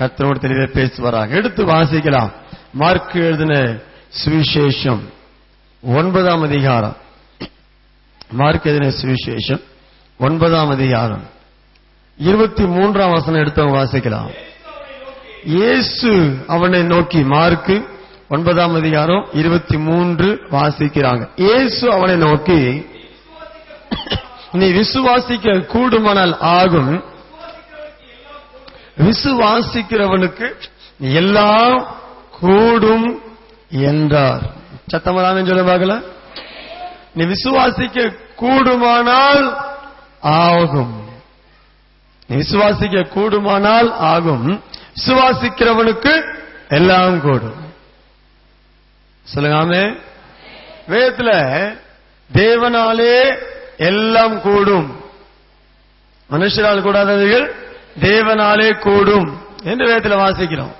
கர்த்தரோடு தெளிவே பேசுவாராக. எடுத்து வாசிக்கலாம். மார்க் எழுதின சுவிசேஷம் 9ஆம் அதிகாரம். மார்க் எழுதின சுவிசேஷம் 9ஆம் அதிகாரம் 23ஆம் வசனம் எடுத்து வாசிக்கலாம். இயேசு அவனை நோக்கி, மார்க் 9ஆம் அதிகாரம் 23 வாசிக்கிறாங்க. இயேசு அவனை நோக்கி, நீ விசுவாசிக்க கூடுமானால் ஆகும், விசுவாசிக்கிறவனுக்கு எல்லாம் கூடும் என்றார். சத்தமதான சொல்ல பார்க்கல. நீ விசுவாசிக்க கூடுமானால் ஆகும், நீ விசுவாசிக்க கூடுமானால் ஆகும், விசுவாசிக்கிறவனுக்கு எல்லாம் கூடும். சொல்லுங்க ஆமென். வேதத்துல தேவனாலே எல்லாம் கூடும், மனுஷரால் கூடாதவைகள் தேவனாலே கூடும் என்று வேதத்துல வாசிக்கிறோம்.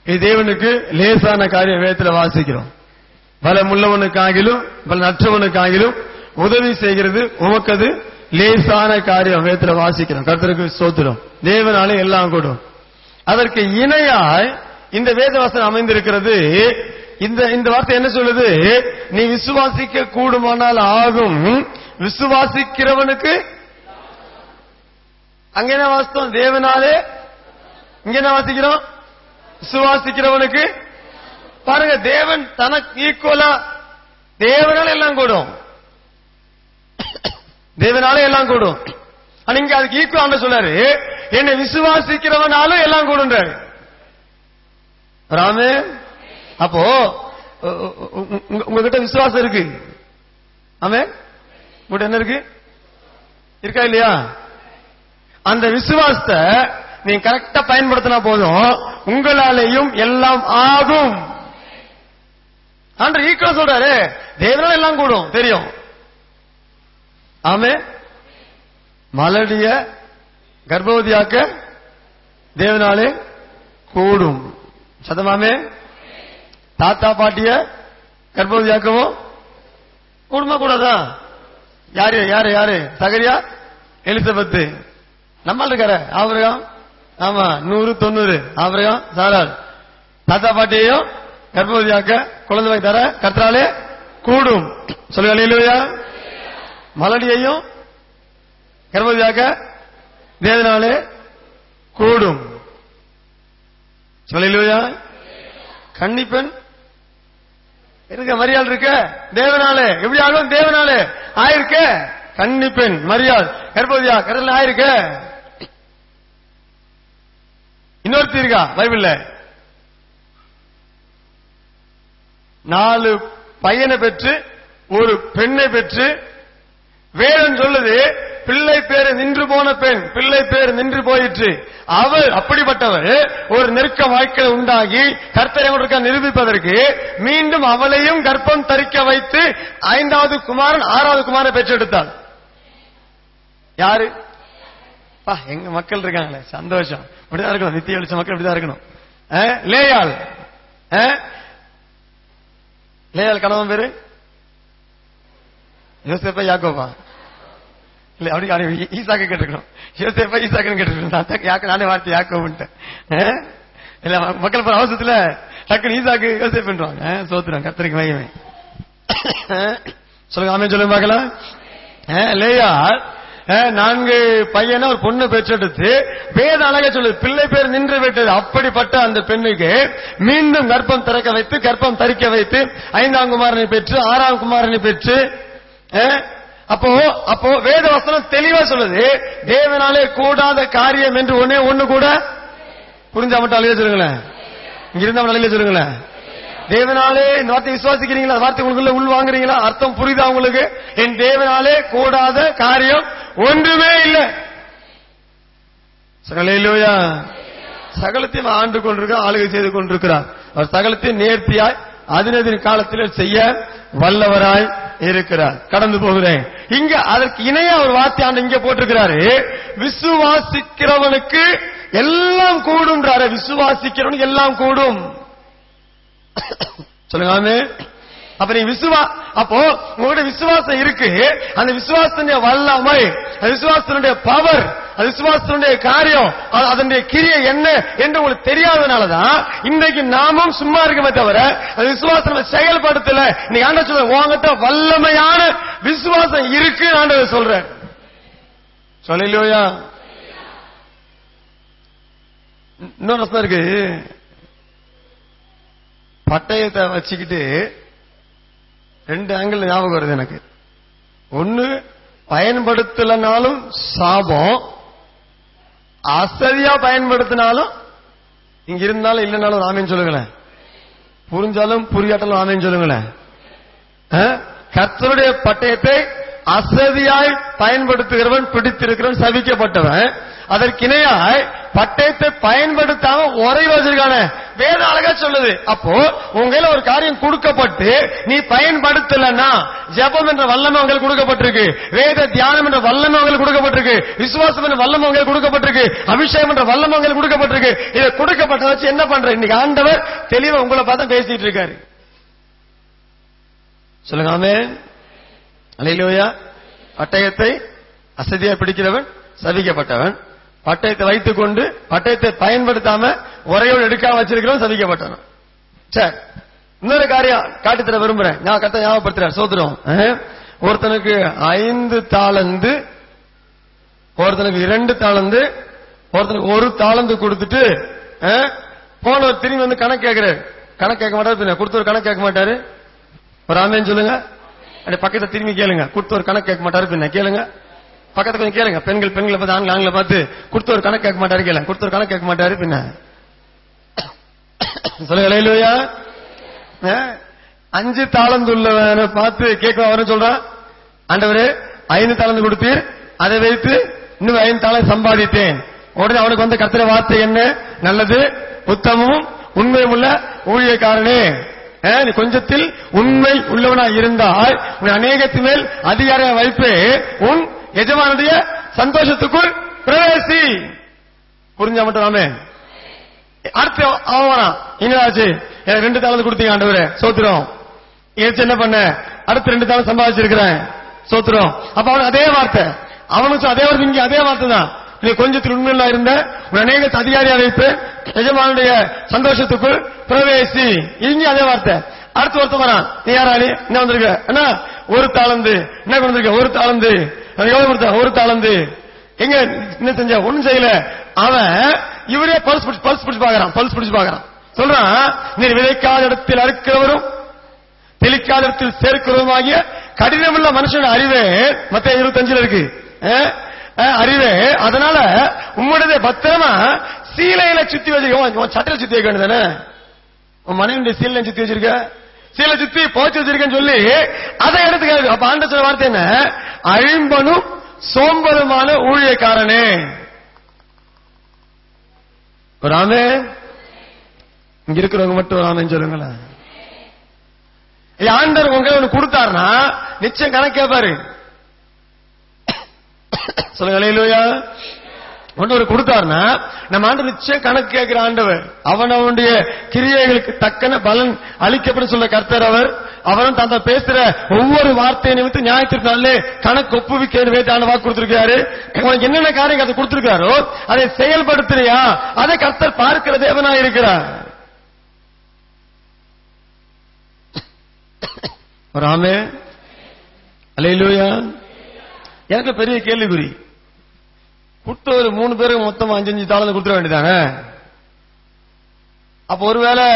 இது தேவனுக்கு லேசான காரியம். வேதத்துல வாசிக்கிறோம். பலமுள்ளவனுக்காகிலும் பலனற்றவனுக்காகிலும் உதவி செய்கிறது உமக்கு அது லேசான காரியம். வேதத்துல வாசிக்கிறோம். கர்த்தருக்கு ஸ்தோத்திரம். தேவனாலே எல்லாம் கூடும். அதற்கு இணையாய் இந்த வேதவசனம் அமைந்திருக்கிறது. இந்த வார்த்தை என்ன சொல்லுது? நீ விசுவாசிக்க கூடுமானால் ஆகும், விசுவாசிக்கிறவனுக்கு. அங்க என்ன வாசித்தோம்? தேவனாலே. இங்க என்ன வாசிக்கிறோம்? விசுவாசிக்கிறவனுக்கு. பாருங்க, தேவன் தனக்கு ஈக்குவலா தேவனால எல்லாம் கூடும், தேவனாலே எல்லாம் கூடும். இங்க அதுக்கு ஈக்குவல் சொல்லாரு, என்னை விசுவாசிக்கிறவனாலும் எல்லாம் கூடுன்றாரு. ராமே, அப்போ உங்ககிட்ட விசுவாசம் இருக்கு. ஆமே, உங்ககிட்ட என்ன இருக்கு? இருக்கா இல்லையா? அந்த விசுவாசத்தை நீங்க கரெக்டா பயன்படுத்தினா போதும், உங்களாலேயும் எல்லாம் ஆகும். ஆண்டவர் ஈக்குவல் சொல்றாரு, தேவனால எல்லாம் கூடும் தெரியும். ஆமே, மலடிய கர்ப்பவதியாக்க தேவனாலே கூடும். சதமாமே, தாத்தா பாட்டிய கர்ப்பவதியாக்கவும் கூடுமா கூடாதா? யாரு யாரு யாரு? சகரியா, எலிசபெத்து, நம்மால் இருக்காரு ஆபிரகாம். ஆமா, 100-90 ஆபிரகாம், சாராள். தாத்தா பாட்டியையும் கர்ப்பவதியாக்க குழந்தை வாங்கி தர கர்த்தராலே கூடும். சொல்லுங்க அல்லேலூயா. மலடியையும் கர்ப்பவதியாக்க தேவனாலே கூடும். சொல்லுங்க. கன்னிப்பெண் இருக்க மரியாள் இருக்க தேவனாலே எப்படி ஆகும்? தேவனாலே ஆயிருக்க. கன்னிப்பெண் மரியாள் கர்ப்பவதியா கர்த்தராலே ஆயிருக்க. இன்னொருத்தி இருக்கா பைபிள்ல, 4 பையனை பெற்று ஒரு பெண்ணை பெற்று, வேதம் சொல்லுது பிள்ளை பேரு நின்று போன பெண், பிள்ளை பேரு நின்று போயிற்று. அவள் அப்படிப்பட்டவள் ஒரு நெருக்க வாழ்க்கை உண்டாகி கர்த்தரை நிரூபிப்பதற்கு மீண்டும் அவளையும் கர்ப்பம் தரிக்க வைத்து 5வது குமாரன் 6வது குமாரனை பெற்றெடுத்தாள். யாரு? எங்க மக்கள் இருக்காங்களே, சந்தோஷம். இப்படிதான் இருக்கணும். நித்திய வெளிச்ச மக்கள் இப்படிதான் இருக்கணும். லேயாள். லேயாள் கணவன் பேரு யோசேப்பா யாக்கோபா? இல்ல, அப்படி ஈசாக்கு கேட்டுக்கணும். யோசேப்பா ஈசாக்குன்னு கேட்டுருக்கணும். நானே வார்த்தை யாக்கோபுன்ட்டேன். இல்ல, மக்கள் அவசரத்துல டக்குன்னு ஈசாக்கு யோசேப்புன்றாங்க. சோத்துறாங்க. கர்த்தருக்கு மகிமை. சொல்லுங்க ஆமென் சொல்லுங்க பார்க்கலாம். லேயாள் 4 பையனை ஒரு பொண்ணு பெற்றெடுத்து வேத அழகா சொல்லுது பிள்ளை பேர் நின்று விட்டது. அப்படிப்பட்ட அந்த பெண்ணுக்கு மீண்டும் கர்ப்பம் திறக்க வைத்து கர்ப்பம் தரிக்க வைத்து 5ஆம் குமாரனை பெற்று 6ஆம் குமாரனை பெற்று, அப்போ வேத வசனம் தெளிவா சொல்லுது தேவனாலே கூடாத காரியம் என்று ஒண்ணு கூட. புரிஞ்சா மட்டும் அழிய சொல்லுங்களேன். இங்க இருந்தா அழிய சொல்லுங்களேன். தேவனாலே இந்த வார்த்தை விசுவாசிக்கிறீங்களா? வார்த்தை உங்களுக்குள்ள உள் வாங்குறீங்களா? அர்த்தம் புரியுதா உங்களுக்கு? என் தேவனாலே கூடாத காரியம் ஒன்றுமே இல்லை. அல்லேலூயா. சகலத்தையும் ஆண்டு கொண்டிருக்கிறார், ஆளுகை செய்து கொண்டிருக்கிறார். அவர் சகலத்தையும் நேர்த்தியாய் அதினதின் காலத்தில் செய்ய வல்லவராய் இருக்கிறார். கடந்து போகிறேன். இங்க அதற்கு இணையா ஒரு வார்த்தை ஆண்டு இங்க போட்டிருக்கிறாரு, விசுவாசிக்கிறவனுக்கு எல்லாம் கூடும்ன்றாரு. விசுவாசிக்கிறவனுக்கு எல்லாம் கூடும். சொல்லுங்க. அப்ப நீ அப்போ உங்களோட விசுவாசம் இருக்கு. அந்த விசுவாசத்தினுடைய வல்லமை, விசுவாசத்தினுடைய பவர் விசுவாசத்துடைய காரியம், அதனுடைய கிரியை என்ன என்று உங்களுக்கு தெரியாதனாலதான் இன்றைக்கு நாமும் சும்மா இருக்கவே தவிர அது விசுவாசத்தை செயல்படுத்தல. நீங்க ஆண்டவர் சொல்ற உங்ககிட்ட வல்லமையான விசுவாசம் இருக்கு ஆண்டவர் சொல்ற. சொல்லலையா? இன்னொரு ரசம் இருக்கு. பட்டயத்தை வச்சுக்கிட்டு 2 ஆங்கிள் ஞாபகம் வருது எனக்கு. ஒன்னு, பயன்படுத்தலனாலும் சாபம், அசதியா பயன்படுத்தினாலும் இங்க இருந்தாலும் இல்லைனாலும் ஆமேன்னு சொல்லுங்களேன். புரிஞ்சாலும் புரியாட்டாலும் ஆமேன்னு சொல்லுங்களேன். கர்த்தருடைய பட்டயத்தை அசதியாய் பயன்படுத்துகிறவன் பிடித்திருக்கிறவன் சபிக்கப்பட்டவன். அதற்கிணையாய் பட்டயத்தை பயன்படுத்தாம உரை வச்சிருக்கான வேதம் அழகா சொல்லுது. அப்போ உங்கள ஒரு காரியம் கொடுக்கப்பட்டு நீ பயன்படுத்தலன்னா, ஜெபம் என்ற வல்லமை உங்களுக்கு கொடுக்கப்பட்டிருக்கு, வேத தியானம் என்ற வல்லமை உங்களுக்கு கொடுக்கப்பட்டிருக்கு, விசுவாசம் என்ற வல்லமை உங்களுக்கு கொடுக்கப்பட்டிருக்கு, அபிஷேகம் என்ற வல்லமை உங்களுக்கு கொடுக்கப்பட்டிருக்கு. இதை கொடுக்கப்பட்ட வச்சு என்ன பண்ற? இன்னைக்கு ஆண்டவர் தெளிவா உங்களை பார்த்து பேசிட்டு இருக்காரு. சொல்லுங்க ஆமென். அல்லேலூயா. பட்டயத்தை அசதியா பிடிக்கிறவன் சபிக்கப்பட்டவன். பட்டயத்தை வைத்துக் கொண்டு பட்டயத்தை பயன்படுத்தாம உரையோடு எடுக்காம வச்சிருக்கிறவன் சபிக்கப்பட்டவன். சரி, இன்னொரு காரியம் காட்டி தர விரும்புறேன். நான் கத்த ஞாபகப்படுத்துறேன். சோதரம், ஒருத்தனுக்கு 5 தாலந்து, ஒருத்தனுக்கு 2 தாலந்து, ஒருத்தனுக்கு 1 தாலந்து கொடுத்துட்டு போனவர் திரும்பி வந்து கணக்கு கேட்கிறாரு. கணக்கு கேட்க மாட்டாரு. கொடுத்தவர் கணக்கு கேட்க மாட்டாரு. ஒரு ஆமேன்னு சொல்லுங்க. அப்படி பக்கத்தை திரும்பி கேளுங்க. கொடுத்தவர் கணக்கு கேட்க மாட்டாரு. பின்ன கேளுங்க. பக்கத்துல கொஞ்சம் கேளுங்க. பெண்களை பார்த்து ஆண்களை பார்த்து கொடுத்தவர் கணக்கு கேட்க மாட்டாரு கேளுங்க. கொடுத்தவர் கணக்கு கேட்க மாட்டாரு. பின்ன சொல்லுங்க. அல்லேலூயா. 5 தாலந்து உள்ளவனை பார்த்து கேட்க வரன்னு சொல்றான். ஆண்டவரே 5 தாலந்து கொடுத்தீர், அதை வைத்து இன்னும் 5 தாலந்து சம்பாதித்தேன். உடனே அவனுக்கு வந்து கர்த்தருடைய வார்த்தை என்ன? நல்லது, உத்தமமும் உண்மையும் உள்ள ஊழியக்காரனே, நீ கொஞ்சத்தில் உண்மை உள்ளவனா இருந்தால் உன் அநேகத்து மேல் அதிகாரியா வைப்பே, உன் எஜமானுடைய சந்தோஷத்துக்குள் பிரவேசி. புரிஞ்சா மட்டும் ஆமே. அடுத்து அவன் எங்கடாச்சு 2 தாலந்து கொடுத்தீங்க ஆண்டவரே, சோத்திரம். ஏச்சு என்ன பண்ண? அடுத்து 2 தாலந்து சம்பாதிச்சிருக்கிறேன், சோத்திரம். அப்ப அவன் அதே வார்த்தை, அவனுக்கு அதே வார்த்தை, இங்க அதே வார்த்தை தான். நீ கொஞ்சத்தில் உண்மையில இருந்த உன் அநேகத்து அதிகாரியா வைப்பு, எஜமானுடைய சந்தோஷத்துக்குள் பிரவேசி. இங்க அதே வார்த்தை. அடுத்து ஒருத்தன் வரான். நீ யாரா? நீ என்ன வந்திருக்க? என்ன 1 தாலந்து என்ன கொண்டு வந்திருக்க? 1 தாலந்து. எவ்வளவு கொடுத்த? 1 தாலந்து. எங்க என்ன செஞ்ச? ஒண்ணும் செய்யல. அவன் இவரே பல்ஸ் பிடிச்சு பாக்குறான். சொல்றான், நீ விதைக்காத இடத்தில் அறுக்கிறவரும் தெளிக்காத இடத்தில் சேர்க்கிறவரும் ஆகிய கடினமுள்ள மனுஷன் அறிவே. மத்திய 25 இருக்கு அறிவே. அதனால உம்முடைய பத்திரமா சீலையில சுத்தி வச்சிருக்க, சட்டையில சுத்தி வைக்க வேண்டியதானே? உன் மனைவியுடைய சீலை சுத்தி வச்சிருக்க, சீலை சுத்தி போச்சு வச்சிருக்கேன்னு சொல்லி அதை எடுத்துக்காது. அப்ப ஆண்டவர் சொல்ற வார்த்தை என்ன? அழிம்பனும் சோம்பலுமான ஊழியக்காரனே. ஒரு ஆமே. இங்க இருக்கிறவங்க மட்டும் ஒரு ஆமேன்னு சொல்லுங்களேன். ஆண்டவர் உங்க ஒண்ணு கொடுத்தாருன்னா நிச்சயம் கணக்கு கேட்பாரு. சொல்லுங்க. அல்லேலூயா. ஒன்று கொடுத்தாருன்னா நம்ம ஆண்டு நிச்சயம் கணக்கு கேட்கிற ஆண்டவர். அவனுடைய கிரியைகளுக்கு தக்கன பலன் அளிக்கப்படும் சொல்ல கர்த்தர் அவர். அவரும் தான் பேசுற ஒவ்வொரு வார்த்தையை நிமித்து நியாயத்திற்காலே கணக்கு ஒப்புவிக்க வேண்டான வாக்கு கொடுத்திருக்காரு. உனக்கு என்னென்ன காரியம் அதை கொடுத்திருக்காரோ அதை செயல்படுத்துறியா? அதை கர்த்தர் பார்க்கிற தேவனா இருக்கிறார். ராமே. அல்லேலூயா. எனக்கு பெரிய கேள்விக்குறி. கொடுத்த ஒரு 3 பேருக்கு மொத்தம் 5 தாளந்து கொடுத்துட வேண்டியதானே? அப்ப ஒருவேளை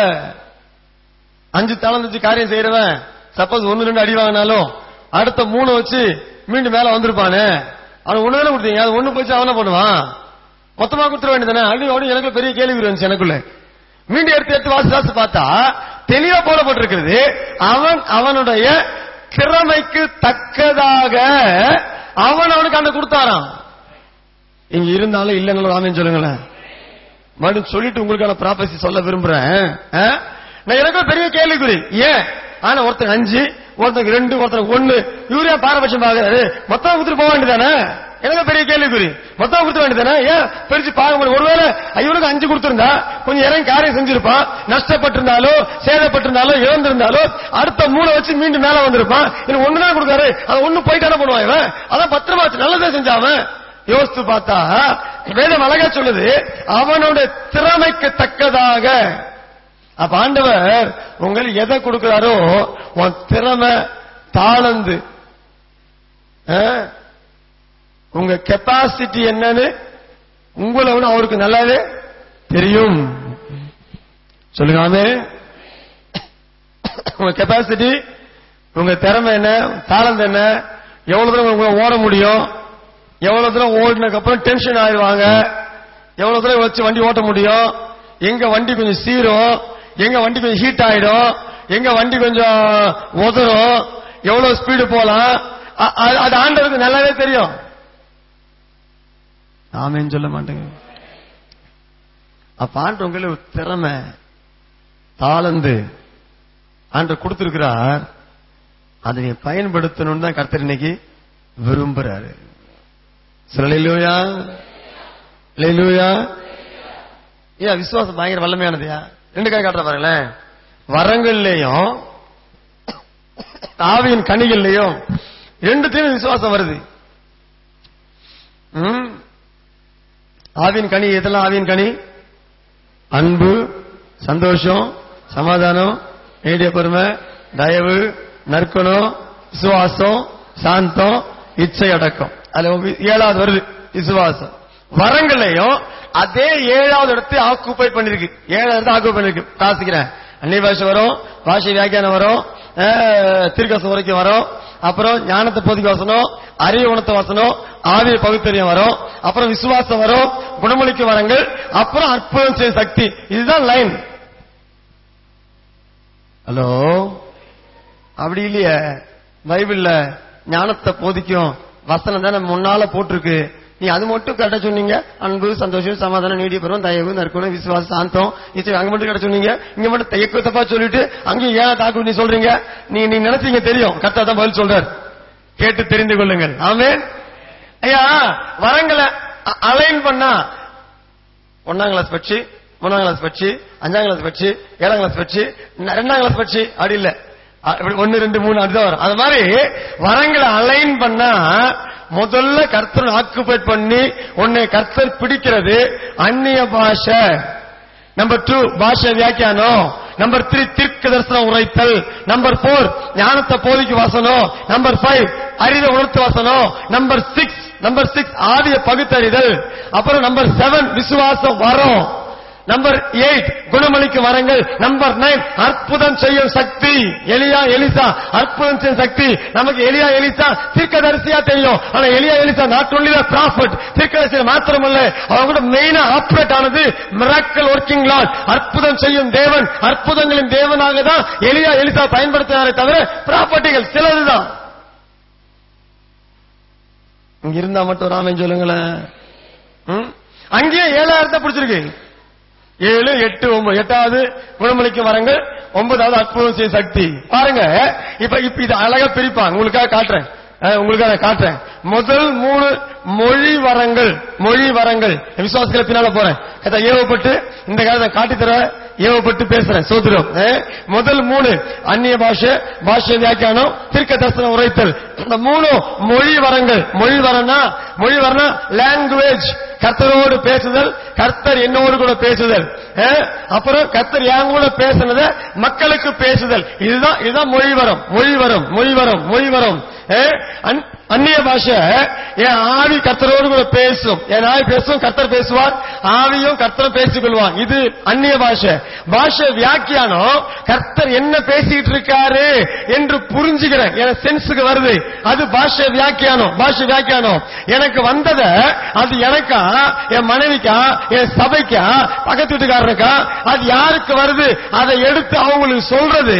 5 தாளந்து வச்சு காரியம் செய்யறவன் சப்போஸ் 1-2 அடி வாங்கினாலும் அடுத்த 3 வச்சு மீண்டும் மேல வந்திருப்பானே. அவன் 1 தானே கொடுத்தீங்க, அது 1 போச்சு அவன பண்ணுவான். மொத்தமா கொடுத்துட வேண்டியதானே? அப்படி எனக்கு பெரிய கேள்வி வந்துச்சு எனக்குள்ள. மீண்டும் எடுத்து வாசி பார்த்தா தெளிவா போடப்பட்டிருக்கிறது. அவனுடைய திறமைக்கு தக்கதாக அவனுக்கு அந்த கொடுத்தாராம். இங்க இருந்தாலும் இல்லைங்களோ ஆமேன்னு சொல்லுங்களேன். மறுபடியும் சொல்லிட்டு உங்களுக்கான ப்ராபசி சொல்ல விரும்புறேன். நான் எனக்கு பெரிய கேள்விக்குறி. ஏன் ஆனா ஒருத்தர் 5, ஒருத்தருக்கு 2, ஒருத்தருக்கு 1, இவரே பாரபட்சம் பாக்குறாரு. மொத்தம் கொடுத்துட்டு போக வேண்டியதானே? எனக்கு பெரிய கேள்விக்குறி. மொத்தம் கொடுத்துட வேண்டியதானே? ஏன் பிரிச்சு பார்க்க முடியும்? ஒருவேளை இவனுக்கு 5 கொடுத்திருந்தா கொஞ்சம் இறங்கி காரியம் செஞ்சிருப்பான். நஷ்டப்பட்டிருந்தாலோ சேதப்பட்டிருந்தாலோ இழந்திருந்தாலோ அடுத்த 3 வச்சு மீண்டும் மேல வந்திருப்பான். இன்னும் 1 தான் கொடுக்காரு, அது 1 போயிட்டானே பண்ணுவான் இவன். அதான் பத்திரமாச்சு நல்லதே செஞ்சாவன். யோசித்து பார்த்தா வேதம் அழகா சொல்லுது, அவனுடைய திறமைக்கு தக்கதாக. அப்ப ஆண்டவர் உங்களுக்கு எதை கொடுக்கிறாரோ, உன் திறமை, தாளந்து, உங்க கெப்பாசிட்டி என்னன்னு உங்களை விட அவருக்கு நல்லாவே தெரியும். சொல்லுங்க ஆமே. உங்க கெப்பாசிட்டி, உங்க திறமை என்ன, தாளந்து என்ன, எவ்வளவு தூரம் உங்களை ஓட முடியும், எவ்வளவு தூரம் ஓடினதுக்கு அப்புறம் டென்ஷன் ஆயிடுவாங்க, எவ்வளவு தூரம் வச்சு வண்டி ஓட்ட முடியும், எங்க வண்டி கொஞ்சம் சீரும், எங்க வண்டி கொஞ்சம் ஹீட் ஆயிடும், எங்க வண்டி கொஞ்சம் உதறும், எவ்வளவு ஸ்பீடு போலாம், அது ஆண்டவருக்கு நல்லாவே தெரியும். ஆமேன்னு சொல்ல மாட்டேங்க. அப்ப ஆண்டு உங்களுக்கு திறமை, தாளந்து ஆண்டு கொடுத்திருக்கிறார். அதை நீ பயன்படுத்தணும்னு தான் கர்த்தர் இன்னைக்கு விரும்புறாரு. அல்லேலூயா, அல்லேலூயா. ஏன் விசுவாசம் பயங்கர வல்லமையானதையா? ரெண்டு கை காட்டுற பாருங்களேன். வரங்கள்லயும் ஆவியின் கனிகள்லயும் ரெண்டுத்தையும் விசுவாசம் வருது. ஆவியின் கனி எதெல்லாம்? ஆவியின் கனி அன்பு, சந்தோஷம், சமாதானம், நீடிய பொறுமை, தயவு, நற்குணம், விசுவாசம், சாந்தம், இச்சை அடக்கம். அதுல 7வது வருது விசுவாசம். வரங்களையும் அதே 7வது இடத்தை ஆக்குப்பை பண்ணிருக்கு. 7வது இடத்தை ஆக்குப்பை பண்ணிருக்கு. காசிக்கிறேன். அந்நிய பாஷை வரும், பாஷை வியாக்கியானம் வரும், தீர்க்கதரிசனம் வரைக்கும் வரும், அப்புறம் ஞானத்தை போதிக்க வசனம், அறிவு உணர்த்த வசனம், ஆவிய பகுத்தறியம் வரும், அப்புறம் விசுவாசம் வரும், குணமளிக்க வரங்கள், அப்புறம் அற்புதம் செய்யும் சக்தி. இதுதான் லைன். ஹலோ, அப்படி இல்லையே. பைபிள்ல ஞானத்தை போதிக்கும் வசனம் தானே முன்னால போட்டிருக்கு. நீ அது மட்டும் கரெக்டா சொன்னீங்க. அன்பு, சந்தோஷம், சமாதானம், நீடிய பருவம், தயவு, நற்குணம், விசுவாசம், சாந்தம், இச்சை அங்க மட்டும் கரெக்டா சொன்னீங்க. இங்க மட்டும் தயக்க தப்பா சொல்லிட்டு அங்கேயும் ஏன் தாக்கு நீ சொல்றீங்க? நீ நினைச்சீங்க தெரியும். கரெக்டா தான் பதில் சொல்றார். கேட்டு தெரிந்து கொள்ளுங்கள். ஆமென். ஐயா, வரங்களை அலைன் பண்ணா 1ஆம் கிளாஸ் பட்சி, 3ஆம் கிளாஸ் பட்சி, 5ஆம் கிளாஸ் பட்சி, 7ஆம் கிளாஸ் பட்சி, 2ஆம் கிளாஸ் பட்சி அப்படி இல்ல. 1, 2, 3 அதுதான் வரும். அது மாதிரி வரங்களை அலைன் பண்ணா முதல்ல கர்த்தர் ஆக்குபை பண்ணி உன்னை கர்த்தர் பிடிக்கிறது அந்நிய பாஷை. நம்பர் 2 பாஷை வியாக்கியானம். நம்பர் 3 தீர்க்க தரிசனம் உரைத்தல். நம்பர் 4 ஞானத்தை போதிக்க வசனம். நம்பர் 5 அறிவை உணர்த்து வசனம். நம்பர் 6 ஆவிய பகுத்தறிதல். அப்புறம் நம்பர் 7 விசுவாசம் வரும். நம்பர் 8 குணமளிக்க வரங்கள். நம்பர் 9 அற்புதம் செய்யும் சக்தி. எலியா எலிசா அற்புதம் செய்யும் சக்தி. நமக்கு எலியா எலிசா தீர்க்கதரிசியா தெரியும். ஆனா Elijah Elisha not only the prophet, தீர்க்கதரிசி மாத்திரமல்ல, அவங்க கூட மெயினா ஆபரேட் ஆனது மிராக்கிள் வொர்க்கிங் லார்ட், அற்புதம் செய்யும் தேவன், அற்புதங்களின் தேவனாக தான் எலியா எலிசா பயன்படுத்தினாரே தவிர ப்ராப்பர்ட்டிகள் சிலதுதான். இங்க இருந்தா மட்டும் ராமன் சொல்லுங்களேன். அங்கேயே 7,000 பிடிச்சிருக்கு. 7, 8, 9. 8வது குணமளிக்கும் வரங்கள், 9வது அற்புதம் செய்யும் சக்தி. பாருங்க, இப்ப இது அழகா பிரிப்பாங்க. உங்களுக்காக காட்டுறேன். முதல் 3 மொழி வரங்கள். விசுவாசங்களை பின்னால போறேன். ஏவப்பட்டு இந்த காலத்தை காட்டி தர ஏவப்பட்டு பேசுறேன். சோதரம். முதல் 3 அந்நிய பாஷை, பாஷை வியாக்கியானம், தீர்க்க தரிசனம் உரைத்தல். இந்த 3 மொழி வரங்கள். மொழி வரனா லாங்குவேஜ், கர்த்தரோடு பேசுதல், கர்த்தர் என்னோடு கூட பேசுதல், அப்புறம் கர்த்தர் என் கூட பேசுனத மக்களுக்கு பேசுதல். இதுதான் மொழி வரம். அந்நிய பாஷை, என் ஆவி கர்த்தரோடு கூட பேசும். என் ஆவி பேசும், கர்த்தர் பேசுவார், ஆவியும் கர்த்தரும் பேசிக் கொள்வான். இது அந்நிய பாஷை. பாஷை வியாக்கியானம், கர்த்தர் என்ன பேசிட்டு இருக்காரு என்று புரிஞ்சுக்கிறேன், எனக்கு சென்ஸுக்கு வருது. அது பாஷை வியாக்கியானம். எனக்கு வந்தத அது எனக்கா, என் மனைவிக்கா, என் சபைக்கா, பக்கத்து வீட்டுக்காரனுக்கா, அது யாருக்கு வருது அதை எடுத்து அவங்களுக்கு சொல்றது.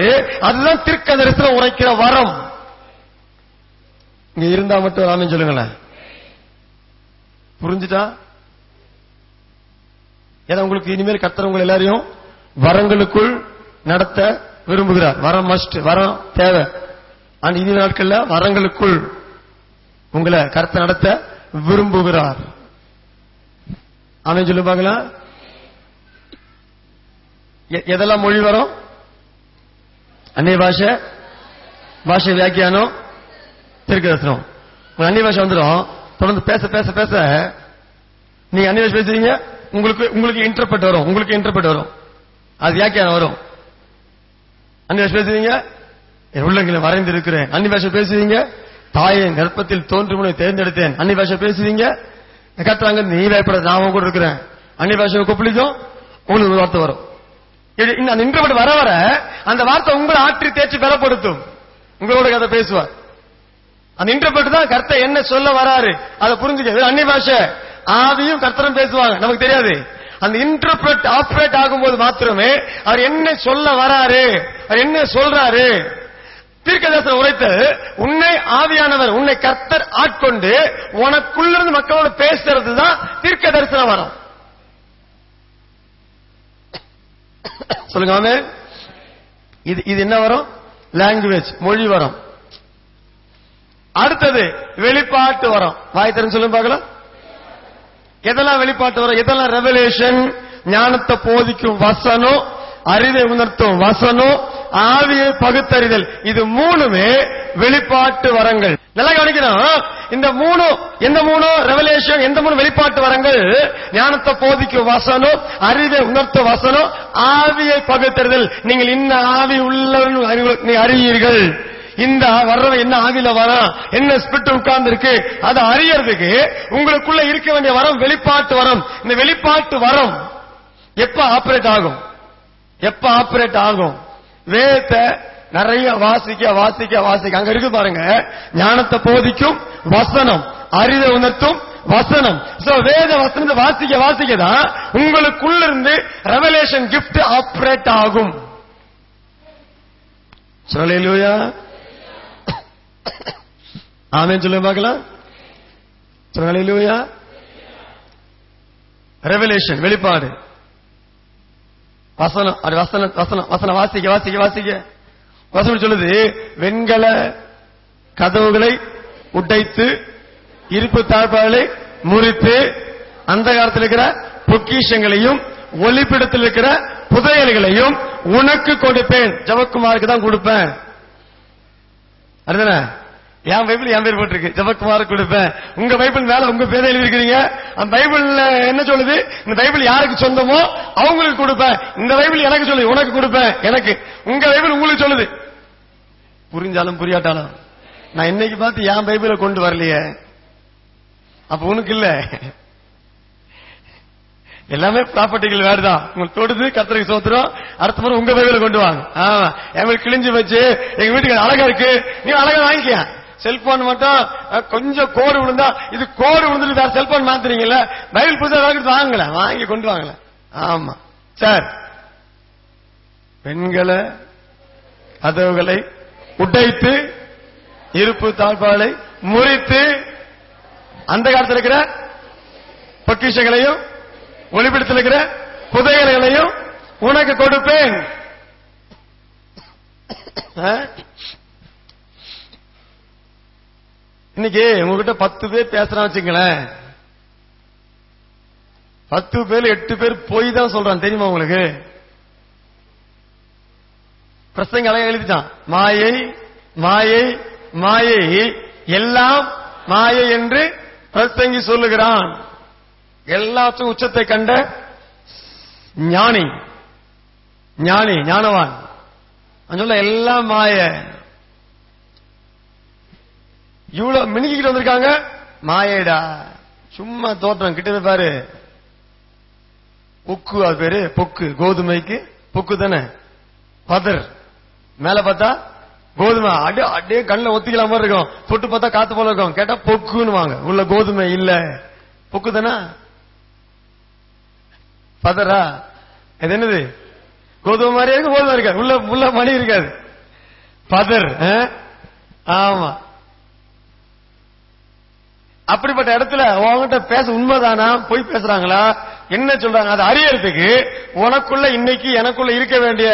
அதுதான் தீர்க்க தரிசனம் உரைக்கிற வரம். இங்க இருந்தா மட்டும் ராமன் சொல்லுங்களேன். புரிஞ்சுட்டா? ஏன்னா உங்களுக்கு இனிமேல் கர்த்தர் உங்களை எல்லாரையும் வரங்களுக்குள் நடத்த விரும்புகிறார். வரம் மஸ்ட், வரம் தேவை. ஆனா இனி நாட்கள்ல வரங்களுக்குள் உங்களை கர்த்தர் நடத்த விரும்புகிறார். ஆமென் சொல்லு பாக்கலாம். எதெல்லாம் மொழி வரும்? அந்நிய பாஷை, பாஷை வியாக்கியானம், தீர்க்க தரிசனம். அந்நிய பாஷை வந்துடும். தொடர்ந்து பேச பேச பேச நீங்க அந்நிய பாஷை பேசுறீங்க, உங்களுக்கு இன்டர்பிரட் வரும், அது வியாக்கியானம் வரும். அந்நிய பாஷை பேசுவீங்க, என் உள்ளங்களை வரைந்து இருக்கிறேன். அந்நிய பாஷை பேசுவீங்க, தாயை கர்ப்பத்தில் தோன்றும் முனை தேர்ந்தெடுத்தேன். அந்நிய பாஷை பேசுவீங்க, கத்துறாங்க நீ பயப்பட நான் கூட இருக்கிறேன். அந்நிய பாஷை கொப்பளிக்கும், உங்களுக்கு ஒரு வார்த்தை வரும். அந்த இன்டர்பிரட் வர வர அந்த வார்த்தை உங்களை ஆற்றி தேய்ச்சி பலப்படுத்தும், உங்களோட கதை பேசுவார். அந்த இன்டர்பிரட் தான் கர்த்தர் என்ன சொல்ல வராரு அதை புரிஞ்சுக்க. அந்நிய பாஷை ஆவியும் கர்த்தரும் பேசுவாங்க, நமக்கு தெரியாது. அந்த இன்டர்பிரட் ஆபரேட் ஆகும்போது மாத்திரமே அவர் என்ன சொல்ல வராரு, அவர் என்ன சொல்றாரு. தீர்க்கதரிசனம் உரைத்து உன்னை ஆவியானவர், உன்னை கர்த்தர் ஆட்கொண்டு உனக்குள்ளிருந்து மக்களோட பேசுறது தான் தீர்க்க தரிசனம் வரும். சொல்லுங்க. இது என்ன வரும்? லாங்குவேஜ், மொழி வரும். அடுத்தது வெளிப்பாட்டு வரும். வாய் திறந்து சொல்லுங்க பார்க்கலாம். எதெல்லாம் வெளிப்பாட்டு வரும்? எதெல்லாம் ரெவலேஷன்? ஞானத்தை போதிக்கும் வசனம், அறிவை உணர்த்தும் வசனம், ஆவியை பகுத்தறிதல். இது மூணுமே வெளிப்பாட்டு வரங்கள். நல்லா கவனிக்கணும். இந்த மூணு எந்த மூணு ரெவலேஷன், எந்த மூணு வெளிப்பாட்டு வரங்கள்? ஞானத்தை போதிக்கும் வசனம், அறிவை உணர்த்தும் வசனம், ஆவியை பகுத்தறிதல். நீங்கள் இன்ன ஆவி உள்ளவர்கள் அறியீர்கள். இந்த வர்றவன் என்ன ஆவில வரம், என்ன ஸ்பிரிட் உட்கார்ந்து இருக்கு அதை அறியறதுக்கு உங்களுக்குள்ள இருக்க வேண்டிய வரம் வெளிப்பாட்டு வரம். இந்த வெளிப்பாட்டு வரம் எப்ப ஆபரேட் ஆகும்? வேதத்தை நிறைய வாசிக்க அங்க இருக்கு பாருங்க. ஞானத்தை போதிக்கும் வசனம், அறிவை உணர்த்தும் வசனம். வேத வசனத்தை வாசிக்க தான் உங்களுக்குள்ள இருந்து ரெவலேஷன் கிஃப்ட் ஆபரேட் ஆகும். ஹல்லேலூயா, ஆமென் சொல்லுங்க பார்க்கலாம். ஹல்லேலூயா. ரெவலேஷன் வெளிப்பாடு, வசனம், அது வசனம் வாசிக்க வசனம் சொல்லுது. வெண்கல கதவுகளை உடைத்து, இருப்பு தாழ்பாடுகளை முறித்து, அந்த காலத்தில் இருக்கிற பொக்கிஷங்களையும் ஒளிப்பிடத்தில் இருக்கிற புதையல்களையும் உனக்கு கொடுப்பேன். ஜபக்குமாருக்கு தான் கொடுப்பேன். அதுதானே என் பைபிள் என் பேர் போட்டிருக்கு, ஜபக்குமாருக்கு கொடுப்பேன். உங்க பைபிள் மேல உங்க பேரை எழுதிருக்கிறீங்க. அந்த பைபிள்ல என்ன சொல்லுது? இந்த பைபிள் யாருக்கு சொந்தமோ அவங்களுக்கு கொடுப்பேன். இந்த பைபிள் எனக்கு சொல்லுது, உனக்கு கொடுப்பேன். எனக்கு உங்க பைபிள் உங்களுக்கு சொல்லுது. புரிஞ்சாலும் புரியாட்டாலும் நான் இன்னைக்கு பார்த்து என் பைபிளை கொண்டு வரலையே, அப்ப உனக்கு இல்ல. எல்லாமே ப்ராப்பர்ட்டிகள் வேறுதான். உங்களுக்கு தொடுது, கர்த்தருக்கு சோத்திரம். அடுத்த முறை உங்க பைபிளை கொண்டு வாங்க. ஆமா, எங்களுக்கு கிழிஞ்சு வச்சு எங்க வீட்டுக்கு அழகா இருக்கு, நீங்க அழகா வாங்கிக்க. செல்போன் மட்டும் கொஞ்சம் கோடு விழுந்தா, இது கோடு விழுந்து வேற செல்போன் மாத்துறீங்கல்ல, பைபிள் புதுசா வாங்கல, வாங்கி கொண்டு வாங்கல. ஆமா சார். பெண்களை கதவுகளை உடைத்து, இருப்பு தாழ்பாலை முறித்து, அந்த காலத்தில் இருக்கிற பொக்கிஷங்களையும் ஒளிப்பிடத்தில் இருக்கிற புதையல்களையும் உனக்கு கொடுப்பேன். இன்னைக்கு உங்ககிட்ட 10 பேர் பேசுறான்னு வச்சுங்களேன், 10 பேர் 8 பேர் போய் தான் சொல்றான். தெரியுமா உங்களுக்கு? பிரசங்க அழகா எழுதிட்டான். மாயை மாயை மாயை, எல்லாம் மாயை என்று பிரசங்கி சொல்லுகிறான். எல்லாத்துக்கும் உச்சத்தை கண்ட ஞானி, ஞானவான் சொல்ல எல்லாம் மாய. இவ்வளவு மினிக்கிட்டு வந்திருக்காங்க. மாயடா, சும்மா தோற்றம். கிட்ட பாரு, பொக்கு, அது பேரு பொக்கு. கோதுமைக்கு பொக்கு தானே, பதர். மேல பார்த்தா கோதுமை, அடே கண்ணில் ஒத்திக்கலாம் மாதிரி இருக்கும். தொட்டு பார்த்தா காத்து போல இருக்கும். கேட்டா பொக்குன்னு வாங்க. உள்ள கோதுமை இல்ல, பொக்கு தானே. பதரா, இது என்னது? கோதுமை மாதிரியே இருக்கு, கோதுமை இருக்காது. உள்ள மணி இருக்காது, பதர். ஆமா, அப்படிப்பட்ட இடத்துல உங்ககிட்ட பேச உண்மைதானா, போய் பேசுறாங்களா, என்ன சொல்றாங்க, அதை அறியறதுக்கு உனக்குள்ள இன்னைக்கு எனக்குள்ள இருக்க வேண்டிய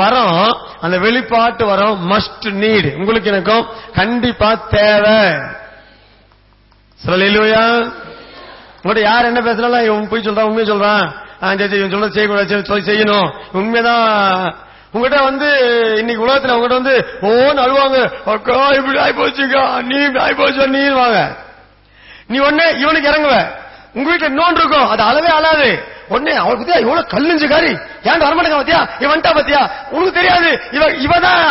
வரம், அந்த வெளிப்பாட்டு வரம் மஸ்ட் நீட். உங்களுக்கு எனக்கும் கண்டிப்பா தேவை. சொல்லலையா? உங்கள்கிட்ட யார் என்ன பேசுறாலும் போய் சொல்றான், உண்மையை சொல்றான். சொல்ற செய்யக்கூடாது, செய்யணும். உண்மைதான். உங்ககிட்ட இன்னைக்கு உலகத்துல உங்ககிட்ட ஓன்னு அழுவாங்க. அக்கா இப்படி ஆயிப்போச்சுக்கா, நீ இப்படி ஆயிப்போச்சு, நீ வாங்க. நீ ஒண்ணு இவனுக்கு இறங்குவ. உங்க வீட்டுல இன்னொன்று இருக்கும், அது அளவே அழாது. உடனே அவளுக்கு பத்தியா இவ்வளவு கல்லுஞ்சுக்காரி ஏன் வரமாட்டேங்க பத்தியா, இவன்ட்டா பத்தியா, உனக்கு தெரியாது இவதான்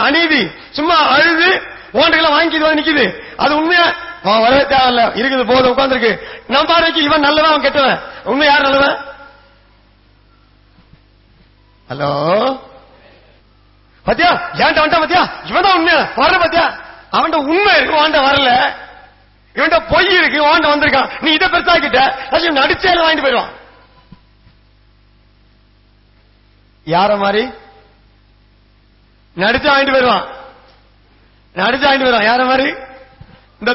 அநீதி. சும்மா அழுது ஓன்றையெல்லாம் வாங்கிட்டு நிக்குது. அது உண்மையா வரவே தேவையில்ல, இருக்குது போதும் உட்காந்துருக்கு. நம்ம பார்வைக்கு இவன் நல்லவன் அவன் கெட்டவன். உண்மை யார் நல்லவன்? ஹலோ பத்தியா ஏன்ட்ட வந்துட்டா பத்தியா, இவன் தான் உண்மையா வரல பத்தியா. அவன்கிட்ட உண்மை இருக்கு, வாண்ட வரல. இவன்ட்ட பொய் இருக்கு, வாண்ட வந்திருக்கான். நீ இதை பெருசாக்கிட்ட நடிச்சே வாங்கிட்டு போயிடுவான். யார மாதிரி நடிச்சு வாங்கிட்டு போயிடுவான், நடிச்சு வாங்கிட்டு போயிடுவான். யார மாதிரி? இந்த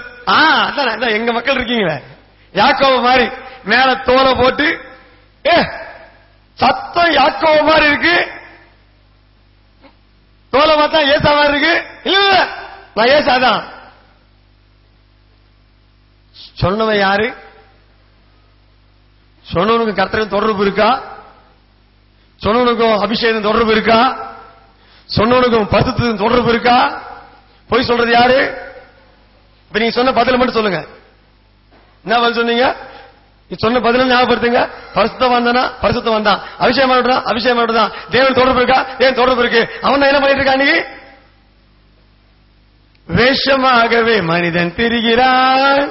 அதான் எங்க மக்கள் இருக்கீங்களே, யாக்கோபு மாதிரி மேல தோலை போட்டு சத்தம் யாக்கோபு மாதிரி இருக்கு, தோலை பார்த்தா ஏசா மாதிரி இருக்கு. இல்ல நான் ஏசாதான். சொன்னவன் யாரு? சொன்னவனுக்கு கர்த்தருக்கு தொடர்பு இருக்கா? சொன்னவனுக்கும் அபிஷேகம் தொடர்பு இருக்கா? சொன்னவனுக்கும் பரிசுத்தத்துக்கும் தொடர்பு இருக்கா? போய் சொல்றது யாரு? இப்ப நீங்க சொன்ன பதில் மட்டும் சொல்லுங்க. என்ன பதில் சொன்னீங்க? சொன்ன பதில் ஞாபகப்படுத்துங்க. பரிசுத்தம் தானா? பரிசுத்தம் வந்தான். அபிஷேகம் பண்ணா? அபிஷேகம் பண்ணா? தேவன் தொடர்பு இருக்கா? தேவன் தொடர்பு இருக்கு. அவன் என்ன பண்ணிட்டு இருக்கா? நீ வேஷமாகவே மனிதன் திரிகிறான்,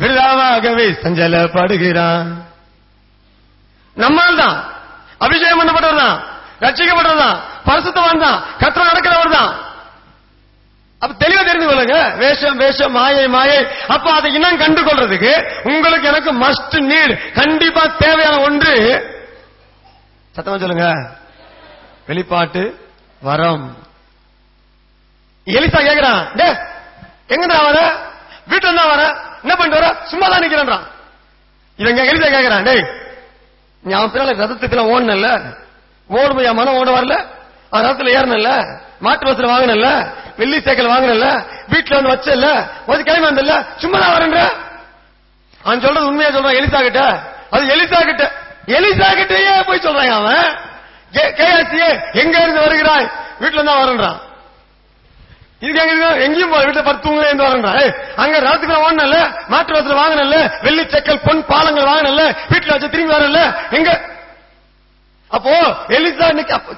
விருதாவாகவே சஞ்சலப்படுகிறான். நம்மால் தான் அபிஷேகம் பண்ணப்பட்டவர் தான், ரட்சிக்கப்பட்டவர் தான், பரிசுத்தவான் தான், கர்த்தர் நடக்கிறவர் தான். அப்ப தெளிவா தெரிந்து கொள்ளுங்க. வேஷம் வேஷம், மாயை மாயை. அப்ப அதை இன்னும் கண்டு கொள்றதுக்கு உங்களுக்கு எனக்கு மஸ்ட் நீட், கண்டிப்பா தேவையான ஒன்று. சத்தமா சொல்லுங்க, வெளிப்பாட்டு வரம். எலிசா கேக்குறான், எங்கடா வர? வீட்டுல இருந்தா வர, என்ன பண்ணிட்டு வர? சும்மா தான் நிக்கிறான். இவங்க எலிசா கேக்குறான், டேய் நீ அவன் பின்னால ரதத்துக்குள்ள ஓடனல்ல, ஓடுமையா மனம் ஓட வரல, அவன் ரதத்துல ஏறனல்ல, மாட்டு வசல வாங்கினல்ல, வெள்ளி சைக்கிள் வாங்கினல்ல, வீட்டுல வந்து வச்சல, ஒரு கிளம்பி வந்தல, சும்மா தான் வரேன்ற. அவன் சொல்றது உண்மையா சொல்றான் எலிசா கிட்ட. அது எலிசா கிட்ட, எலிசா கிட்டயே போய் சொல்றான் அவன். கேயாசியே எங்க இருந்து வருகிறாய்? வீட்டுல இருந்தா வரேன்றான். இதுக்கு எங்கேயும் வீட்டுல படுத்துவங்களே இருந்து வரேன்றான். அங்க ராத்துக்குள்ள ஓடனல்ல, மாட்டு வசல வாங்கினல்ல, வெள்ளி சைக்கிள் பொன் பாலங்கள் வாங்கினல்ல, வீட்டுல வச்சு திரும்பி வரல எங்க? அப்போ எலிசா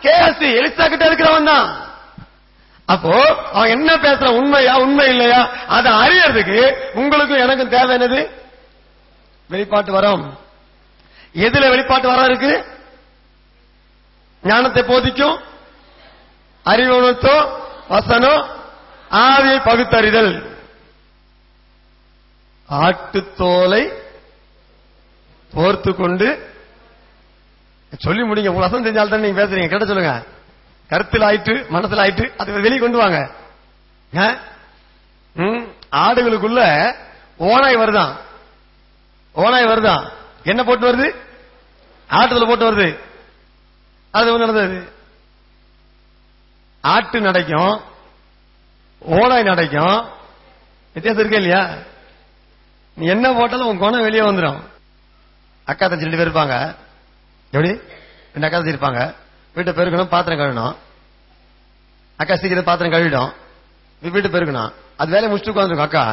கேயாசி எலிசா கிட்ட இருக்கிறவன் தான். அப்போ அவன் என்ன பேசுறான், உண்மையா உண்மை இல்லையா, அதை அறியறதுக்கு உங்களுக்கும் எனக்கும் தேவை என்னது? வெளிப்பாட்டு வரம். எதுல வெளிப்பாட்டு வரம் இருக்கு? ஞானத்தை போதிக்கும், அறிவுணர்த்தோ, வசனம், ஆவியை பகுத்தறிதல். ஆட்டுத்தோலை போர்த்து கொண்டு சொல்லி முடிங்க. உங்க வசனம் தெரிஞ்சால்தான் நீங்க பேசுறீங்க. கேட்ட சொல்லுங்க. கருத்தில் ஆயிட்டு மனசுல ஆயிட்டு அது வெளியே கொண்டு வாங்க. ஆடுகளுக்குள்ள ஓனாய் வருதான், ஓனாய் வருதான். என்ன போட்டு வருது? ஆட்டுல போட்டு வருது. அது நடந்தது. ஆட்டு நடக்கும், ஓனாய் நடக்கும். வித்தியாசம் இருக்கே இல்லையா? நீ என்ன போட்டாலும் உன் குணம் வெளியே வந்துடும். அக்கா தச்சு 2 பேர் இருப்பாங்க. எப்படி? 2 அக்கா தச்சு இருப்பாங்க. வீட்டை பெருக்கணும், பாத்திரம் கழுவணும். அக்கா சீக்கிரம் பாத்திரம் கழுவிடும், வீட்டை பெருக்கணும். அது வேலையை முடிச்சுட்டு உட்காந்துருக்கும். அக்கா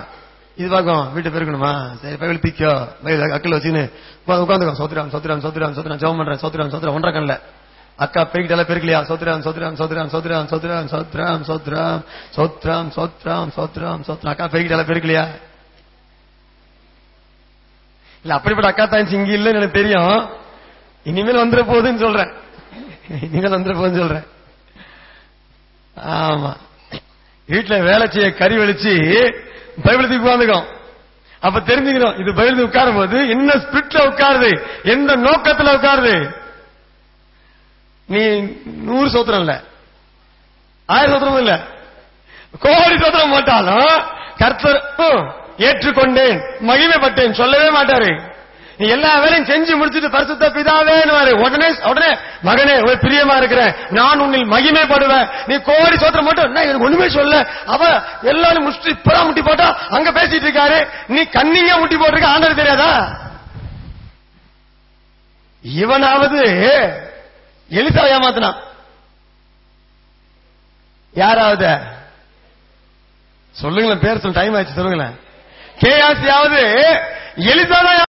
இது பார்க்கும், வீட்டை பெருக்கணுமா, சரி பயில தீக்கோ அக்கல் வச்சுன்னு உட்காந்துக்கும். சோத்திராம் சோத்திராம் சோத்திராம் சோத்திராம் ஜெபம் பண்றேன், சோத்திராம் சோத்திரம் 1.5 கண்ணில். அக்கா பெருக்கிட்டால பெருக்கலையா? சோத்திராம் சோத்திராம் சோத்திராம் சோத்திராம் சோத்திராம் சோத்திராம் சோத்திராம் சோத்திராம் சோத்திராம் சோத்திராம் சோத்திரம். அக்கா பெருக்கிட்டால பெருக்கலையா? இல்ல அப்படிப்பட்ட அக்கா தான் இங்க இல்லைன்னு எனக்கு தெரியும். இனிமேல் வந்துட போகுதுன்னு சொல்றேன், இனிமேல் வந்துட போகுதுன்னு சொல்றேன். ஆமா, வீட்டுல வேலை செய்ய கறி வலிச்சு பைபிளுக்கு உட்காந்துக்கும். அப்ப தெரிஞ்சுக்கணும், இது பைபிளுக்கு உட்காரும் போது என்ன ஸ்பிரிட்ல உட்காருது, எந்த நோக்கத்துல உட்காருது. நீ 100 சோத்திரம் இல்ல, 1000 சோத்திரம் இல்ல, கோடி சோத்திரம் போட்டாலும் கர்த்தர் ஏற்றுக்கொண்டேன் மகிமைப்பட்டேன் சொல்லவே மாட்டாரு. நீ எல்லா வேலையும் செஞ்சு முடிச்சுட்டு பரிசுத்த பிதாவேன்னு உடனே உடனே மகனே ஒரு பிரியமா இருக்கிறேன், நான் உன்னில் மகிமைப்படுவேன். நீ கோடி சோத்திரம் மட்டும் எனக்கு ஒண்ணுமே சொல்ல, அவ எல்லாரும் முடிச்சுட்டு இப்பதான் முட்டி போட்டா அங்க பேசிட்டு இருக்காரு, நீ கண்ணிங்க முட்டி போட்டிருக்க, ஆண்டவர் தெரியாதா? இவனாவது எலிசா ஏமாத்தினான். யாராவது சொல்லுங்களேன், பேர் சொல்ல டைம் ஆயிடுச்சு, சொல்லுங்களேன். கேயாசியாவது எலிசாதான்.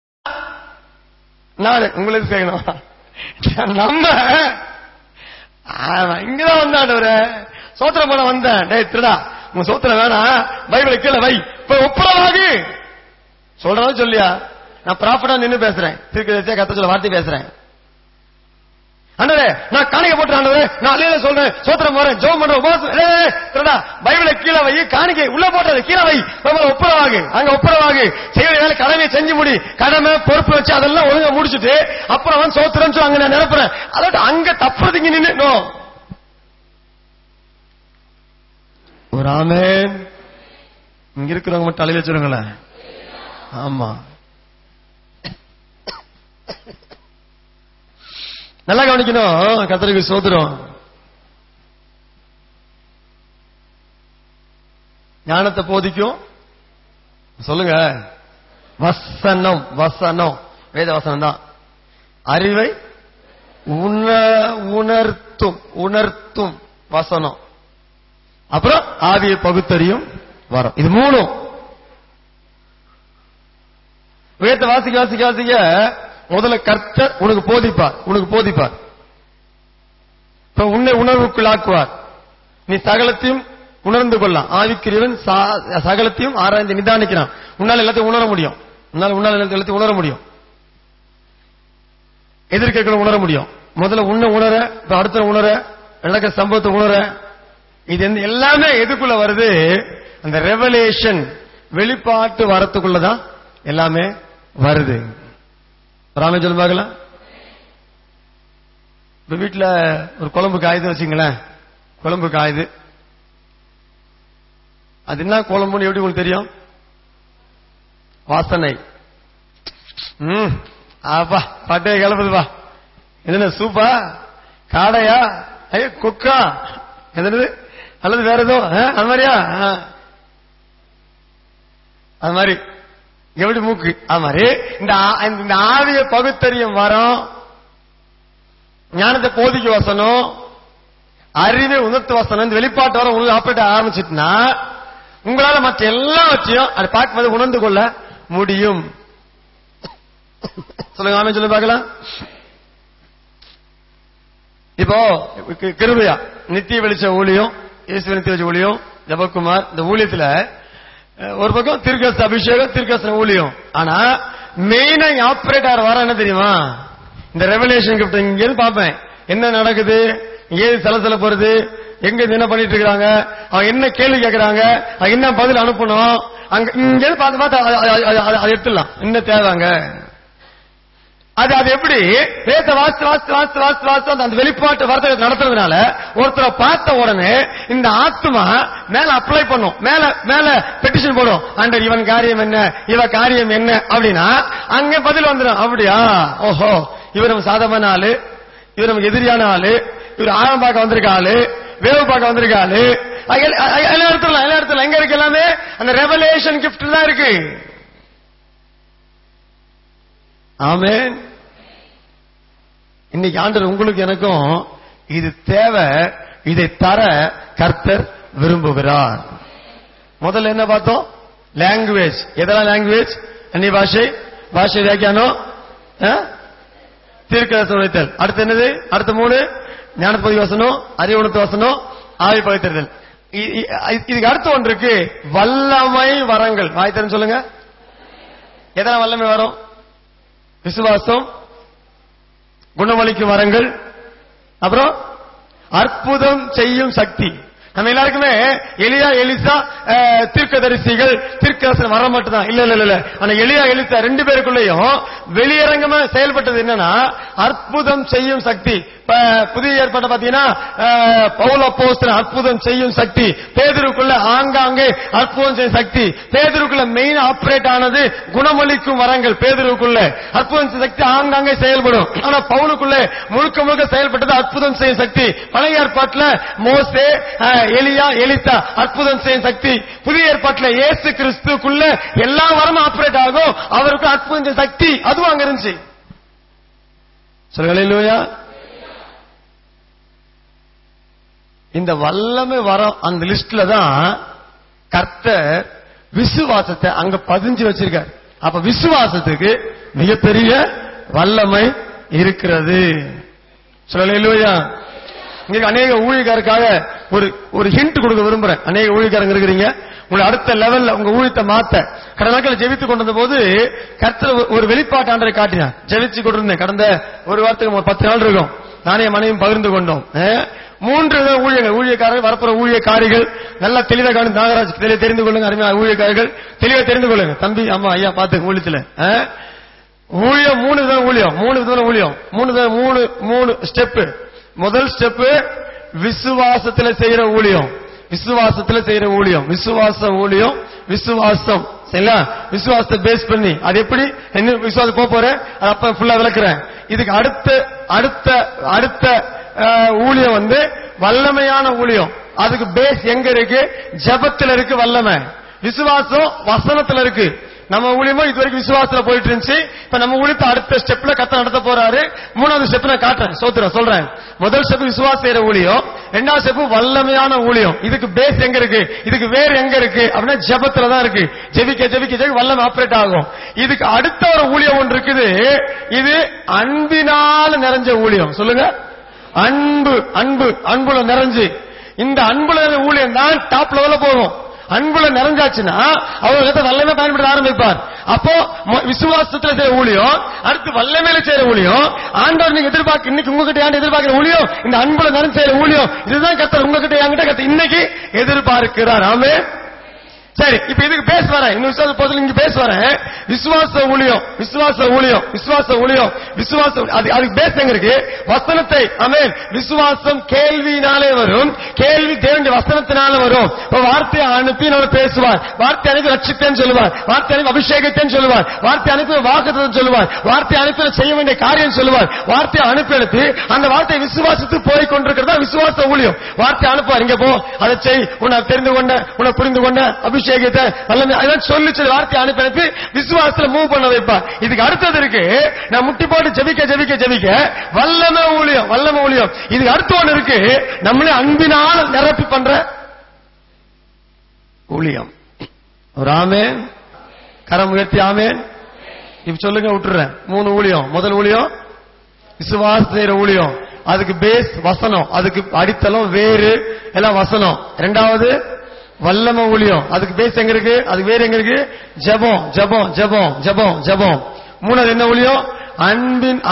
நான் உங்களுக்கு செய்யணும். நம்ம இங்கதான் வந்தாண்டவர சோத்திரம் பண்ண வந்தேன். டே திருடா, உங்க சோத்திரம் வேணாம், பைபிளை கீழே வை, இப்ப ஒப்புரவாகு சொல்றதும் சொல்லியா? நான் ப்ராஃபிட்டா நின்னு பேசுறேன், திருக்க கத்த சொல்ல வார்த்தை பேசுறேன். ஆண்டவரே நான் காணிக்க போட்டு ஆண்டவரே நான் அலையில சொல்றேன், சோத்திரம் போறேன், ஜெபம் பண்றேன், திருடா பைபிளை கீழே வை, காணிக்கை உள்ள போட்டது கீழே வை, ஒப்புரவாகு, அங்க ஒப்புரவாகு, செய்யற வேலை கடமையை செஞ்சு முடி, கடமை பொறுப்பு வச்சு அதெல்லாம் ஒழுங்கா முடிச்சுட்டு அப்புறம் அவன் சோத்திரம் சொல்லி அங்க நான் நினைப்பேன். அதாவது அங்க தப்புறதுங்க நின்னு ஒரு ஆமென். இங்க இருக்கிறவங்க மட்டும் அலையில சொல்லுங்களேன். ஆமா, நல்லா கவனிக்கணும். கர்த்தருக்கு ஸ்தோத்திரம். ஞானத்தை போதிக்கும் சொல்லுங்க வசனம். வசனம் வேத வசனம் தான். அறிவை உணர்த்தும் உணர்த்தும் வசனம். அப்புறம் ஆவியை பகுத்தறியும் வரும். இது மூணும் வேதத்தை வாசிக்க வாசிக்க வாசிக்க முதல்ல கர்த்தர் உனக்கு போதிப்பார், உனக்கு போதிப்பார், உன்னை உணர்வுக்குள் ஆக்குவார். நீ சகலத்தையும் உணர்ந்து கொள்ளலாம். ஆவிக்குரியவன் சகலத்தையும் ஆராய்ந்து நிதானிக்கிறான். உன்னால எல்லாத்தையும் உணர முடியும். உன்னால எல்லாத்தையும் உணர முடியும். எதிர்க்க உணர முடியும். முதல்ல உன்னை உணர, அடுத்த உணர, நடக்க சம்பவத்தை உணர. இது எல்லாமே எதுக்குள்ள வருது? அந்த ரெவலேஷன் வெளிப்பாட்டு வரத்துக்குள்ளதான் எல்லாமே வருது. ராமே சொல்ல பார்க்கலாம். இப்ப வீட்டுல ஒரு குழம்பு காயுது வச்சுங்களேன். குழம்பு காயுது, அது என்ன குழம்புன்னு எப்படி உங்களுக்கு தெரியும்? வாசனை. ஆப்பா பட்டைய கிளம்புதுப்பா. என்ன சூப்பா, காடையா, ஐயோ குக்கா, எது அல்லது வேற ஏதோ அது மாதிரியா? அது மாதிரி எப்படி மூக்கு? அது மாதிரி இந்த ஆவிய பகுத்தறியும் வரும். ஞானத்தை போதிக்க வசனம், அறிவை உணர்த்து வசனம், இந்த வெளிப்பாட்டு வர உங்களுக்கு ஆப்ரேட் ஆரம்பிச்சுட்டுனா உங்களால மற்ற எல்லாவற்றையும் அதை பார்க்கும்போது உணர்ந்து கொள்ள முடியும். சொல்லுங்க ஆமென் சொல்லி பார்க்கலாம். இப்போ கிருபையா நித்திய வெளிச்ச ஊழியம், இயேசு நித்திய வெளிச்ச ஊழியம், ஜபக்குமார், இந்த ஊழியத்துல ஒரு பக்கம் திருக்கச அபிஷேகம், திருக்கசன ஊழியம். ஆனா மெயினா ஆபரேட் ஆகிற வர என்ன தெரியுமா? இந்த ரெவலேஷன் கிஃப்ட். இங்க இருந்து பார்ப்பேன் என்ன நடக்குது, ஏது சலசல போறது, எங்க என்ன பண்ணிட்டு இருக்காங்க, அவங்க என்ன கேள்வி கேட்கறாங்க, என்ன பதில் அனுப்பணும், அங்க இங்க இருந்து பார்த்து பார்த்து அதை எடுத்துடலாம். என்ன தேவைங்க அது அது எப்படி வேத வாஸ்து வாஸ்து வாஸ்து வாஸ்து வாஸ்து அந்த வெளிப்பாட்டு வார்த்தை நடத்துறதுனால ஒருத்தரை பார்த்த உடனே இந்த ஆத்மா மேல அப்ளை பண்ணும், மேல மேல பெட்டிஷன் போடும். ஆண்டர் இவன் காரியம் என்ன, இவ காரியம் என்ன அப்படின்னா அங்க பதில் வந்துடும். அப்படியா, ஓஹோ இவர் நம்ம சாதமான ஆளு, இவர் நமக்கு எதிரியான ஆளு, இவர் ஆழம் பார்க்க வந்திருக்க ஆளு, வேவு பார்க்க வந்திருக்க ஆளு, எல்லாம் எடுத்துடலாம். எல்லாம் எடுத்துடலாம். எங்க இருக்கு? எல்லாமே அந்த ரெவலேஷன் கிஃப்ட் தான் இருக்கு. ஆமென். இன்னைக்கு ஆண்டவர் உங்களுக்கு எனக்கும் இது தேவை. இதை தர கர்த்தர் விரும்புகிறார். முதல்ல என்ன பார்த்தோம்? லாங்குவேஜ். எதெல்லாம் லாங்குவேஜ்? அந்நிய பாஷை, பாஷை வியாக்கியானம், தீர்க்கதரிசனம் உரைத்தல். அடுத்து என்னது? அடுத்த 3 ஞானப்பதி வசனம், அறிவுணர்த்து வசனம், ஆவி பகைத்தறிதல். இதுக்கு அடுத்து ஒன்று இருக்கு, வல்லமை வரங்கள். வாய்த்தரன் சொல்லுங்க. எதெல்லாம் வல்லமை வரும்? விசுவாசம், குணமளிக்கும் வரங்கள், அப்புறம் அற்புதம் செய்யும் சக்தி. நம்ம எல்லாருக்குமே எலியா எலிசா தீர்க்கதரிசிகள் தீர்க்கதரிசனம் வர மட்டும் தான். இல்ல இல்ல இல்ல. ஆனா எலியா எலிசா 2 பேருக்குள்ளேயும் வெளியரங்கமா செயல்பட்டது என்னன்னா அற்புதம் செய்யும் சக்தி. புதிய ஏற்பாட்டை பாத்தீங்கன்னா பவுல் அப்போஸ்தலன் அற்புதம் செய்யும் சக்தி. பேதுருக்குள்ள ஆங்காங்கே அற்புதம் செய்யும் சக்தி. பேதுருக்குள்ள மெயின் ஆபரேட் ஆனது குணமளிக்கும் வரங்கள். பேதுருக்குள்ள அற்புதம் செய்யும் சக்தி ஆங்காங்கே செயல்படும். ஆனா பவுலுக்குள்ள முழுக்க முழுக்க செயல்பட்டது அற்புதம் செய்யும் சக்தி. பழைய ஏற்பாட்டுல மோசே, எலியா, எலிசா அற்புதம் செய்யும் சக்தி. புதிய ஏற்பாட்டுல இயேசு கிறிஸ்துக்குள்ள எல்லா வரமும் ஆபரேட் ஆகும். அவருக்கு அற்புதம் செய்யும் சக்தி அதுவும் அங்க இருந்துச்சு. சொல்லுங்க அல்லேலூயா. இந்த வல்லமை வரம் அந்த லிஸ்ட்ல தான் கர்த்தர் விசுவாசத்தை அங்க பதிஞ்சு வச்சிருக்காரு. அப்ப விசுவாசத்துக்கு மிகப்பெரிய வல்லமை இருக்கிறது. சொல்லலையா? இங்க அநேக ஊழியக்காரருக்காக ஒரு ஹிண்ட் கொடுக்க விரும்புறேன். அநேக ஊழியக்காரங்க இருக்கிறீங்க, உங்களை அடுத்த லெவல்ல உங்க ஊழியத்தை மாத்த கடந்த நாட்கள் ஜெபித்துக் கொண்டிருந்த போது கர்த்தர் ஒரு வெளிப்பாட்டு ஆண்டரை காட்டினார். ஜெபிச்சு கொண்டிருந்தேன். கடந்த ஒரு வாரத்துக்கு 10 நாள் இருக்கும். நானே மனைவியும் பகிர்ந்து கொண்டோம். 3 ஊழியக்காரர்கள் வரப்புற ஊழியக்காரிகள் நல்லா தெளிவாக கவனித்து, நாகராஜ் தெரிந்து கொள்ளுங்க, அருமையா ஊழியக்காரர்கள் தெளிவாக தெரிந்து கொள்ளுங்க. தம்பி அம்மா ஐயா பார்த்து ஊழியத்துல ஊழியம் 3 விதமான ஊழியம், 3 விதமான ஊழியம், 3 ஸ்டெப். முதல் ஸ்டெப் விசுவாசத்துல செய்யற ஊழியம், விசுவாசத்துல செய்யற ஊழியம், விசுவாச ஊழியம், விசுவாசம். சரிங்களா? விசுவாசத்தை பேஸ் பண்ணி அது எப்படி என்ன விசுவாசம் போக போறேன், அது அப்ப ஃபுல்லா விளக்குறேன். இதுக்கு அடுத்த ஊழியம் வல்லமையான ஊழியம். அதுக்கு பேஸ் எங்க இருக்கு? ஜெபத்துல இருக்கு வல்லமை. விசுவாசம் வசனத்துல இருக்கு. நம்ம ஊழியமோ இதுவரைக்கும் விசுவாசத்துல போயிட்டு இருந்துச்சு. இப்ப நம்ம ஊழியத்தை அடுத்த ஸ்டெப்ல கர்த்தர் நடத்த போறாரு. 3வது ஸ்டெப் நான் காட்டுறேன், சொல்றேன். முதல் ஸ்டெப் விசுவாச செய்யற ஊழியம், 2வது ஸ்டெப் வல்லமையான ஊழியம். இதுக்கு பேஸ் எங்க இருக்கு, இதுக்கு வேறு எங்க இருக்கு அப்படின்னா ஜெபத்துல தான் இருக்கு. ஜெபிக்க வல்லமை ஆபரேட் ஆகும். இதுக்கு அடுத்த ஒரு ஊழியம் ஒன்று இருக்குது. இது அன்பினால நிறைஞ்ச ஊழியம். சொல்லுங்க, அன்புல நிறைஞ்சு. இந்த அன்புல ஊழியம் தான் டாப் லெவல்ல போகும். அன்புல நிறைஞ்சாச்சுன்னா அவங்க வல்லமை பயன்படுத்த ஆரம்பிப்பார். அப்போ விசுவாசத்துல செய்ய ஊழியம், அடுத்து வல்லமையில செய்யற ஊழியம், ஆண்டவர் நீங்க எதிர்பார்க்க இன்னைக்கு உங்ககிட்ட எதிர்பார்க்கிற ஊழியம் இந்த அன்புல நிறைஞ்சு செய்யற ஊழியம். இதுதான் கர்த்தர் உங்ககிட்ட என்கிட்ட கர்த்தர் இன்னைக்கு எதிர்பார்க்கிறார். ஆமென். சரி, இப்ப இதுக்கு பேச வரேன். இன்னும் விசுவாச போதில் இங்க பேச வரேன். விசுவாச ஊழியம், அதுக்கு பேஸ் எங்க இருக்கு? வசனத்தை. ஆமென். விசுவாசம் கேள்வியினாலே வரும், கேள்வி தேவனுடைய வசனத்தினால வரும். வார்த்தையை அனுப்பி நம்ம பேசுவார், வார்த்தை அனுப்பி ரட்சித்தேன்னு சொல்லுவார், வார்த்தை அனுப்பி அபிஷேகத்தேன்னு சொல்லுவார், வார்த்தை அனுப்பி வாக்குத்தத்தம் சொல்லுவார், வார்த்தை அனுப்பி செய்ய வேண்டிய காரியம் சொல்லுவார். வார்த்தையை அனுப்பி எடுத்து அந்த வார்த்தை விசுவாசத்துக்கு போய் கொண்டிருக்கிறதா விசுவாச ஊழியம். வார்த்தை அனுப்புவார், இங்க போ, அதை செய், உன்னை தெரிந்து கொண்ட, உன்னை புரிந்து கொண்ட அபிஷேகத்தை சொல்லி வார்த்தை அனுப்பி விசுவாசத்துல மூவ் பண்ண வைப்பார். இதுக்கு அடுத்தது இருக்கு, நான் முட்டி போட்டு ஜெபிக்க வல்லமை ஊழியம். இதுக்கு அடுத்த ஒன்று இருக்கு, நம்மளே அன்பினால் நிரப்பி பண்ற ஊழியம். ஒரு ஆமென். கரம் உயர்த்தி ஆமென். இப்ப சொல்லுங்க, விட்டுறேன். 3 ஊழியம். முதல் ஊழியம் விசுவாச செய்யற ஊழியம், அதுக்கு பேஸ் வசனம், அதுக்கு அடித்தளம் வேறு எல்லாம் வசனம். 2வது வல்லமை ஊழியம், அதுக்கு பேஸ் எங்க இருக்கு, அதுக்கு வேறு எங்க இருக்கு? ஜெபம். 3வது என்ன ஊழியம்?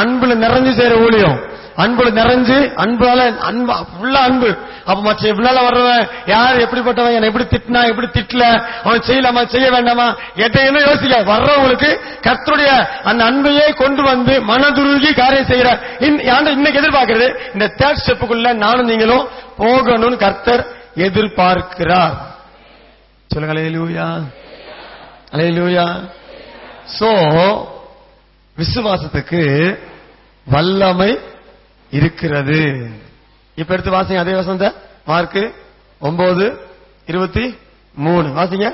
அன்புல நிறைஞ்சு செய்யற ஊழியம். அன்புல நிறைஞ்சு, அன்பு அன்பு. அப்ப மற்ற இவ்வளவு வர்றவன் யார், எப்படிப்பட்டவன், என்ன எப்படி திட்டினா, எப்படி திட்டல, அவன் செய்யலாமா செய்ய வேண்டாமா, என்ன யோசிக்க வர்றவங்களுக்கு கர்த்தருடைய அந்த அன்பையே கொண்டு வந்து மனதுருகி காரியம் செய்யற இன்னைக்கு எதிர்பார்க்கிறது. இந்த 3rd ஸ்டெப்புக்குள்ள நானும் நீங்களும் போகணும்னு கர்த்தர் எதிர்பார்க்கிறார். சொல்லுங்க, அல்லேலூயா. சோ விசுவாசத்துக்கு வல்லமை இருக்கிறது. இப்ப எடுத்து வாசிங்க அதே வசனத்தை, மார்க் 9:23 வாசிங்க.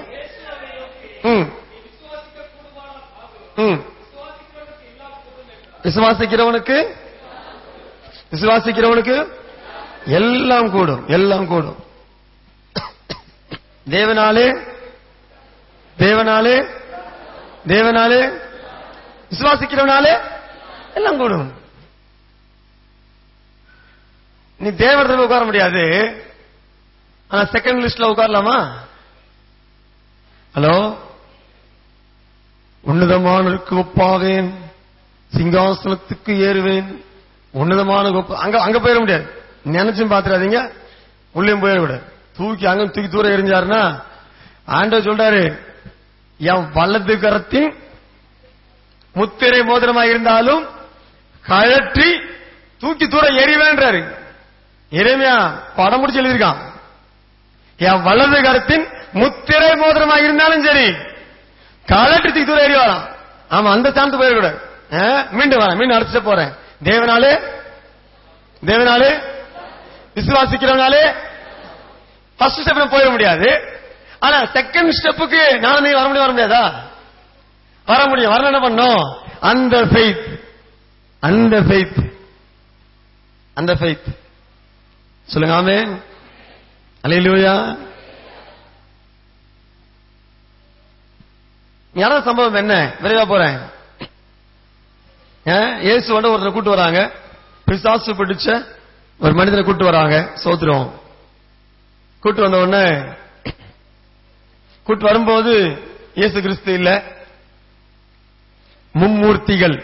விசுவாசிக்கிறவனுக்கு எல்லாம் கூடும். தேவனாலே விசுவாசிக்கிறவனாலே எல்லாம் கூடும். நீ தேவனிடத்தில் உட்கார முடியாது, ஆனா செகண்ட் லிஸ்ட்ல உட்காரலாமா? ஹலோ, உன்னதமானவருக்கு ஒப்பாவேன், சிங்காசனத்துக்கு ஏறுவேன், உன்னதமான அங்க போயிட முடியாது. நினைச்சும் பாத்துறாதீங்க, உள்ளேயும் போயிட விட. தூக்கி தூரம் எரிஞ்சாருன்னா ஆண்டவர் சொல்றாரு, என் வலது கரத்தின் முத்திரை மோதிரமா இருந்தாலும் கழற்றி தூக்கி தூரம் எறிவேன்றாரு. எரேமியா படம் முடிச்சு எழுதியிருக்கான், என் வலது கரத்தின் முத்திரை மோதிரமா இருந்தாலும் சரி கழற்றி தூக்கி தூரம் எறிவாராம். ஆமா, அந்த சாந்து போயிடக்கூடாது. மீண்டும் அடிச்சுட்டு போறேன். தேவனாலே விசுவாசிக்கிறவனாலே ஃபர்ஸ்ட் ஸ்டெப் போயிட முடியாது. ஆனா செகண்ட் ஸ்டெப்புக்கு நானும் நீங்க வர முடியாதா? வர முடியும். வரணும், என்ன பண்ணும்? அந்த ஃபெய்த். சொல்லுங்க ஆமென். அல்லேலூயா. யாராவது சம்பவம் என்ன விரைவா போறேன். இயேசு வந்து ஒருத்தரை கூட்டு வராங்க, பிசாசு பிடிச்ச ஒரு மனிதனை கூட்டு வராங்க. சோத்திரம். கூட்டு வந்த உடனே கூட்டு வரும்போது இயேசு கிறிஸ்து இல்ல, மும்மூர்த்திகள்.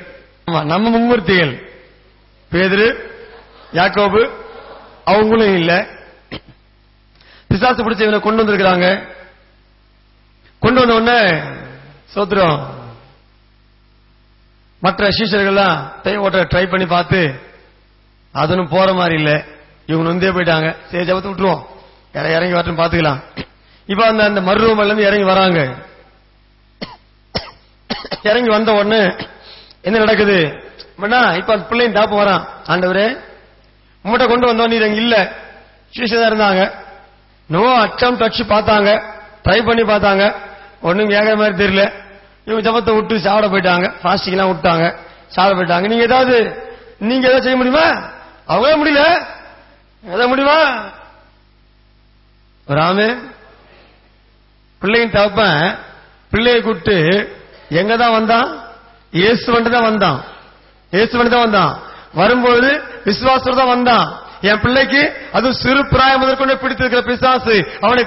நம்ம மும்மூர்த்திகள் பேதுரு, யாக்கோபு அவங்களும் இல்ல. பிசாசு பிடிச்ச இவனை கொண்டு வந்திருக்கிறாங்க. கொண்டு வந்த உடனே சோத்திரம் மற்ற சீஷர்கள்லாம் ஓட்ட ட்ரை பண்ணி பார்த்து அதுவும் போற மாதிரி இல்ல. இவங்க வந்தே போயிட்டாங்க. சரி ஜபத்தை விட்டுருவோம், இறங்கி வரட்டும் பாத்துக்கலாம். இப்ப அந்த மறுரூமல்ல இருந்து இறங்கி வராங்க. இறங்கி வந்த உடனே என்ன நடக்குது? இப்ப அந்த பிள்ளையும் தாப்பு வரான். ஆண்டவரே உங்கள்கிட்ட கொண்டு வந்தோம், நீர் அங்க இல்ல. சீஷதா இருந்தாங்க. நோ அட்டம் டச்சு பார்த்தாங்க, ட்ரை பண்ணி பார்த்தாங்க, ஒண்ணும் கேட்கற மாதிரி தெரியல. இவங்க ஜபத்தை விட்டு சாப்பிட போயிட்டாங்க. பாஸ்டிங் எல்லாம் விட்டாங்க, சாப்பிட போயிட்டாங்க. நீங்க ஏதாவது செய்ய முடியுமா? அவங்களே முடியல, எதாவது முடியுமா? ராமே பிள்ளையின் தகப்பன் பிள்ளையை கூப்பிட்டு எங்கதான் வந்தான்? இயேசு வந்து தான் வந்தான். இயேசு வந்து தான் வந்தான். வரும்போது விசுவாசத்தோட தான் வந்தான். என் பிள்ளைக்கு அது சிறு பிராயம் முதற்கொண்டு பிடித்திருக்கிற பிசாசு, அவனை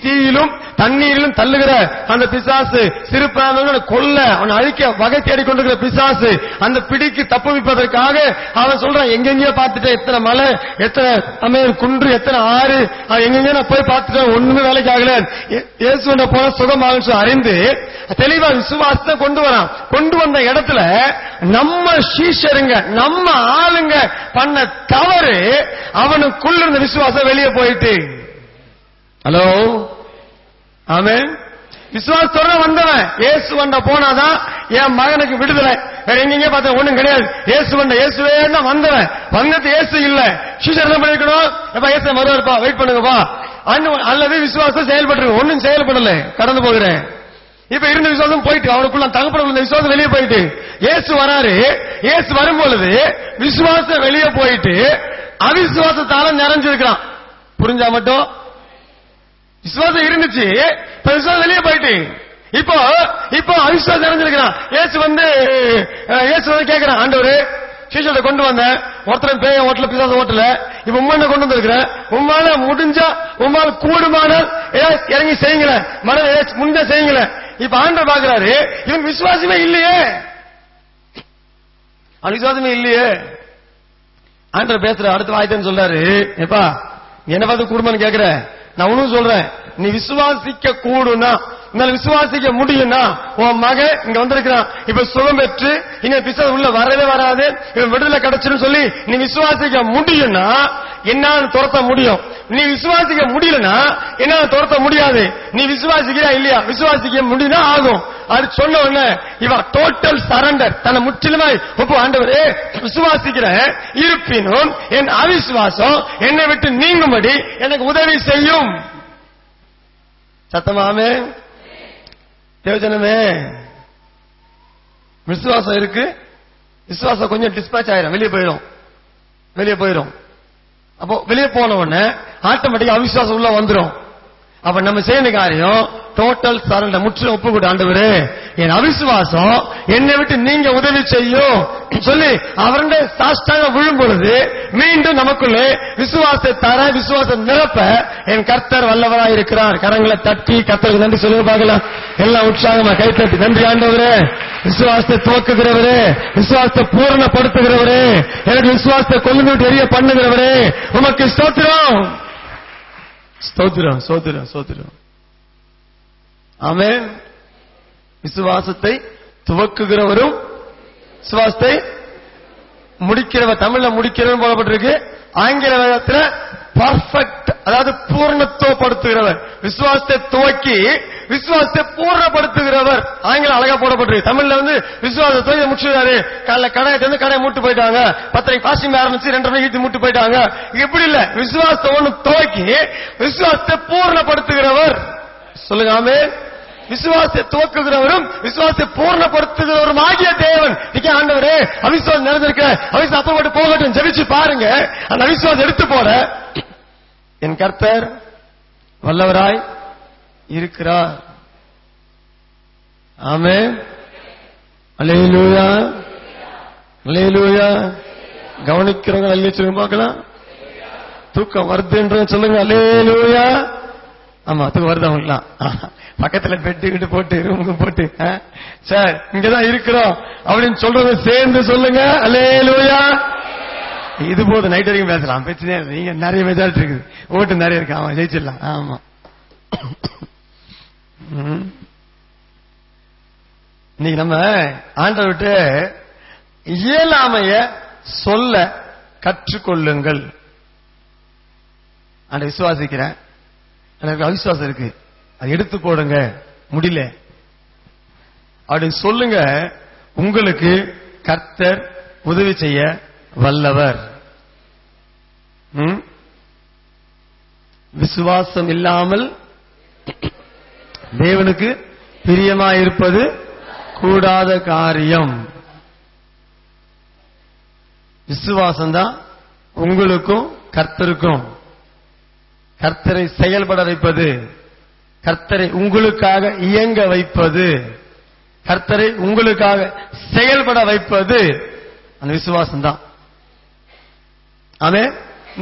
தீயிலும் தண்ணீரிலும் தள்ளுகிற அந்த பிசாசு, சிறு பிராயம் கொல்ல அவனை அழிக்க வகை தேடிக்கொண்டிருக்கிற பிசாசு, அந்த பிடிக்கு தப்புவிப்பதற்காக அவன் சொல்றான், எங்கெங்கயோ பார்த்துட்டேன், எத்தனை மலை, எத்தனை குன்று, எத்தனை ஆறு, எங்கெங்க நான் போய் பார்த்துட்டேன், ஒண்ணுமே வேலைக்கு ஆகல. இயேசு போன சுகமாக அறிந்து தெளிவா விசுவாசத்தை கொண்டு வரான். கொண்டு வந்த இடத்துல நம்ம சீஷருங்க, நம்ம ஆளுங்க பண்ண தவறு, அவனுக்குள்ள இருந்த விசுவாசம் வெளியே போயிட்டு. ஹலோ, ஆமென். விசுவாசத்தோட வந்தவன் இயேசு வந்த போனாதான் என் மகனுக்கு விடுதலை. வேற எங்கெங்க பார்த்த ஒண்ணும் கிடையாது. இயேசு வந்த இயேசுவே தான் வந்தவன். வந்தது இயேசு இல்ல. சீஷர் என்ன பண்ணிருக்கணும்? எப்ப இயேசு வருவாருப்பா, வெயிட் பண்ணுங்கப்பா. அல்லது விசுவாசம் செயல்பட்டு ஒன்னும் செயல்படல, கடந்து போகிறேன். இப்ப இருந்த விசுவாசம் போயிட்டு, அவனுக்குள்ள தகப்பன விசுவாசம் வெளியே போயிட்டு, இயேசு வராரு. இயேசு வரும்பொழுது விசுவாசம் வெளியே போயிட்டு அவிசுவாசத்தால நிறைஞ்சிருக்கிறான். புரிஞ்சா மட்டும்? விசுவாசம் இருந்துச்சு, இப்ப விசுவாசம் வெளியே போயிட்டு இப்போ அவிசுவாசம் நிறைஞ்சிருக்கிறான். இயேசு வந்து கேட்கிறான், ஆண்டவரே சீஷரை கொண்டு வந்த ஒருத்தர் பேய ஓட்டல, பிசாச ஓட்டல, இப்ப உண்மை கொண்டு வந்திருக்கிறேன், உம்மால முடிஞ்சா, உம்மால கூடுமான இறங்கி செய்யுங்கள, முடிஞ்சா செய்யுங்கள. இப்ப ஆண்டவர் பாக்குறாரு, இவன் விசுவாசமே இல்லையே, விசுவாசமே இல்லையே. ஆண்டவர் பேசுற அடுத்த வாய்த்தன்னு சொல்றாரு, எப்பா என்ன பார்த்து கூடுமான்னு கேக்குற, நான் ஒன்னும் சொல்றேன், நீ விசுவாசிக்க கூடுனா, விசுவாசிக்க முடியும்னா, உன் மகன் இங்க வந்திருக்கிறான், இப்ப சுகம் பெற்று இங்க பிசாசு உள்ள வரவே வராது, இவன் விடுதலை கிடைச்சிரும் சொல்லி நீ விசுவாசிக்க முடியும்னா என்னால துரத்த முடியும். நீ விசுவாசிக்க முடியலன்னா என்னால துரத்த முடியாது. நீ விசுவாசிக்கிறா இல்லையா? விசுவாசிக்க முடியும்னா ஆகும். அது சொன்ன உடனே இவன் டோட்டல் சரண்டர், தன்னை முற்றிலுமாய் ஒப்பு, ஆண்டவரே விசுவாசிக்கிறேன், இருப்பினும் என் அவிசுவாசம் என்னை விட்டு நீங்கும்படி எனக்கு உதவி செய்யும். சத்தமாமே தேவஜனமே, விசுவாசம் இருக்கு, விசுவாசம் கொஞ்சம் டிஸ்பேச் ஆயிரும், வெளியே போயிடும். அப்போ வெளியே போன உடனே ஆட்டோமேட்டிக்கா அவிசுவாசம் உள்ள வந்துடும். அப்ப நம்ம செய்யற காரியம் டோட்டல் சரண்டர், முற்றிலும் ஒப்புக்கூட, ஆண்டவரே என் அவிசுவாசம் என்னை விட்டு நீங்க உதவி செய்யும் சொல்லி அவருடைய சாஷ்டாங்க விழும் பொழுது மீண்டும் நமக்குள்ளே விசுவாசத்தை தர, விசுவாசம் நிரப்ப என் கர்த்தர் வல்லவராய் இருக்கிறார். கரங்களை தட்டி கர்த்தருக்கு நன்றி சொல்ல பார்க்கலாம். எல்லாம் உற்சாகமா கை தட்டி, நன்றி ஆண்டவரே, விசுவாசத்தை துவக்குகிறவரே, விசுவாசத்தை பூரணப்படுத்துகிறவரே, எனக்கு விசுவாசத்தை கொண்டு எரிய பண்ணுகிறவரே, உமக்கு ஸ்தோத்திரம், ஸ்தோத்திரம், ஸ்தோத்திரம், ஸ்தோத்திரம். ஆமென். விசுவாசத்தை துவக்குகிறவரும் விசுவாசத்தை முடிக்கிறவர், தமிழ்ல முடிக்கிறவர் போடப்பட்டிருக்கு, ஆங்கில வேதத்துல பர்ஃபெக்ட், அதாவது பூர்ணத்துவப்படுத்துகிறவர். விசுவாசத்தை துவக்கி விசுவாசத்தை பூர்ணப்படுத்துகிறவர் ஆங்கிலம் அழகா போடப்பட்டிருக்கு. தமிழ்ல வந்து விசுவாசத்தை முடிச்சுறாரு, காலைல கடையை கடையை மூட்டு போயிட்டாங்க, 10 பாசிங் ஆரம்பிச்சு 2 மணிக்கு மூட்டு போயிட்டாங்க. இப்படி இல்ல, விசுவாசத்தை ஒண்ணு துவக்கி விசுவாசத்தை பூர்ணப்படுத்துகிறவர். சொல்லுங்க ஆமென். விசுவாசத்தை துவக்குகிறவரும் விசுவாசத்தை பூர்ணப்படுத்துகிறவரும் ஆகிய தேவன். ஆண்டவரே அவிசுவாசம் நிறைந்திருக்க, அவிசுவாசம் போட்டு போகட்டும், ஜெபிச்சு பாருங்க. அந்த அவிசுவாசம் எடுத்து போட என் கர்த்தர் வல்லவராய் இருக்கிறார். ஆமென். அல்லேலூயா, அல்லேலூயா. கவனிக்கிறவங்க அல்லே சொல்லுங்க பார்க்கலாம். தூக்கம் வருதுன்ற சொல்லுங்க. அல்லேலூயா. ஆமா, தூக்கம் வருது அவங்களாம். பக்கத்துல பெட்டு கிட்டு போட்டு ரூமுக்கு போட்டு சார் இங்கதான் இருக்கிறோம் அப்படின்னு சொல்றத சேர்ந்து சொல்லுங்க. அல்லேலூயா. இது போது நைட் வரைக்கும் பேசலாம், பிரச்சனையே இல்லை. நீங்க நிறைய மெஜாரிட்டி இருக்குது, ஓட்டு நிறைய இருக்கு. ஆமா, ஜெயிச்சிடலாம். ஆமா. இன்னைக்கு நம்ம ஆண்டவர்கிட்ட இயலாமைய சொல்ல கற்றுக்கொள்ளுங்கள். அந்த விசுவாசிக்கிறேன், எனக்கு அவிசுவாசம் இருக்கு, அது எடுத்து போடுங்க, முடியல அப்படின்னு சொல்லுங்க. உங்களுக்கு கர்த்தர் உதவி செய்ய வல்லவர். விசுவாசம் இல்லாமல் தேவனுக்கு பிரியமாயிருப்பது கூடாத காரியம். விசுவாசம் தான் உங்களுக்கும் கர்த்தருக்கும், கர்த்தரை செயல்பட வைப்பது, கர்த்தரை உங்களுக்காக இயங்க வைப்பது, கர்த்தரை உங்களுக்காக செயல்பட வைப்பது அந்த விசுவாசம் தான். ஆமென்.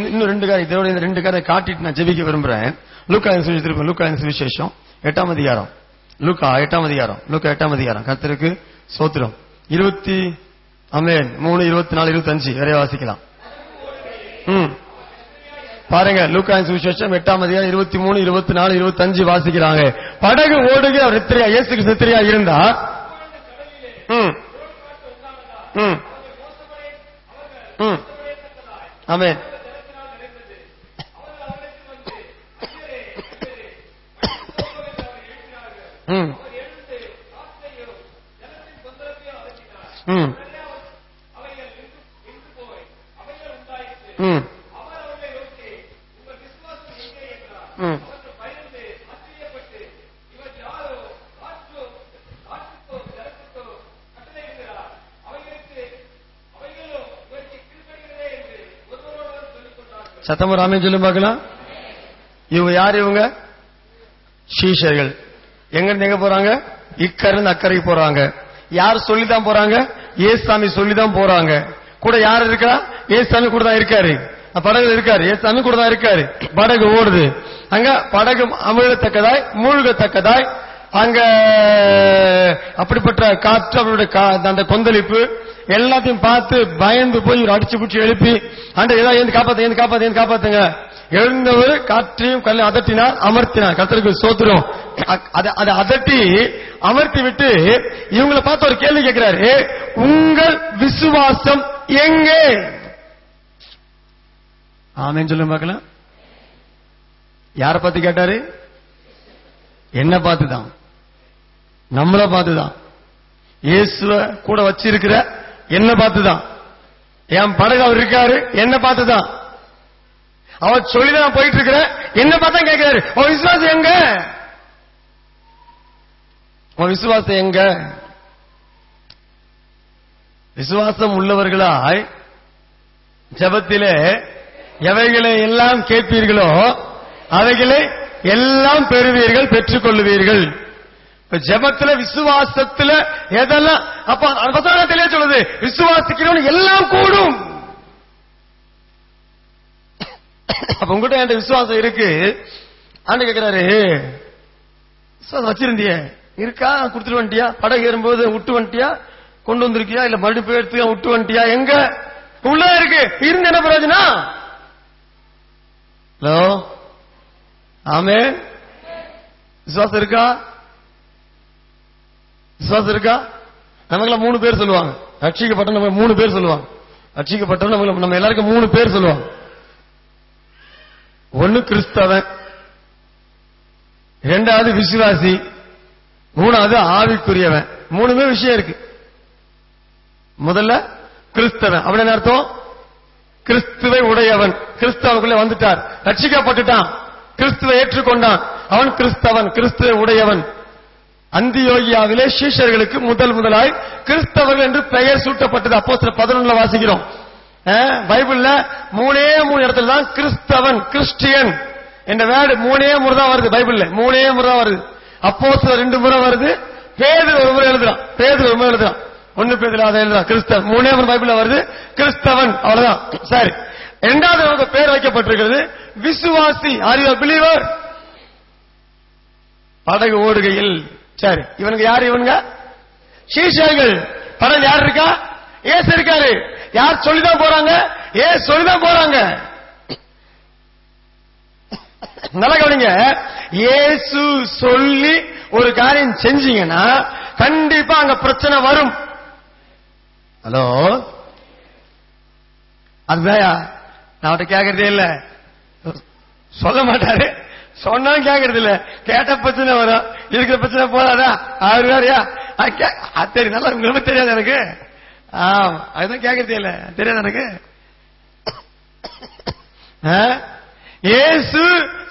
இன்னும் 2 காரியம், இதோட இந்த 2 காரியம் காட்டிட்டு நான் ஜெபிக்க விரும்புறேன். லூக்கா சுவிசேஷம் 8ஆம் அதிகாரம், லூக்கா 8ஆம் அதிகாரம், லூக்கா 8ஆம் அதிகாரம். கர்த்தருக்கு ஸ்தோத்திரம். 20 ஆமென் 3, 24, 25 வரை வாசிக்கலாம். பாருங்க, லூக்கா சுவிசேஷம் 8ஆம் அதிகாரம் 23, 24, 25 வாசிக்கிறாங்க. படகு ஓடுக, அவர் நித்திரையா, இயேசு கிறிஸ்து நித்திரையா இருந்தா. ஆமென். சத்தமும் ராமே சொல்லும் பார்க்கலாம். இவங்க யார்? இவங்க சீஷர்கள். எங்க போறாங்க? இக்கரையிலிருந்து அக்கறைக்கு போறாங்க. யார் சொல்லிதான் போறாங்க? ஏசாமி சொல்லிதான் போறாங்க. கூட யார் இருக்கா? ஏசாமி கூட தான் இருக்காரு, படகு இருக்காரு, ஏசாமி கூட தான் இருக்காரு. படகு ஓடுது. அங்க படகு அமிழத்தக்கதாய் மூழ்கத்தக்கதாய் அங்க அப்படிப்பட்ட காற்று, அவருடைய அந்த கொந்தளிப்பு எல்லாத்தையும் பார்த்து பயந்து போய் ஒரு அடிச்சு பிடிச்சி எழுப்பி, ஆண்டவரே ஏதாவது ஏந்து காப்பாத்துங்க. எழுந்தவர் காற்றையும் கல்லை அதட்டினார், அமர்த்தினார். கர்த்தருக்கு ஸ்தோத்திரம். அதை அதட்டி அமர்த்தி விட்டு இவங்களை பார்த்து ஒரு கேள்வி கேட்கிறாரு, உங்கள் விசுவாசம் எங்கே? ஆமென் சொல்லுங்க பார்க்கலாம். யாரை பார்த்து கேட்டாரு? என்ன பார்த்துதான், நம்மள பார்த்துதான். இயேசுவ கூட வச்சிருக்கிற என்ன பார்த்துதான். என் படகு அவர் இருக்காரு, என்ன பார்த்துதான். அவர் சொல்லிதான் போயிட்டு இருக்கிற, என்ன பார்த்தா கேட்கிறாரு, உன் விசுவாசம் எங்க? உன் விசுவாசம் எங்க? விசுவாசம் உள்ளவர்களாய் ஜெபத்திலே எவைகளை எல்லாம் கேட்பீர்களோ அவைகளை எல்லாம் பெறுவீர்கள், பெற்றுக் கொள்ளுவீர்கள். ஜெபத்துல விசுவாசத்துல எதெல்லாம் அப்ப தெளிவா சொல்லுது, விசுவாசிக்கிறவன் எல்லாம் கூடும். அப்ப உங்ககிட்ட என்கிட்ட விசுவாசம் இருக்கு. ஆண்டு கேட்கிறாரு, விசுவாசம் வச்சிருந்திய இருக்கா? கொடுத்துட்டு வந்துட்டியா? படகு ஏறும்போது விட்டு வந்துட்டியா? கொண்டு வந்திருக்கியா? இல்ல மறுபடியும் போய் எடுத்து விட்டு வந்துட்டியா? எங்க உள்ள இருக்கு? இருந்து என்ன பிரயோஜனம்? ஹலோ, ஆமே. விசுவாசம் இருக்கா? விசுவாசம் இருக்கா? நமக்குலாம் 3 பேர் சொல்லுவாங்க. ரட்சிக்கப்பட்ட நம்ம 3 பேர் சொல்லுவாங்க. ரட்சிக்கப்பட்ட நம்ம எல்லாருக்கும் 3 பேர் சொல்லுவாங்க. ஒன்னு கிறிஸ்தவன், 2வது விசுவாசி, 3வது ஆவிக்குரியவன். 3மே விஷயம் இருக்கு. முதல்ல கிறிஸ்தவன் அப்படின்னு அர்த்தம், கிறிஸ்துவை உடையவன். கிறிஸ்தவனுக்குள்ளே வந்துட்டார், ரட்சிக்கப்பட்டுட்டான், கிறிஸ்துவை ஏற்றுக்கொண்டான், அவன் கிறிஸ்தவன், கிறிஸ்துவை உடையவன். அந்தியோகியாவிலே சீஷர்களுக்கு முதலாய் கிறிஸ்தவர்கள் என்று பெயர் சூட்டப்பட்டது. அப்போஸ்தலர் 11 வாசிக்கிறோம். பைபிள்ல 3 இடத்துல தான் கிறிஸ்தவன், கிறிஸ்டியன் என்ற வேர்டு 3 தான் வருது. பைபிள்ல 3 தான் வருது. அப்போஸ்தலர் 2 முறை வருது, பேதுரு ஒரு முறை எழுதுறான். 1 பேதுரு அதை எழுதுறான். கிறிஸ்தவன் 3 பைபிள்ல வருது கிறிஸ்தவன், அவ்வளவுதான். சரி, இரண்டாவது நமக்கு பேர் வைக்கப்பட்டிருக்கிறது விசுவாசி. Are you believer? படகு ஓடுகையில். சரி, இவனுக்கு யாரு? இவனுங்க சீஷர்கள். படகு யார் இருக்கா? ஏசு இருக்காரு. யார் சொல்லிதான் போறாங்க? சொல்லிதான் போறாங்க. நல்லா கவனிங்க. இயேசு சொல்லி ஒரு காரியம் செஞ்சீங்கன்னா கண்டிப்பா அங்க பிரச்சனை வரும். ஹலோ, அதுதாயா நான் கேட்கறதே இல்ல, சொல்ல மாட்டாரு. சொன்னாலும் கேட்கறது இல்ல. கேட்ட பிரச்சனை வரும். இருக்கிற பிரச்சனை போதாதா? அவரு வேறையா? சரி, நல்லா உங்களுக்கு தெரியாது எனக்கு. அதுதான் கேட்கறதே இல்ல, தெரியாது எனக்கு. இயேசு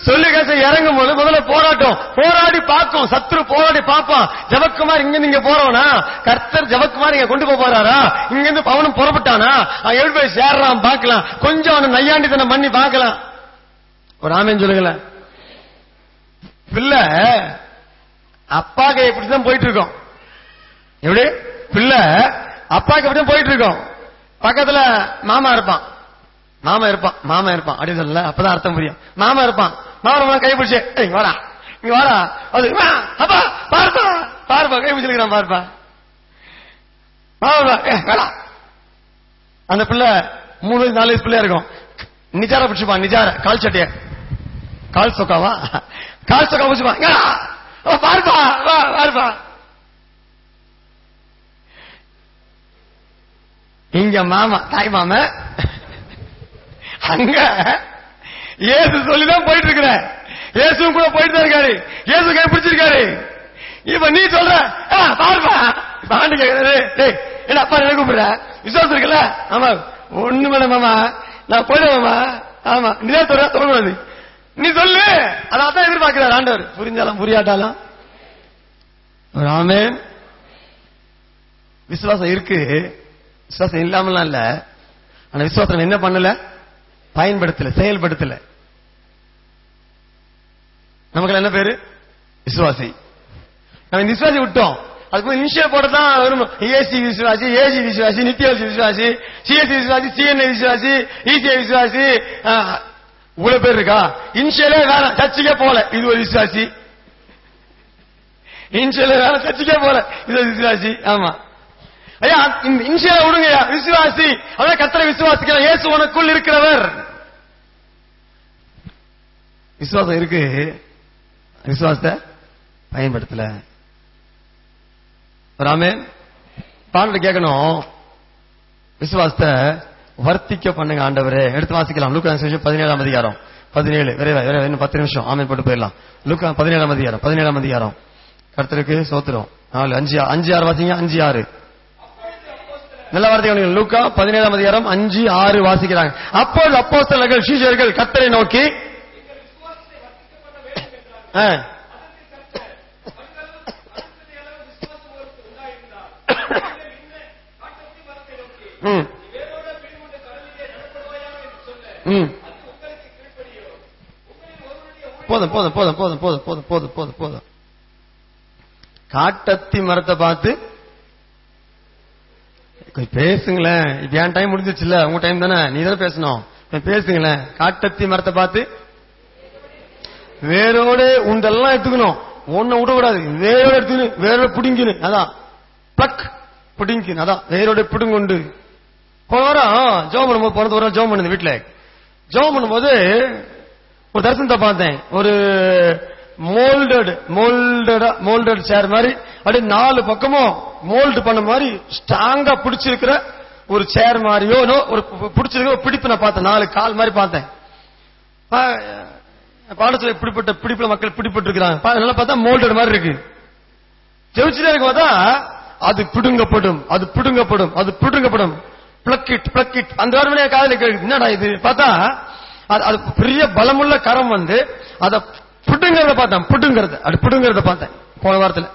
சொல்லி கேச இறங்கும் போது முதல்ல போராட்டம், போராடி பார்க்கும். சத்ரு போராடி பார்ப்பான். ஜபக்குமார் இங்க இங்க போறவனா? கர்த்தர் ஜபக்குமார் இங்க கொண்டு போறாரா? இங்க இருந்து பவனும் புறப்பட்டானா? எப்படி போய் சேர்றான் பார்க்கலாம். கொஞ்சம் அவனை நையாண்டித்தனம் பண்ணி பார்க்கலாம். ஒரு ஆமேன்னு சொல்லுங்களேன். பிள்ளை அப்பாக்கு இப்படிதான் போயிட்டு இருக்கோம். எப்படி பிள்ளை அப்பாக்கு இப்படிதான் போயிட்டு இருக்கோம். பக்கத்துல மாமா இருப்பான் அப்படி சொல்லல, அப்பதான் அர்த்தம் புரியும். மாமா இருப்பான். மாமா கைப்பிடிச்சு இங்க வாடா, இங்க வாடா, அது அப்பா பாருப்பா கை பிடிச்சிருக்கிறான் பாருப்பா. வேடா. அந்த பிள்ளை 3 வயசு 4 வயசு பிள்ளையா இருக்கும். நிஜார பிடிச்சுப்பான். நிஜார கால் சட்டைய, கால் சொக்காவா, கால் சொக்கா பிடிச்சுப்பான். பாருப்பா பாருப்பா. இங்க மாமா, தாய் மாமா, அங்க இயேசு சொல்லிதான் போயிட்டு இருக்கிற. இயேசுவும் கூட போயிட்டு தான் இருக்காரு. இயேசு கை பிடிச்சிருக்காரு. இப்ப நீ சொல்ற பாருப்பா. ஆண்டு கேட்கறாரு, என்ன அப்பா என்ன கூப்பிடுற? விசுவாசம் இருக்குல்ல? ஆமா. ஒண்ணு மேடம் மாமா, நான் போயிடுவேன் மாமா. ஆமா, நீதான் சொல்ற, சொல்லக்கூடாது. நீ சொல்லு. அதான் எதிர்பார்க்கிறார் ஆண்டவர். புரிஞ்சாலும் புரியாட்டாலும். ஆமென். விசுவாசம் இருக்கு, விசுவாசம் இல்லாமலாம் இல்ல. ஆனா விசுவாசம் என்ன பண்ணல? பயன்படுத்தல, செயல்படுத்தல. நமக்கு என்ன பேரு? விசுவாசி. நம்ம விசுவாசி விட்டோம். அதுக்கு இனிஷியல் போட்டதான் வரும். ஏசி விசுவாசி, ஏசி விசுவாசி, நித்தியவசி விசுவாசி, சிஎஸ்சி விசுவாசி, சிஎன்ஐ விசுவாசி, இசிஐ விசுவாசி, இவ்வளவு பேர் இருக்கா? இனிஷியலே வேணாம், சர்ச்சுக்கே போல, இது ஒரு விசுவாசி. இனிஷியலே வேணாம், சர்ச்சுக்கே போல, இது ஒரு விசுவாசி. ஆமா ஐயா, இந்த இன்ஷியலை விடுங்க. விசுவாசி, அதான் கர்த்தரை விசுவாசிக்கிற. இயேசு உனக்குள் இருக்கிறவர். விசுவாசம் இருக்கு, விசுவாசத்தை பயன்படுத்தல. ஆமென். பாடல கேட்கணும். விசுவாசத்தை வர்த்திக்க பண்ணுங்க ஆண்டவரே. எடுத்து வாசிக்கலாம். லூக்கா 17ஆம் அதிகாரம் 17. விரைவா இன்னும் 10 நிமிஷம். ஆமென் போட்டு போயிடலாம். லூக்கா 17ஆம் அதிகாரம். கர்த்தருக்கு சோத்திரம். 5-6 வாசிங்க. 5-6 நல்ல வார்த்தை. லூக்கா 17ஆம் அதிகாரம் 5-6 வாசிக்கிறாங்க. அப்போது அப்போஸ்தலர்கள் சீஷர்கள் கர்த்தரை நோக்கி போதும். காட்டத்தி மரத்தை பார்த்து பேசுங்களேன். இப்ப என் டைம் முடிஞ்சிச்சுல, உங்க டைம் தானே, நீ தானே பேசணும். பேசுங்களேன். காட்டத்தி மரத்தை பார்த்து வேரோட உண்டெல்லாம் எடுத்துக்கணும். ஒன்ன விடக்கூடாது. வேரோட எடுத்துக்கணும், வேரோட பிடிங்கணும். அதான் பிளக் பிடிங்கணும். அதான் வேரோட பிடுங்குண்டு. போன வாரம் ஜோம் பண்ணும்போது, போனது ஒரு ஜோம் பண்ணுது வீட்டுல. ஜோம் பண்ணும்போது ஒரு தரிசனத்தை பார்த்தேன். ஒரு மோல்டட் சேர் மாதிரி, அப்படி 4 பக்கமும் மோல்டு பண்ண மாதிரி ஸ்ட்ராங்கா பிடிச்சிருக்கிற ஒரு சேர் மாதிரியோ ஒரு பிடிச்சிருக்கிற பிடிப்பு நான் பார்த்தேன். 4 கால் மாதிரி பார்த்தேன். பாடத்துல இப்படிப்பட்ட பிடிப்புல மக்கள் பிடிப்பட்டு இருக்கிறாங்க. நல்லா பார்த்தா மோல்டட் மாதிரி இருக்கு. ஜெயிச்சுட்டே இருக்க பார்த்தா அது பிடுங்கப்படும், அது பிடுங்கப்படும், அது பிடுங்கப்படும். பிளக்கிட் பிளக்கிட் அந்த வாரமே காதல கேட்குது. என்னடா இது? பார்த்தா அது பெரிய பலமுள்ள கரம் வந்து அதை பிடுங்கிறத பார்த்தேன். பிடுங்கிறத பார்த்தேன் போன வாரத்துல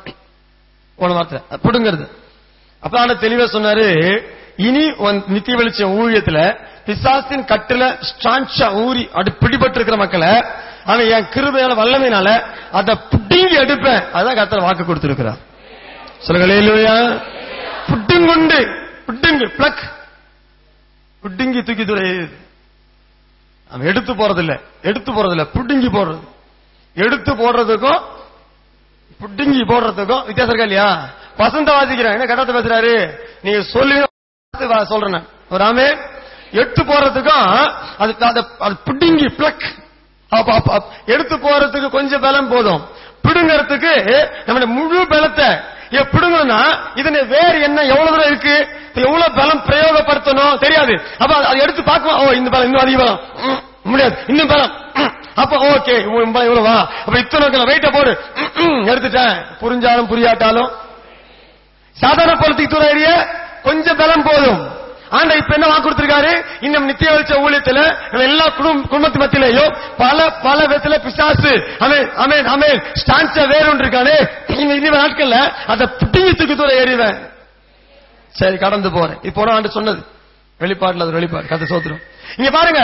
பிடுங்கிறது. அப்ப ஆனா தெளிவா சொன்னாரு, இனி நித்திய வெளிச்சம் ஊழியத்துல பிசாசின் கட்டுல ஸ்டான்ச்சா ஊறி அப்படி பிடிபட்டு இருக்கிற மக்களை அவன் என் கிருபையால வல்லமையினால அதை பிடுங்கி எடுப்பேன். அதான் கர்த்தர் வாக்கு கொடுத்திருக்கிறார். சொல்லுங்க ஹல்லேலூயா. புட்டுங்குண்டு, புட்டுங்கு பிளக், புட்டுங்கி தூக்கி துறை. அவன் எடுத்து போறதில்ல, எடுத்து போறதில்ல, புட்டுங்கி போடுறது. எடுத்து போடுறதுக்கும் புட்டுங்கி போடுறதுக்கும் வித்தியாசம் இருக்கா இல்லையா? வசந்த வாசிக்கிறேன், என்ன கட்டத்தை பேசுறாரு, நீங்க சொல்லி சொல்றேன். ஒரு ஆமே எடுத்து போறதுக்கும் அது புட்டிங்கி பிளக். எடுத்து போறதுக்கு கொஞ்சம் பலம் போதும், பிடுங்கிறதுக்கு நம்முடைய முழு பலத்தை பிடுங்கணும்னா இதனை வேறு என்ன எவ்வளவு தூரம் இருக்கு, எவ்வளவு பலம் பிரயோகப்படுத்தணும் தெரியாது. அப்ப அதை எடுத்து பார்க்கலாம், ஓ இந்த பலம் இன்னும் அதிக பலம் முடியாது, இன்னும் பலம், அப்ப ஓகே இவ்வளவா, அப்ப இத்தனை வெயிட்ட போடு, எடுத்துட்டேன். புரிஞ்சாலும் புரியாட்டாலும் சாதாரண பொருத்துக்கு தூர ஏறிய கொஞ்சம் பலம் போதும். ஆண்டா இப்ப என்ன வாக்கு கொடுத்திருக்காரு, இன்னும் நித்திய வெளிச்ச ஊழியத்துல எல்லா குடும்பத்து மத்தியிலேயோ பல பல விதத்துல பிசாசு ஸ்டான்ஸ வேற ஒன்று இருக்கானே, இந்த நாட்கள்ல அதை புட்டிங்கத்துக்கு தூர ஏறிவேன். சரி கடந்து போறேன். இப்போ ஆண்டு சொன்னது வெளிப்பாடுல, அது வெளிப்பாடு கதை சோத்திரம். இங்க பாருங்க,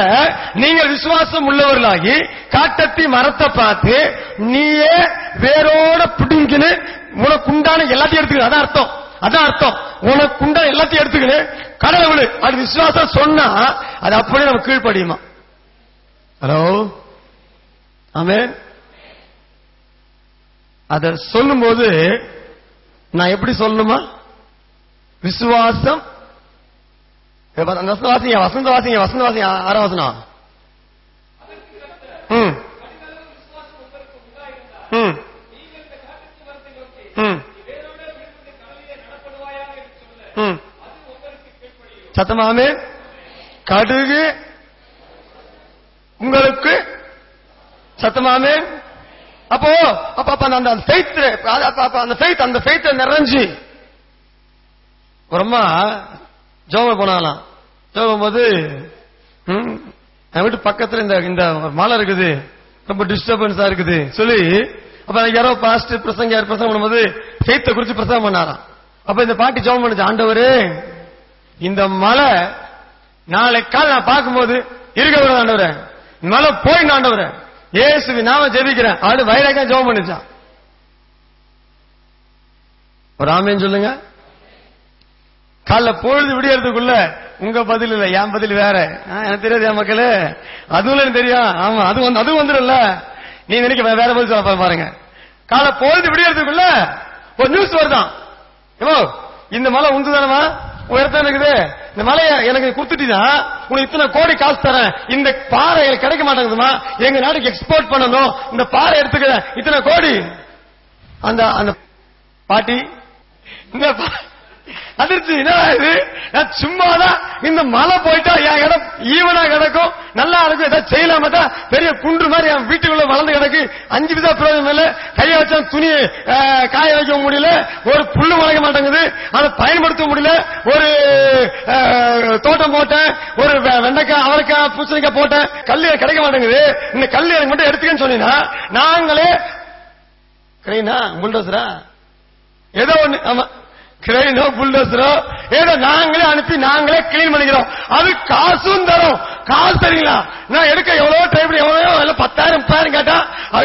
நீங்கள் விசுவாசம் உள்ளவர்களாகி காட்டத்தி மரத்தை பார்த்து நீயே வேரோட புடிங்கின்னு உனக்கு உண்டான எல்லாத்தையும் எடுத்துக்க. அதான் அர்த்தம், அதான் அர்த்தம். உனக்கு உண்டான எல்லாத்தையும் எடுத்துக்கணும் கடவுள் அது விசுவாசம் சொன்னா அது அப்படியே நம்ம கீழ்ப்படியுமா? ஹலோ ஆமென். அத சொல்லும் போது நான் எப்படி சொல்லணுமா? விசுவாசம் வசந்த வாசிங்க, வசந்த வாசிங்க, ஆறாம் வசனம். சத்தமாமே கடுகு உங்களுக்கு சத்தமாமே. அப்போ அந்த ஃபெய்த் நிறைஞ்சு ரொம்ப ஜோப போனாலாம். ஜோபம் போது என் வீட்டு பக்கத்துல இந்த மலை இருக்குது, ரொம்ப டிஸ்டர்பன்ஸா இருக்குது சொல்லி, அப்ப யாரோ பாஸ்ட் பிரசங்க பண்ணும்போது ஃபெய்த்தை குறிச்சு பிரசங்கம் பண்ணாராம். அப்ப இந்த பாட்டி ஜோபம் பண்ணுச்சு, ஆண்டவரே இந்த மலை நாளை கால நான் பார்க்கும்போது இருக்க விட ஆண்டவரே, மலை போய் ஆண்டவரே ஏசுவி நாம ஜெபிக்கிறேன். அது வைராக்கியம் ஜெபம் பண்ணிச்சான். ஒரு ஆமேன்னு சொல்லுங்க. காலைல பொழுது விடியறதுக்குள்ள உங்க பதில் இல்ல, என் பதில் வேற. எனக்கு தெரியாது என் மக்களே, அதுவும் எனக்கு தெரியும். ஆமா அது வந்துடும்ல, நீ நினைக்க வேற பதில் சொல்ல பாருங்க. காலை பொழுது விடியறதுக்குள்ள ஒரு நியூஸ் வருதான், இந்த மலை உந்துதானமா உயர்த்தான் இருக்குது, இந்த மலையை எனக்கு கொடுத்துட்டீங்கன்னா உனக்கு இத்தனை கோடி காசு தரேன், இந்த பாறை கிடைக்க மாட்டேங்குதுமா, எங்க நாட்டுக்கு எக்ஸ்போர்ட் பண்ணணும், இந்த பாறை எடுத்துக்க இத்தனை கோடி. அந்த அந்த பாட்டி இந்த அதிர்ச்சி என்ன இது, சும்மாதான் இந்த மலை போயிட்டா என் இடம் ஈவனா கிடக்கும், நல்லா இருக்கும், ஏதாவது செய்யலாம தான் பெரிய குன்று மாதிரி என் வீட்டுக்குள்ள வளர்ந்து கிடக்கு, 5 விதா பிரயோஜனம் இல்ல, கையை வச்சா துணி காய வைக்க முடியல, ஒரு புல்லு முளைக்க மாட்டேங்குது, அதை பயன்படுத்த முடியல, ஒரு தோட்டம் போட்டேன், ஒரு வெண்டைக்காய் அவரைக்காய் பூசணிக்காய் போட்டேன், கல்லு கிடைக்க மாட்டேங்குது, இந்த கல்லு எனக்கு மட்டும் எடுத்துக்கன்னு சொன்னீங்கன்னா நாங்களே கிரைனா புல்டோசரா ஏதோ ஒண்ணு, ஆமா கிரைனோ புல்டோசரோ ஏதோ நாங்களே அனுப்பி நாங்களே கிளீன் பண்ணிக்கிறோம், அது காசும் தரும். காசு தரீங்களா? நான் எடுக்க எவ்வளவு ட்ரை பண்ணி எவ்வளோ 10,000 30,000 கேட்டா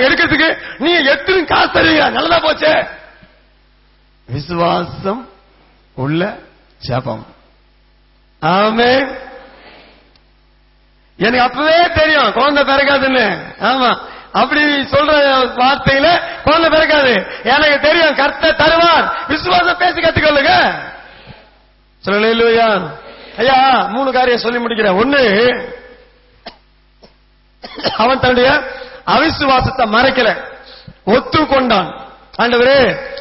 எடுக்கிறதுக்கு நீ எத்தனை காசு தருவீங்க? நல்லதா போச்சு. விசுவாசம் உள்ள ஜெபம். ஆமென். எனக்கு அப்பவே தெரியும் குழந்தை பிறக்காதுன்னு. ஆமா, அப்படி சொல்ற வார்த்தையில குழந்தை பிறக்காது எனக்கு தெரியும். கர்த்தர் தருவார். விசுவாசம் பேசி கத்துக்கொள்ளுங்க. சொல்லலையா ஐயா? 3 காரியம் சொல்லி முடிக்கிறேன். ஒண்ணு, அவன் தன்னுடைய அவிசுவாசத்தை மறைக்கல, ஒத்துக்கொண்டான். ஆண்டவரே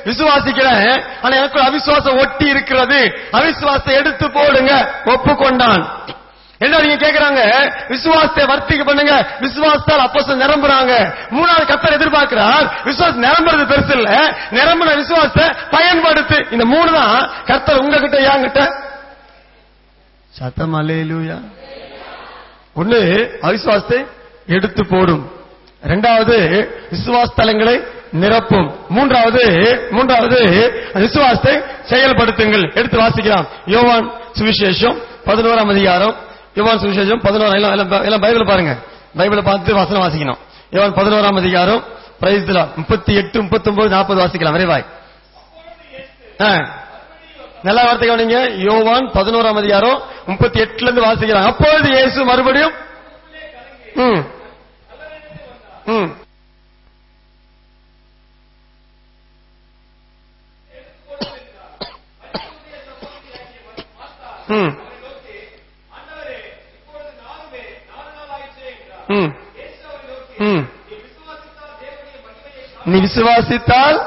விசுவாசிக்கிறேன், ஆனா எனக்கு அவிசுவாசம் ஒட்டி இருக்கிறது, அவிசுவாசத்தை எடுத்து போடுங்க, ஒப்புக்கொண்டான். என்ன நீங்க கேக்குறாங்க? விசுவாசத்தை வர்த்திக்க பண்ணுங்க, விசுவாசத்தால் அப்போஸ்தலர் நிரம்புறாங்க. 3வது கர்த்தர் எதிர்பார்க்கிறார். விசுவாசம் நிரம்புறது பெருசு இல்ல, நிரம்பின விசுவாசத்தை பயன்படுத்து. இந்த 3 தான் கர்த்தர் உங்ககிட்ட என்கிட்ட சத்தம். அல்லேலூயா. ஒண்ணு அவிசுவாசத்தை எடுத்து போடும், 2வது விசுவாச தலங்களை நிரப்பும், 3வது விசுவாசத்தை செயல்படுத்துங்கள். எடுத்து வாசிக்கலாம். யோவான் சுவிசேஷம் 11ஆம் அதிகாரம். யோவான் சுவிசேஷம் 11. எல்லாம் பைபிள் பாருங்க, பைபிளை பார்த்து வசனம் வாசிக்கணும். யோவான் 11ஆம் அதிகாரம் 38, 39, 40 வாசிக்கலாம் விரைவாய். நல்ல வார்த்தை கவனிங்க. யோவான் 11ஆம் அதிகாரம் 38 இருந்து வாசிக்கிறாங்க. அப்பொழுது இயேசு மறுபடியும் நீ விசுவாசித்தால்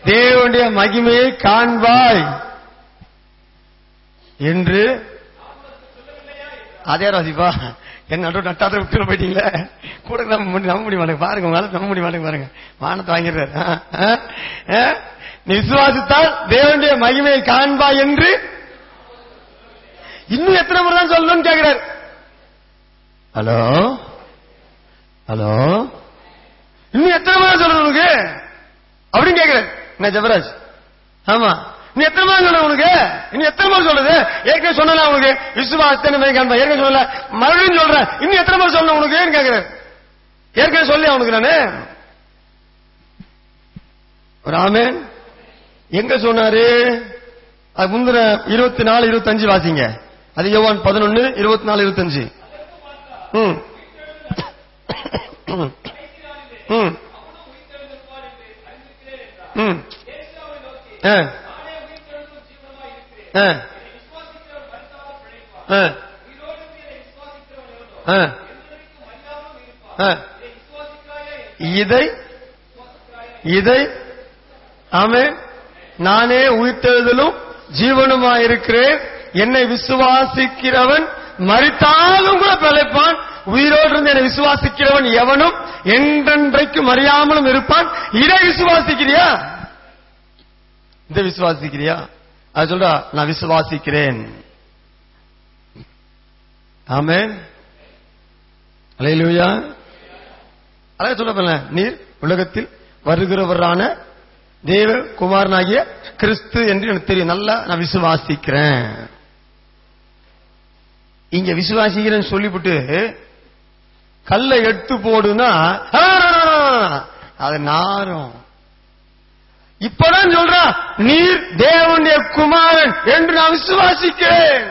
தேவனுடைய மகிமையை காண்பாய் என்று அதே ராசிப்பா என்ன நட்டாத விட்டு போயிட்டீங்களே கூட நம்ப முடிய மாட்டேங்க பாருங்க நம்ப முடிய மாட்டேங்க பாருங்க வானத்தை வாங்கிடுறாரு. நீ விசுவாசித்தால் தேவனுடைய மகிமையை காண்பாய் என்று இன்னும் எத்தனை முறை தான் சொல்லணும்னு கேட்கிறார். ஹலோ ஹலோ இன்னும் எத்தனை முறை சொல்லணும் உனக்கு அப்படின்னு கேட்கிறேன். என்ன ஜபராஜ்? ஆமா, நீ எத்தனை முறை சொல்ல உனக்கு? இன்னும் எத்தனை முறை சொல்லுது? ஏற்கனவே சொன்ன உனக்கு விசுவாசத்தை காண்பா, ஏற்கனவே சொல்லல, மறுபடியும் சொல்றேன், இன்னும் எத்தனை முறை சொல்லணும் உனக்கு கேட்கிறேன். ஏற்கனவே சொல்லி அவனுக்கு நானு ஒரு ஆமென் எங்க சொன்னாரு? அது முந்திர 24, 25 வாசிங்க. அது யோவான் 11, 24, 25. இதை ஆமென் நானே உயிர்த்தெழுதலும் ஜீவனுமாயிருக்கிறேன், என்னை விசுவாசிக்கிறவன் மரித்தாலும் கூட பிழைப்பான், உயிரோடு இருந்து என்னை விசுவாசிக்கிறவன் எவனும் என்றென்றைக்கு மறியாமலும் இருப்பான். இதை விசுவாசிக்கிறியா? இதை விசுவாசிக்கிறியா? அது சொல்றா, நான் விசுவாசிக்கிறேன். ஆமென் அல்லேலூயா. அதான் சொல்ல, நீர் உலகத்தில் வருகிறவரான தேவ குமாரனாகிய கிறிஸ்து என்று எனக்கு தெரியும், நல்லா நான் விசுவாசிக்கிறேன். இங்க விசுவாசிக்கிறேன்னு சொல்லிவிட்டு கல்லை எடுத்து போடுனா அது நாரும். இப்பதான் சொல்றா, நீர் தேவனுடைய குமாரன் என்று நான் விசுவாசிக்கிறேன்,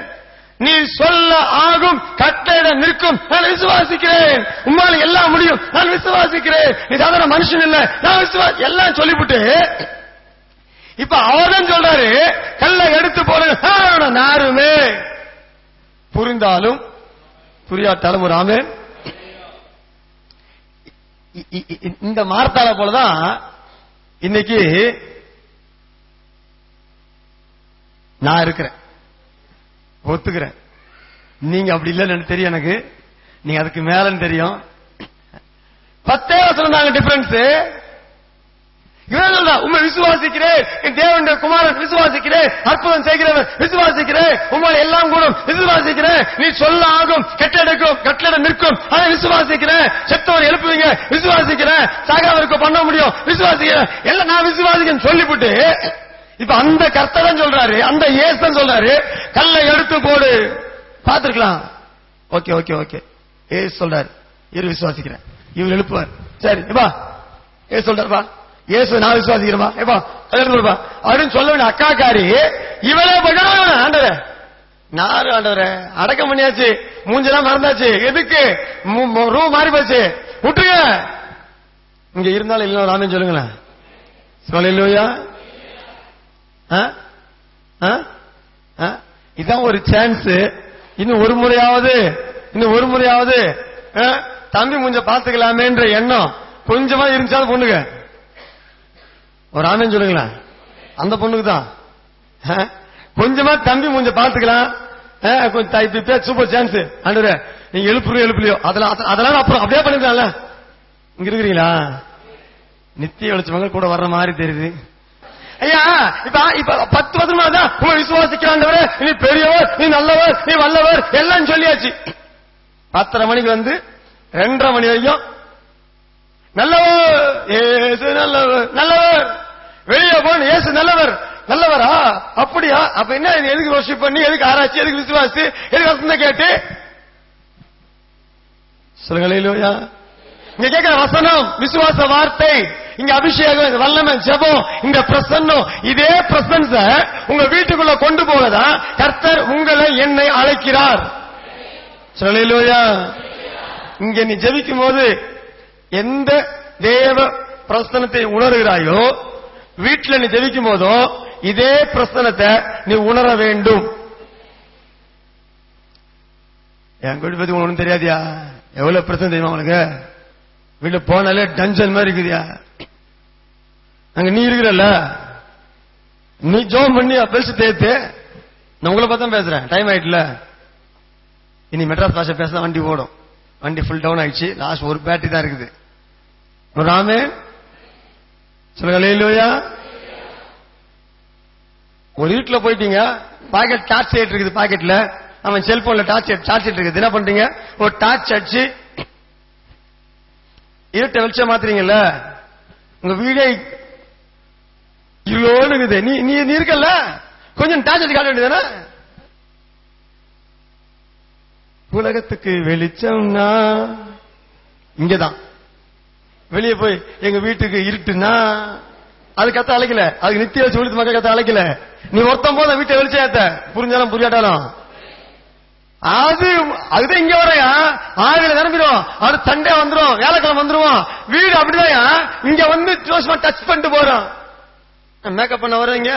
நீ சொல்ல ஆகும் கட்டளையிட நிற்கும் நான் விசுவாசிக்கிறேன், உம்மால எல்லாம் முடியும் நான் விசுவாசிக்கிறேன், நீ சாதாரண மனுஷன் இல்ல நான் எல்லாம் சொல்லிவிட்டு இப்ப அவர்தான் சொல்றாரு கல்லை எடுத்து போற நாருமே. புரிந்தாலும் புரியாட்டாலும் ஒரு ஆமென். இந்த மார்த்தால போலதான் இன்னைக்கு நான் இருக்கிறேன், ஒத்துக்கிறேன். நீங்க அப்படி இல்லைன்னு தெரியும் எனக்கு, நீங்க அதுக்கு மேலன்னு தெரியும். 10 வசனம் டிஃபரன்ஸ். இவன் சொல்றா, உண்மை விசுவாசிக்கிறேன், என் தேவனுடைய குமாரன் விசுவாசிக்கிறேன், அற்புதம் செய்கிறவன் விசுவாசிக்கிறேன், உங்களை எல்லாம் கூடும் விசுவாசிக்கிறேன், நீ சொல்ல ஆகும் கட்டளை நிற்கும் அதை விசுவாசிக்கிறேன், செத்தவர் எழுப்புவீங்க விசுவாசிக்கிறேன், சாகாவிற்கு பண்ண முடியும் விசுவாசிக்கிறேன், எல்லாம் நான் விசுவாசிக்கிறேன் சொல்லிவிட்டு இப்ப அந்த கர்த்தர் சொல்றாரு, அந்த இயேசு சொல்றாரு கல்லை எடுத்து போடு. பார்த்திருக்கலாம். ஓகே ஓகே ஓகே ஏசு சொல்றாரு, இரு விசுவாசிக்கிறேன், இவர் எழுப்புவார். சரி இப்பா ஏசு சொல்றாருப்பா, இயேசு நான் விசுவாசிக்கிறேன்பா, எப்பா கல்யாணம் கொடுப்பா அப்படின்னு சொல்ல வேண்டிய அக்காக்காரி இவளே போயிட்டு ஆண்டவரே நாரு ஆண்டவரே அடக்கம் பண்ணியாச்சு, மூஞ்செல்லாம் மறந்தாச்சு, எதுக்கு ரூம் மாறி போச்சு விட்டுருங்க. இங்க இருந்தாலும் இல்ல ராமன் சொல்லுங்களேன். சொல்லுயா இதான் ஒரு சான்ஸ். இன்னும் ஒரு முறையாவது தம்பி மூஞ்ச பாத்துக்கலாமேன்ற எண்ணம் கொஞ்சமா இருந்துச்சாலும் பொண்ணுங்க ஒரு ஆமேன்னு சொல்லுங்களேன். அந்த பொண்ணுக்கு தான் கொஞ்சமா தம்பி மூஞ்ச பாத்துக்கலாம், சூப்பர் சான்ஸ் ஆண்டவரே நீங்க எழுப்புலையோ அதெல்லாம் அப்புறம் அப்படியே பண்ணிருக்கலாம்ல. இங்க இருக்கிறீங்களா? நித்திய வெளிச்சவங்க கூட வர்ற மாதிரி தெரியுது. ஐயா இப்ப 10 வருஷமா தான் உங்க விசுவாசிக்கிறாண்டவரே, நீ பெரியவர், நீ நல்லவர், நீ வல்லவர் எல்லாம் சொல்லியாச்சு. 10:30 மணிக்கு வந்து 2:30 மணி வரைக்கும் நல்லவர் ஏசு நல்லவர் நல்லவர், வெளியே போன ஏசு நல்லவர் நல்லவரா அப்படியா? அப்ப என்ன எதுக்கு ரோஷிப் பண்ணி, எதுக்கு ஆராய்ச்சி, எதுக்கு விசுவாசி, எதுக்கு அர்த்தம் கேட்டு சொல்லுங்களா? இங்க கேட்கிற வசனம் விசுவாச வார்த்தை இங்க அபிஷேகம், இந்த வல்லமை, ஜெபம், இந்த பிரசன்னம், இதே பிரசன்ஸ உங்க வீட்டுக்குள்ள கொண்டு போகதான் கர்த்தர் உங்களை என்னை அழைக்கிறார். சொல்லேலூயா. இங்க நீ ஜெபிக்கும் போது எந்த தேவ பிரசன்னத்தை உணர்கிறாயோ, வீட்டுல நீ ஜெபிக்கும் போதோ இதே பிரசன்னத்தை நீ உணர வேண்டும். என் வீட்டு பத்தி ஒண்ணும் தெரியாதியா? எவ்வளவு பிரச்சனை தெரியுமா உனக்கு? வீட்டுல போனாலே டஞ்சன் மாதிரி இருக்குதியா? அங்க நீ இருக்கிறல்ல, நீ ஜோம் பண்ணி பெருசு தேத்து. நான் உங்களை பார்த்தா பேசுறேன். டைம் ஆயிட்டுல, இனி மெட்ராஸ் பாஷை பேச வண்டி ஓடும். வண்டி ஃபுல் டவுன் ஆயிடுச்சு. லாஸ்ட் ஒரு பேட்டரி தான் இருக்குது. ராமே சொல்லுங்க. ஒரு வீட்டுல போயிட்டீங்க, பாக்கெட் டார்ச் லைட் இருக்குது. பாக்கெட்ல அவன் செல்போன்ல டார்ச் லைட் இருக்குது. என்ன பண்றீங்க? ஒரு டார்ச் அடிச்சு இருட்ட வெளிச்சம் மாத்துறீங்கல்ல, உங்க வீடே இவ்வளோன்னு இருக்குது. நீ இருக்கல்ல, கொஞ்சம் டார்ச் அடிச்சு காட்ட வேண்டியதானே? உலகத்துக்கு வெளிச்சம்னா இங்கதான். வெளியே போய் எங்க வீட்டுக்கு இருட்டுன்னா அது கத்த அழைக்கல. அதுக்கு நித்திய சொல்லிட்டு மக்கள் கத்த அழைக்கல. நீ ஒருத்தம் போத வீட்டை வெளிச்சம் ஏத்த, புரிஞ்சாலும் புரியாட்டாலும் அதுதான் இங்க வரையா ஆவில நிரம்பிடும். அது சண்டே வந்துடும், வேலைக்கிழமை வந்துருவோம். வீடு அப்படிதான். இங்க வந்து டச் பண்ணிட்டு போறோம். மேக்கப் பண்ண வர்றீங்க.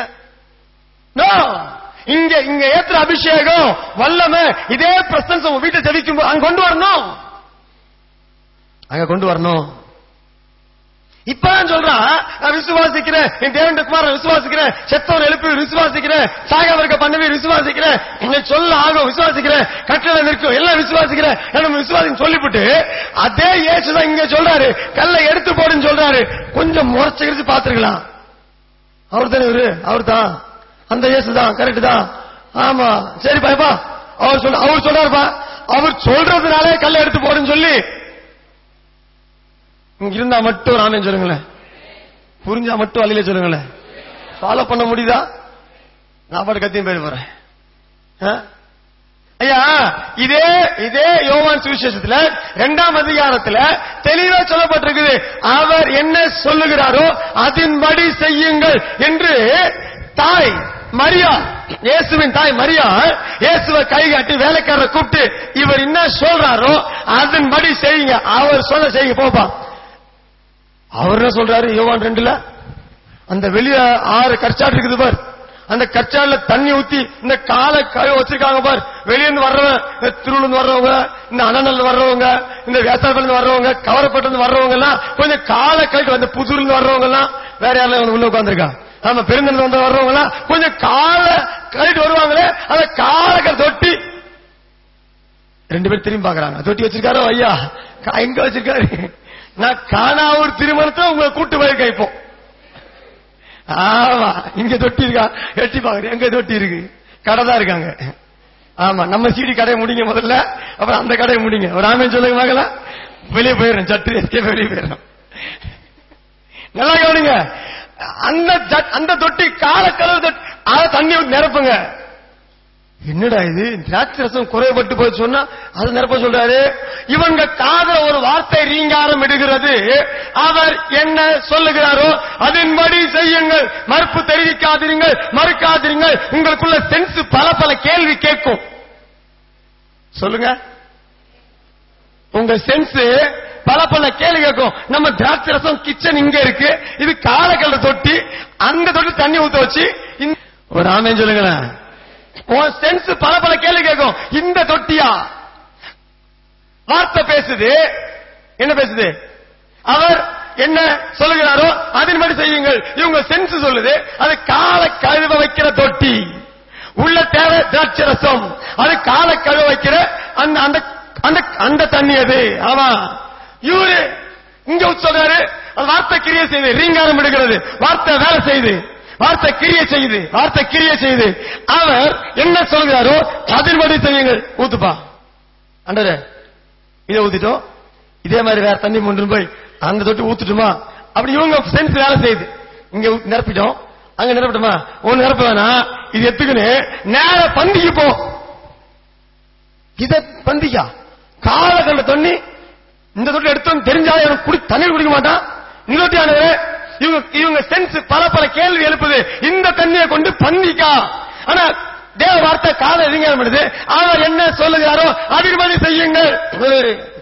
இங்க இங்க ஏத்துற அபிஷேகம், வல்லமை, இதே பிரசன்ஸ் உங்க வீட்டை ஜெபிக்கும் போது அங்க கொண்டு வரணும். அங்க கொண்டு வரணும். இப்பதான் சொல்றான், நான் விசுவாசிக்கிறேன், என் தேவன் குமார விசுவாசிக்கிறேன், செத்தவன் எழுப்பி விசுவாசிக்கிறேன், சாகவர்க்க பண்ணவே விசுவாசிக்கிறேன், உன்னை சொல்ல ஆகும் விசுவாசிக்கிறேன், கட்டளை நிற்கும் எல்லாம் விசுவாசிக்கிறேன், நம்ம விசுவாசின்னு சொல்லிவிட்டு அதே இயேசுதான் இங்க சொல்றாரு, கல்லை எடுத்து போடுன்னு சொல்றாரு. கொஞ்சம் முறைச்சு பாத்துருக்கலாம். அவர் தானே இவரு, அவர் தான் அந்த இயேசுதான், கரெக்ட் தான். ஆமா சரி பாப்பா, அவர் சொல்றாருப்பா, அவர் சொல்றதுனாலே கல்லை எடுத்து போடுன்னு சொல்லி இங்க இருந்தா மட்டும் ராமே சொல்லுங்களேன். புரிஞ்சா மட்டும் வழியில சொல்லுங்களேன். ஃபாலோ பண்ண முடியுதா? நான் பாட்டு கத்தியும் பேர் போறேன். ஐயா, இதே யோவான் சுவிசேஷத்துல 2ஆம் அதிகாரத்துல தெளிவா சொல்லப்பட்டிருக்குது. அவர் என்ன சொல்லுகிறாரோ அதன்படி செய்யுங்கள் என்று தாய் மரியா, இயேசுவின் தாய் மரியா, இயேசுவை கைகாட்டி வேலைக்காரரை கூப்பிட்டு இவர் என்ன சொல்றாரோ அதன்படி செய்யுங்க, அவர் சொல்ல செய்யுங்க போப்பா. அவர் என்ன சொல்றாரு? யோவான் 2ல அந்த வெளிய 6 கற்சாடு இருக்குது பார், அந்த கற்சாடுல தண்ணி ஊத்தி இந்த காலை கழுவ வச்சிருக்காங்க பார். வெளியிருந்து வர்றவங்க, திருவிழந்து வர்றவங்க, இந்த அனநல் வர்றவங்க, இந்த வேசாப்பிலிருந்து வர்றவங்க, கவரப்பட்டு வர்றவங்க எல்லாம் கொஞ்சம் காலை கழுட்டு, அந்த புதூர்ல வர்றவங்க எல்லாம் வேற யாரும் உள்ள உட்காந்துருக்கா. ஆமா, பெருந்தல் வந்து வர்றவங்க எல்லாம் கொஞ்சம் காலை கழுட்டு வருவாங்களே, அந்த காலை தொட்டி 2 பேர் திரும்பி பாக்குறாங்க. தொட்டி வச்சிருக்காரோ ஐயா, எங்க வச்சிருக்காரு? நான் காணாவூர் திருமணத்தை உங்களை கூட்டு போயிருக்கேன் இப்போ. ஆமா, இங்க தொட்டி இருக்கா? எட்டி பாக்குறேன், எங்க தொட்டி இருக்கு? கடை தான் இருக்காங்க. ஆமா, நம்ம சீடி கடையை முடிங்க முதல்ல, அப்புறம் அந்த கடையை முடிங்க. ஒரு ஆமே சொல்லுங்க மகளா, வெளியே போயிடும், சட்டு எஸ்கேப் வெளியே போயிடும். நல்லா கவனிங்க, அந்த தொட்டி காலக்கலவு தொட்டி, அதை தண்ணி நிரப்புங்க. என்னடா இது, திராட்சை ரசம் குறைபட்டு போய் சொன்னா அது நிரப்ப சொல்றாரு. இவங்க காதல ஒரு வார்த்தை ரீங்காரம் இடுகிறது. அவர் என்ன சொல்லுகிறாரோ அதன்படி செய்யுங்கள், மறுப்பு தெரிவிக்காதீர்கள், மறுக்காதீர்கள். உங்களுக்குள்ள சென்ஸ் பல கேள்வி கேட்கும். சொல்லுங்க, உங்க சென்ஸ் பல கேள்வி கேட்கும். நம்ம திராட்சை ரசம் கிச்சன் இங்க இருக்கு, இது காலக்கல்ல தொட்டி, அந்த தொட்டி தண்ணி ஊத்த வச்சு ஒரு ஆமே சொல்லுங்களேன். சென்ஸ் பல கேள்வி கேட்கும். இந்த தொட்டியா வார்த்தை பேசுது, என்ன பேசுது? அவர் என்ன சொல்லுகிறாரோ அதன்படி செய்யுங்கள். இவங்க சென்ஸ் சொல்லுது அது காலை கழுவ வைக்கிற தொட்டி, உள்ள தேவை திராட்சை ரசம், அது காலை கழுவ வைக்கிற அந்த தண்ணி அது. ஆமா, இவரு இங்க சொல்றாரு அது வார்த்தை கிரிய செய்து, ரீங்காரம் எடுக்கிறது, வார்த்தை வேலை செய்து, வார்த்தை கிரிய செய்து, வார்த்தை கிரிய செய்து. அவர் என்ன சொல்கிறாரோ அதன்படி செய்யுங்கள். ஊத்துப்பா அண்டரே, இதை ஊத்திட்டோம், இதே மாதிரி வேற தண்ணி கொண்டு போய் அந்த தொட்டி ஊத்துட்டுமா? அப்படி இவங்க சென்ஸ் வேலை செய்யுது. இங்க நிரப்பிட்டோம், அங்க நிரப்பிட்டோமா? ஒன்னு நிரப்ப வேணா, இது எத்துக்குன்னு நேர பந்திக்கு போ. இத பந்திக்கா கால கண்ட தண்ணி இந்த தொட்டி எடுத்தோம் தெரிஞ்சாலும் தண்ணீர் குடிக்க மாட்டான். நிலத்தியானவரே இவங்க சென்ஸ் பல கேள்வி எழுப்புது. இந்த தண்ணியை கொண்டு பந்திக்கா? ஆனா தேவ வார்த்தை காதை எதிர்க்க பண்ணுது. அவர் என்ன சொல்லுகிறாரோ அதிர்மதி செய்யுங்கள்.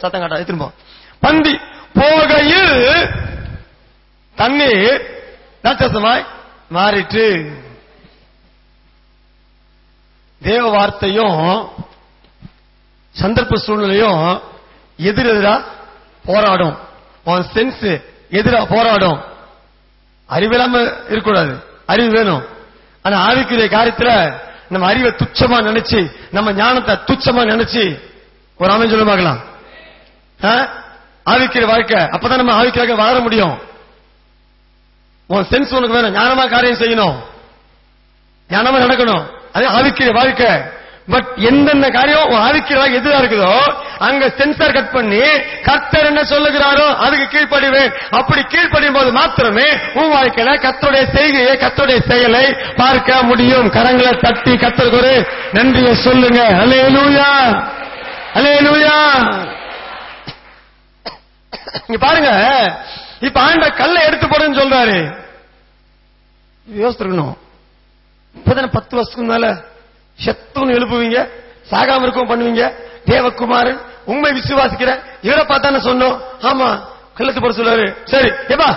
சத்தம் காட்டா திரும்ப பந்தி போகையில் தண்ணீர் ராட்சசமாய் மாறிட்டு. தேவ வார்த்தையும் சந்தர்ப்ப சூழ்நிலையும் எதிரெதிரா போராடும். உன் சென்ஸ் எதிரா போராடும். அறிவில்லாம இருக்கக்கூடாது, அறிவு வேணும். ஆனா ஆவிக்குரிய காரியத்துல நம்ம அறிவை துச்சமா நினைச்சு, நம்ம ஞானத்தை துச்சமா நினைச்சு ஒரு அமைஞ்சு சொல்ல பார்க்கலாம். ஆவிக்குரிய வாழ்க்கை அப்பதான் நம்ம ஆவிக்குரிய வளர முடியும். உன் சென்ஸ் உனக்கு வேணும், ஞானமா காரியம் செய்யணும், ஞானமா நடக்கணும். அது ஆவிக்குரிய வாழ்க்கை. பட் எந்தெந்த காரியம் ஆவிக்குரிய எதிராக இருக்குதோ அங்க சென்சார் கட் பண்ணி கர்த்தர் என்ன சொல்லுகிறாரோ அதுக்கு கீழ்ப்படிவேன். அப்படி கீழ்ப்படியும் போது மாத்திரமே உன் வாழ்க்கையில கர்த்தருடைய செய்கையை, கர்த்தருடைய செயலை பார்க்க முடியும். கரங்களை தட்டி கர்த்தருக்கு ஒரு நன்றியை சொல்லுங்க. அல்லேலூயா, அல்லேலூயா. இங்க பாருங்க, இப்ப ஆண்ட கல்லை எடுத்து போடுன்னு சொல்றாரு. யோசிச்சிருக்கணும். இப்பதானே 10 வருஷத்துக்கு மேல செத்துன்னு எழுப்புவீங்க, சாகாம இருக்கும் பண்ணுவீங்க. தேவகுமாரன் உண்மை விசுவாசிக்கிற இவரை பார்த்தா சொன்னோம். ஆமா கல்லத்து போட சொல்றாரு. சரி எப்பா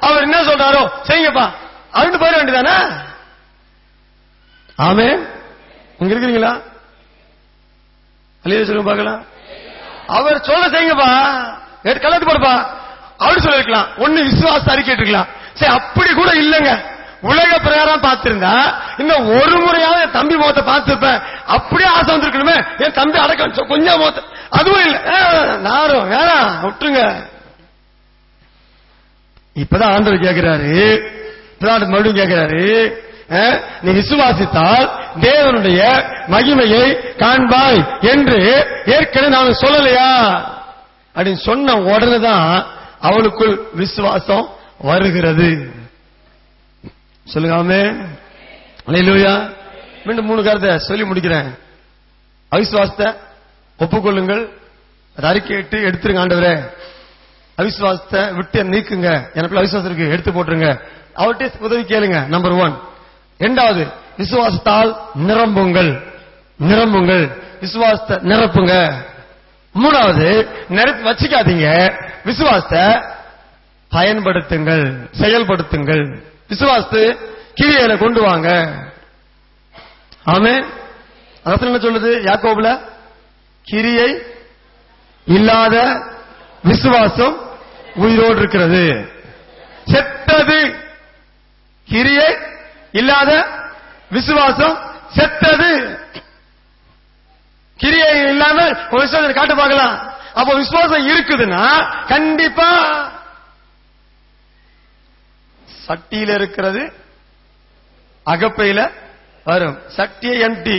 அவர் என்ன சொல்றாரோ செய்யுங்கப்பா அவரு போயிட வேண்டியதானே. ஆமே இங்க இருக்கிறீங்களா? அல்லேலூயா சொல்லுங்க பார்க்கலாம். அவர் சொல்ல செய்யுங்கப்பா, கல்லத்து போடுப்பா அப்படி சொல்லிருக்கலாம். ஒண்ணு விசுவாச அறிக்கை இருக்கலாம். சரி அப்படி கூட இல்லைங்க, உலக பிரகாரம் பார்த்திருந்தா இன்னும் ஒரு முறையாவது என் தம்பி முகத்தை பார்த்திருப்பேன். அப்படியே ஆசை வந்திருக்கணுமே, என் தம்பி அடக்கம் கொஞ்சம் முகத்தை. அதுவும் இல்ல, நாரும் வேணாம் விட்டுருங்க. இப்பதான் ஆண்டவர் கேட்கிறாரு, இப்பதான் மறுபடியும் கேட்கிறாரு, நீ விசுவாசித்தால் தேவனுடைய மகிமையை காண்பாய் என்று ஏற்கனவே நான் சொல்லலையா அப்படின்னு சொன்ன உடனேதான் அவளுக்குள் விசுவாசம் வருகிறது. சொல்லுங்க ஆமென், அல்லேலூயா. மீண்டும் 3 காரியத்தை சொல்லி முடிக்கிறேன். அவிசுவாசத்தை ஒப்புக்கொள்ளுங்கள், அதை அறிக்கையிட்டு எடுத்துருங்க. ஆண்டவரே அவிசுவாசத்தை விட்டு நீக்குங்க, எனக்குள்ள அவிசுவாசம் இருக்கு எடுத்து போட்டுருங்க. அவர்கிட்ட உதவி கேளுங்க. நம்பர் 1. 2வது விசுவாசத்தால் நிரம்புங்கள், நிரம்புங்கள், விசுவாசத்தை நிரப்புங்க. 3வது நிரப்பி வச்சுக்காதீங்க, விசுவாசத்தை பயன்படுத்துங்கள், செயல்படுத்துங்கள். விசுவாசத்து கிரியையில கொண்டு வாங்க. ஆமென். அதான் என்ன சொல்லுது யாக்கோபுல, கிரியை இல்லாத விசுவாசம் உயிரோடு இருக்கிறது, செத்தது. கிரியை இல்லாத விசுவாசம் செத்தது. கிரியை இல்லாம ஒரு விசுவாசத்தை காட்டு பார்க்கலாம். அப்ப விசுவாசம் இருக்குதுன்னா கண்டிப்பா சட்டியில இருக்கிறது அகப்பையில வரும். சட்டியை எம்டி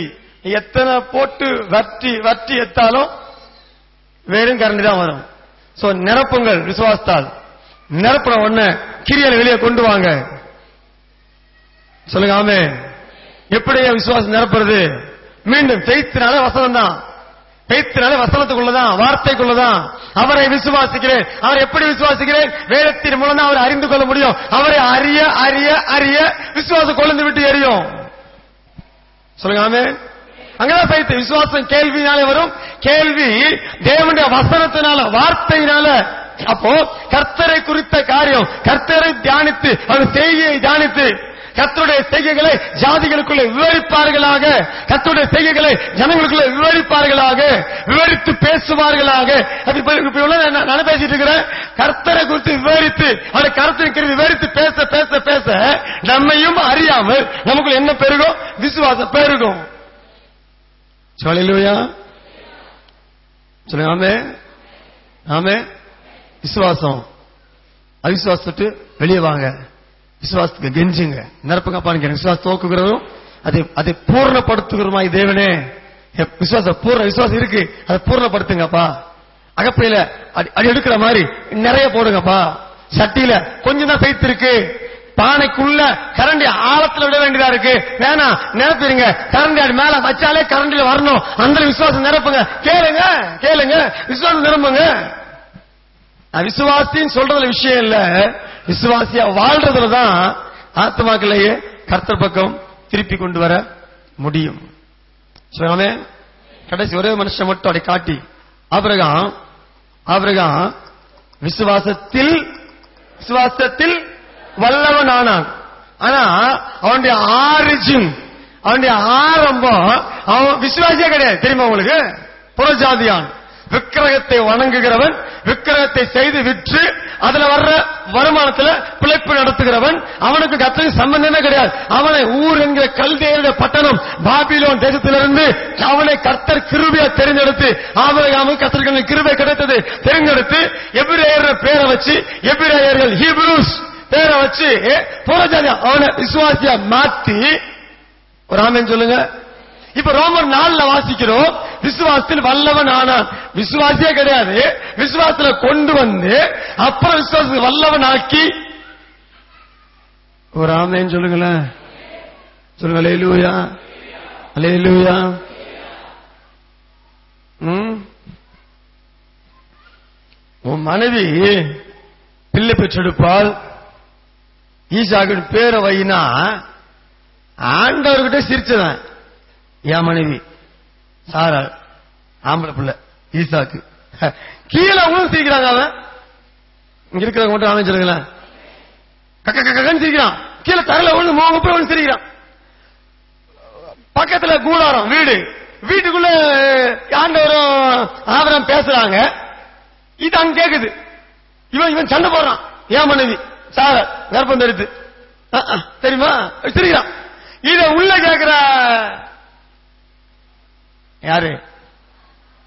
எத்தனை போட்டு வட்டி வட்டி எத்தாலும் வெறும் கரண்டி தான் வரும். சோ நிரப்புங்கள் விசுவாசத்தால். நிரப்புற ஒண்ணு கிரியையை வெளியே கொண்டு வாங்க. சொல்லுங்க ஆமென். எப்படி விசுவாசம் நிரப்புறது? மீண்டும் ஃபெய்த்னால வசனம் தான், ஃபெய்த்னால வசனத்துக்குள்ளதான், வார்த்தைக்குள்ளதான். அவரை விசுவாசிக்கிறேன். அவரை எப்படி விசுவாசிக்கிறேன்? வேதத்தின் மூலம் தான் அவரை அறிந்து கொள்ள முடியும். அவரை அறிய அறிய அறிய விசுவாசம் கொழுந்து விட்டு எரியும். சொல்லுங்க ஆமென். அங்கதான் ஃபெய்த். விசுவாசம் கேள்வினாலே வரும், கேள்வி தேவனுடைய வசனத்தினால, வார்த்தையினால. அப்போ கர்த்தரை குறித்த காரியம், கர்த்தரை தியானித்து அவர் செய்கையை தியானித்து கர்த்தருடைய செய்கைகளை ஜாதிகளுக்குள்ளே விவரிப்பார்களாக, கர்த்தருடைய செய்கைகளை ஜனங்களுக்குள்ளே விவரிப்பார்களாக, விவரித்து பேசுவார்களாக. நான் பேசிட்டு இருக்கிறேன். கர்த்தரை குறித்து விவரித்து அவருடைய கருத்தை விவரித்து பேச பேச பேச நம்மையும் அறியாமல் நமக்குள்ள என்ன பெருகும்? விசுவாசம் பெருகும். அல்லேலூயா சொல்லுங்க ஆமென். ஆமென். விசுவாசம், அவிசுவாசத்து வெளியே வாங்க. விசுவாசத்துக்கு கெஞ்சுங்க, நிரப்புங்கப்பா. விசுவாசம் தோக்குகிறதும் அதை பூர்ணப்படுத்துகிறோமாய் தேவனே. விசுவாசம் பூர்ண விசுவாசம் இருக்கு, அதை பூர்ணப்படுத்துங்கப்பா. அகப்பையில அடி எடுக்கிற மாதிரி நிறைய போடுங்கப்பா. சட்டியில கொஞ்சம் தான் ஃபெய்த் இருக்கு, பானைக்குள்ள கரண்டி ஆழத்துல விட வேண்டியதா இருக்கு. வேணாம், நிரப்பிடுங்க. கரண்டி அடி மேல வச்சாலே கரண்டில வரணும். அந்த விசுவாசம் நிரப்புங்க. கேளுங்க கேளுங்க, விசுவாசம் நிரம்புங்க. விசுவாசின்னு சொல்றதுல விஷயம் இல்ல, விசுவாசியா வாழ்றதுலதான் ஆத்மாக்களையே கர்த்தர் பக்கம் திருப்பி கொண்டு வர முடியும். கடைசி ஒரே மனுஷன் மட்டும் அதை காட்டி, ஆபிரகாம் விசுவாசத்தில் வல்லவன் ஆனான். ஆனா அவனுடைய ஆரிஜின், அவனுடைய ஆரம்பம், அவன் விசுவாசியே கிடையாது. தெரியுமா உங்களுக்கு? புறஜாதியான், விக்கிரகத்தை வணங்குகிறவன், விக்கிரகத்தை செய்து விற்று அதுல வர்ற வருமானத்துல பிழைப்பு நடத்துகிறவன். அவனுக்கு கர்த்தருக்கு சம்பந்தமே கிடையாது. அவனை ஊர் என்கிற கல்தேய பட்டணம் பாபிலோன் தேசத்திலிருந்து அவனை கர்த்தர் கிருபையா தெரிந்தெடுத்து, ஆபிரகாமுக்கு கர்த்தருக்கு கிருபை கிடைத்தது தெரிந்தெடுத்து எபிரேயர் பேரை வச்சு, எபிரேயர்கள் ஹீப்ரூஸ் பேரை வச்சு புறஜாதியா அவனை விசுவாசியா மாத்தி, ஒரு ஆமென் சொல்லுங்க. இப்ப ரோமர் 4 வாசிக்கிறோம், விசுவாசத்தில் வல்லவன் ஆனான். விசுவாசியே கிடையாது, விசுவாசத்துல கொண்டு வந்து அப்புறம் விசுவாசத்தில் வல்லவன் ஆக்கி, ஒரு ஆமென் சொல்லுங்களேன். சொல்லுங்க அல்லேலூயா, அல்லேலூயா. உன் மனைவி பிள்ளை பெற்றெடுப்பால் ஈசாக்கின் பேரை வைனா ஆண்டவர்கிட்ட சிரிச்சதான். என் மனைவி சாரா ஆம்பளை பிள்ளை ஈசாக்கு, கீழே அவங்களும் சிரிக்கிறாங்க. அவன் இங்க இருக்கிறவங்க மட்டும் ஆமென் சொல்லுங்களேன். கக்கன்னு சிரிக்கிறான், கீழே தரல ஒண்ணு முப்பது சிரிக்கிறான். பக்கத்துல கூடாரம் வீடு, வீட்டுக்குள்ள ஆண்டவரும் ஆபிரகாம் பேசுறாங்க. இது அங்க கேக்குது. இவன் சண்டை போடுறான். என் மனைவி சாரா கர்ப்பம் தரித்து தெரியுமா சிரிக்கிறான். இத உள்ள கேக்குற யாரு?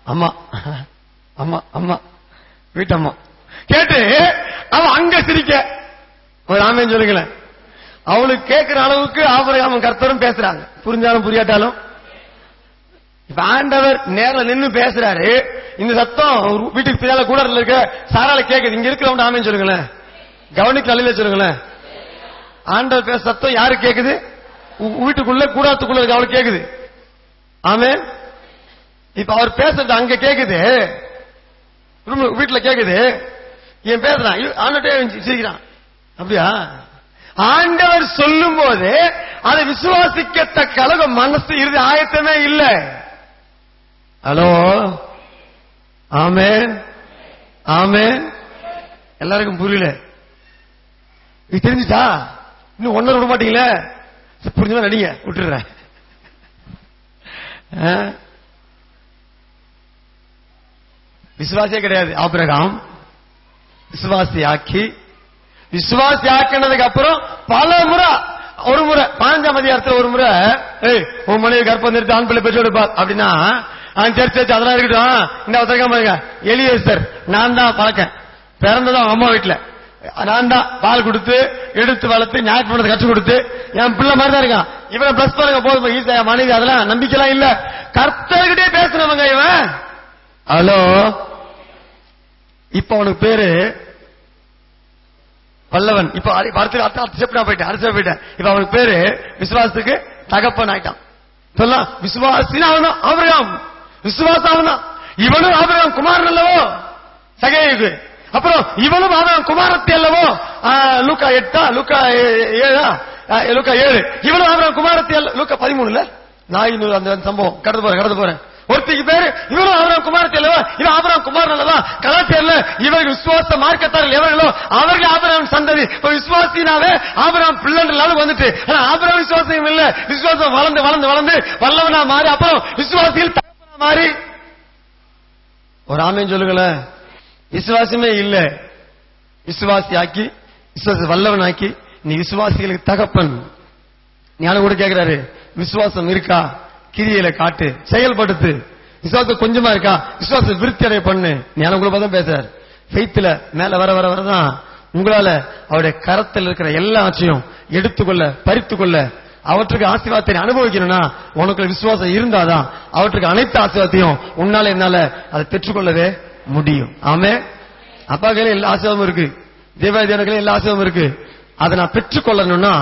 அம்மா, அம்மா, அம்மா, வீட்டம்மா கேட்டு அவன் அங்க சிரிக்க, ஒரு ஆமென் சொல்லுங்களேன். அவளுக்கு கேட்கிற அளவுக்கு ஆபிரகாமும் கர்த்தரும் பேசுறாங்க, புரிஞ்சாலும் புரியாட்டாலும். இப்ப ஆண்டவர் நேரில் நின்னு பேசுறாரு. இந்த சத்தம் வீட்டுக்கு பின்னால கூட இருக்க சாரால கேக்குது. இங்க இருக்கிறவங்க ஆமென் சொல்லுங்களேன். கவனிக்க நல்ல சொல்லுங்களேன். ஆண்டவர் பேச சத்தம் யாரு கேக்குது? வீட்டுக்குள்ள கூடாரத்துக்குள்ள இருக்க அவளுக்கு கேக்குது. ஆமென். இப்ப அவர் பேசுறது அங்க கேக்குது, வீட்டுல கேக்குது. என் பேசுறான், ஆண்டே சிரிக்கிறான். அப்படியா? ஆண்டவர் சொல்லும் போது அதை விசுவாசிக்கத்தக்க அளவு மனசு இறுதி ஆயத்தமே இல்லை. ஹலோ, ஆமென், ஆமென். எல்லாருக்கும் புரியல. இது தெரிஞ்சுட்டா இன்னும் ஒன்னும் விட மாட்டீங்களே. புரிஞ்சுதான் நடிங்க, விட்டுறேன். விசுவாசியே கிடையாது. ஆபிரகாம் விசுவாசி ஆக்கினதுக்கு அப்புறம் பல முறை, ஒரு முறை 15ஆம் அதிகாரத்தில் ஒரு முறை உன் மனைவி கர்ப்பம் நிறுத்தி ஆண் பிள்ளை பெற்று எடுப்பார் அப்படின்னா சர்ச்சை அதெல்லாம் இருக்கட்டும். இந்த ஒருத்தருக்கா பாருங்க, எலியேசர் நான் தான் பழக்கேன், பிறந்ததும் அம்மா வீட்டுல நான் தான் பால் கொடுத்து எடுத்து வளர்த்து ஞாயிற்று பண்ணதை கற்றுக் கொடுத்து என் பிள்ளை மாதிரி தான் இருக்கான். இவனை பிளஸ் பண்ணுங்க போதும், ஈஸியா மனைவி அதெல்லாம் நம்பிக்கைலாம் இல்ல. கர்த்தர்கிட்டே பேசுறவங்க இவன். ஹலோ, இப்ப அவனுக்கு பேரு வல்லவன். இப்ப போயிட்டேன். இப்ப அவனுக்கு பேரு விசுவாசத்துக்கு தகப்பன் ஆயிட்டான். சொல்லலாம் விசுவாசினா அவன் தான் ஆபிரகாம், விசுவாசம் அவன் தான். இவனும் ஆபிரகாம் குமாரன் அல்லவோ சகேயுக்கு. அப்புறம் இவனும் ஆபிரகாம் குமாரத்தி அல்லவோ லூக்கா 8 லூக்கா 7 இவனும் ஆபிரகாம் குமாரத்தி அல்ல லூக்கா 13 நான் அந்த சம்பவம் கடந்து போறேன். ஒருத்திக்கு பேரு இவரும் ஆபிரகாம் குமாரத்தி அல்லவா, இவன் ஆபிரகாம் குமாரன் அல்லவா. கலாச்சாரல இவர்கள் விசுவாச மார்க்கத்தார்கள் எவர்களோ அவர்கள் ஆபிரகாம் சந்ததி. விசுவாசினாவே ஆபிரகாம் பிள்ளைகள் வந்துட்டு, ஆனா ஆபிரகாம் விசுவாசம் இல்ல. விசுவாசம் வளர்ந்து வளர்ந்து வளர்ந்து வல்லவனா மாறி அப்புறம் விசுவாசிகள் தகப்பனா மாறி. ஒரு ஆமென் சொல்லுங்களேன். விசுவாசமே இல்ல, விசுவாசி ஆக்கி விசுவாச வல்லவன் ஆக்கி நீ விசுவாசிகளுக்கு தகப்பன். ஞானம் கூட கேட்கிறாரு, விசுவாசம் இருக்கா? கிரியையில காட்டு, செயல்படுத்து. விசுவாசம் கொஞ்சமா இருக்கா? விசுவாச விருத்தி அடைய பண்ணு. ஞானம் கூட தான் பேசுறாரு. ஃபெய்த்ல மேல வர வர வரதான் உங்களால அவருடைய கரத்தில் இருக்கிற எல்லாத்தையும் எடுத்துக்கொள்ள, பறித்துக்கொள்ள, அவற்றுக்கு ஆசீர்வாதத்தை அனுபவிக்கணும்னா உனக்கு விசுவாசம் இருந்தாதான் அவற்றுக்கு அனைத்து ஆசீர்வாதத்தையும் உன்னால என்னால அதை பெற்றுக்கொள்ளவே முடியும். ஆமே, அப்பா கையில எல்லா ஆசீர்வாதமும் இருக்கு, தேவாதியான எல்லா ஆசீர்வாதமும் இருக்கு. அதை நான் பெற்றுக்கொள்ளணும்னா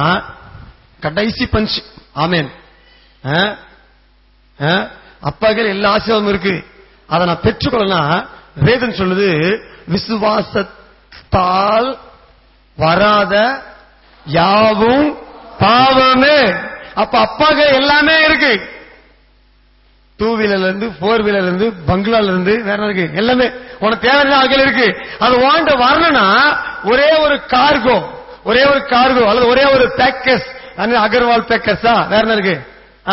கடைசி பஞ்ச். ஆமேன். அப்பா கையில எல்லா ஆசீர்வாதமும் இருக்கு, அதை நான் பெற்றுக்கொள்ளனா வேதம் சொல்லுது விசுவாசத்தால் வராத யாவும் பாவமே. அப்ப அப்பாக்கு எல்லாமே இருக்கு. 2 வீலர்ல இருந்து 4 வீலர்ல இருந்து பங்களால இருந்து வேற இருக்கு, எல்லாமே உனக்கு தேவையான ஆட்கள் இருக்கு. அது வாண்ட வரணும்னா ஒரே ஒரு கார்கோ அல்லது ஒரே ஒரு பேக்கர்ஸ், அகர்வால் பேக்கர்ஸா வேற என்ன இருக்கு?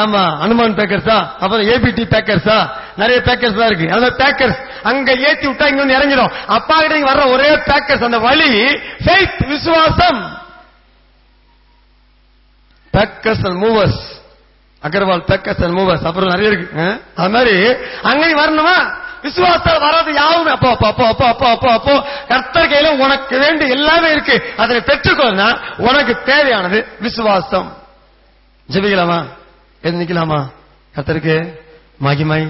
ஆமா, அனுமான் பேக்கர்ஸா, அப்புறம் ஏபிடி பேக்கர்ஸா, நிறைய பேக்கர்ஸ் தான் இருக்கு. அந்த பேக்கர்ஸ் அங்க ஏத்தி விட்டா இங்க வந்து இறங்கிடும். அப்பா கிட்ட வர்ற ஒரே பேக்கர்ஸ் அந்த வழி ஃபெய்த், விசுவாசம். Packers and movers, Agarwal packers and movers, அப்புறம் நிறைய இருக்கு. அது மாதிரி அங்கேயும் வரணுமா? விசுவாசத்தால் வராது யாவும். அப்போ அப்போ அப்போ அப்போ அப்போ அப்போ அப்போ கர்த்தர் கையில உனக்கு வேண்டிய எல்லாமே இருக்கு. அதனை பெற்றுக்கொள்ளனா உனக்கு தேவையானது விசுவாசம். ஜெபிக்கலாமா? நிக்கலாமா? கர்த்தருக்கு மகிமை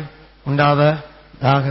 உண்டாவதாக.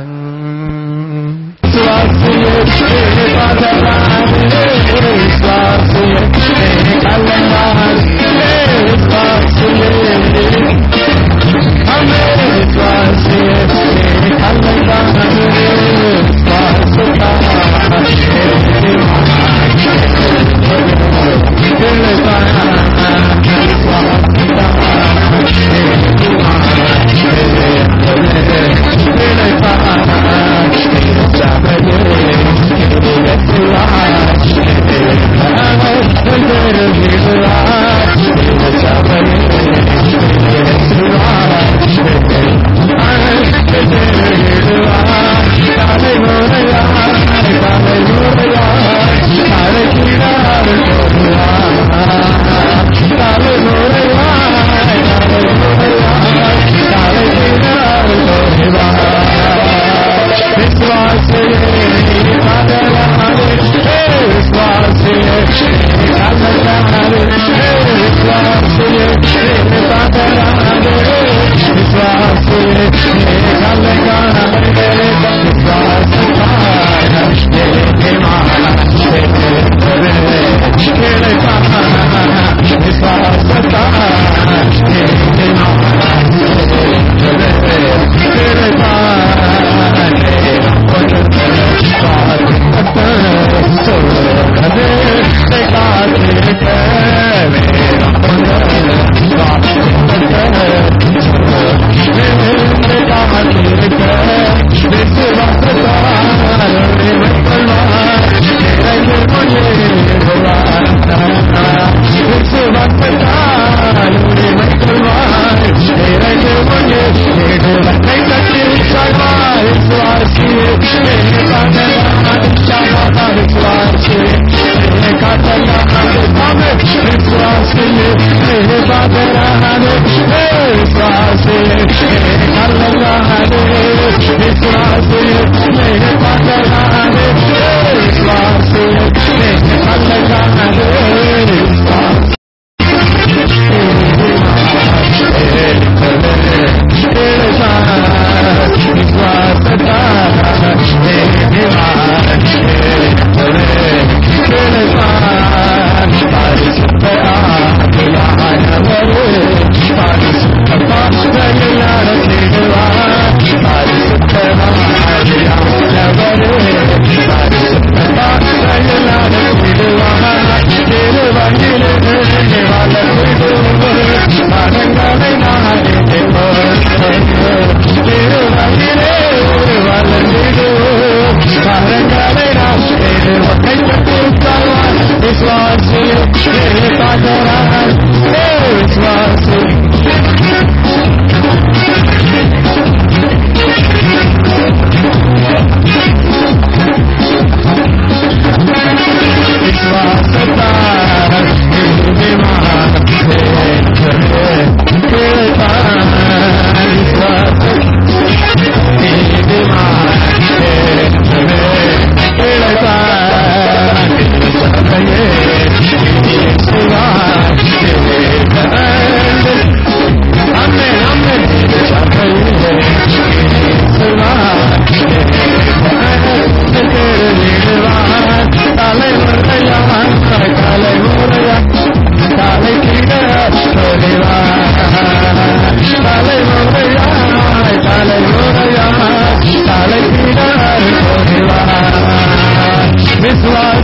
विश्वास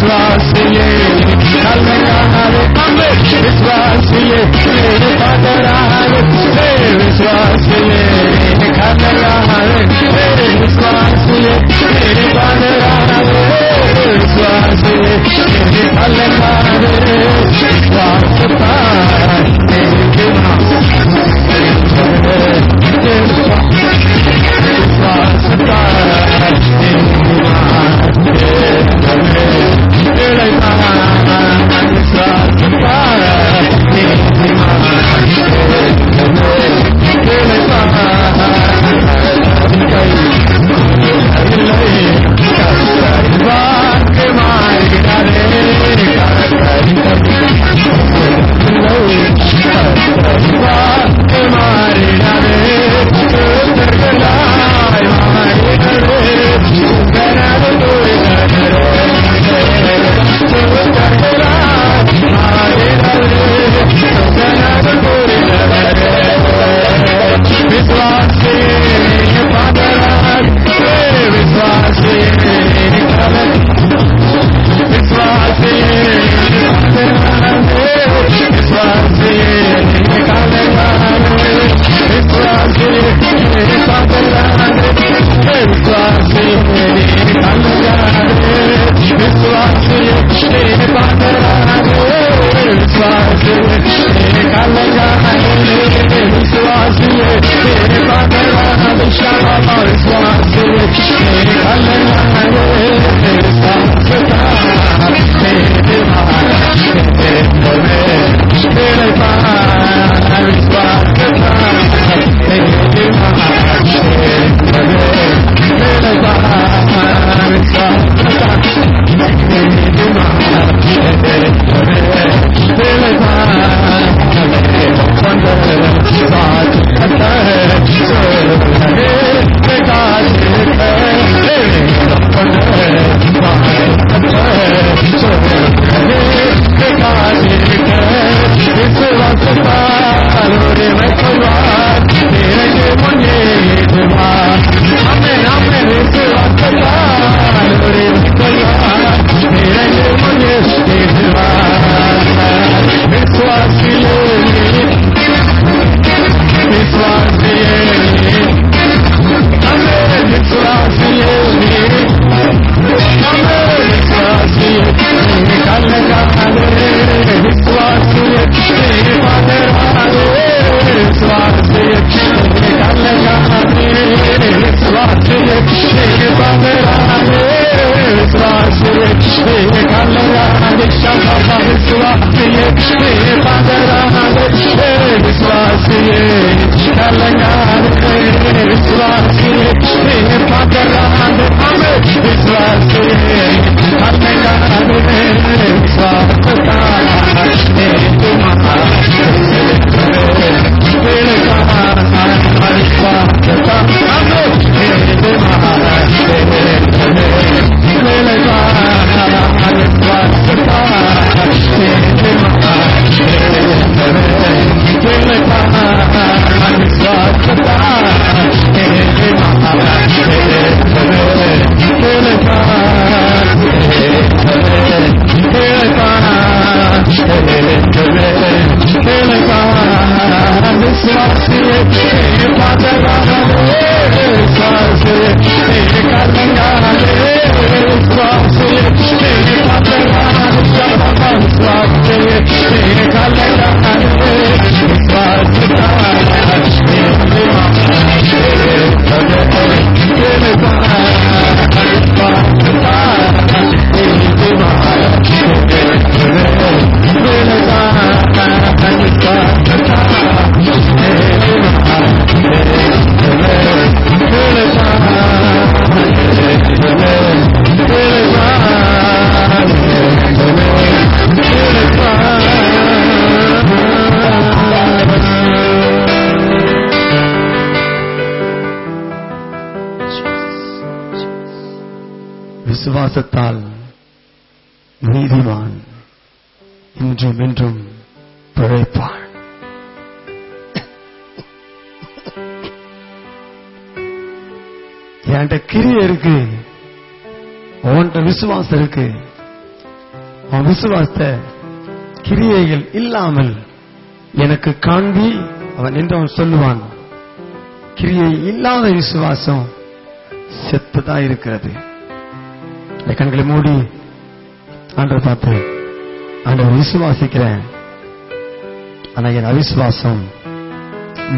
விசுவாசியே கல்லையானே விசுவாசியே பாதரானே விசுவாசியே கல்லையானே விசுவாசியே பாதரானே விசுவாசியே கல்லையானே விசுவாசத்தால் நீதிமான் இன்றும் என்றும் பிழைப்பான். என்கிட்ட கிரியை இருக்கு, உன்கிட்ட விசுவாசம் இருக்கு, அவன் விசுவாசத்தை கிரியைகள் இல்லாமல் எனக்கு காண்பி அவன் என்று அவன் சொல்லுவான். கிரியை இல்லாத விசுவாசம் செத்துதான் இருக்கிறது. கண்களை மூடி ஆண்டவரை பார்த்து, ஆண்டவர் விசுவாசிக்கிறேன், ஆனா என் அவிசுவாசம்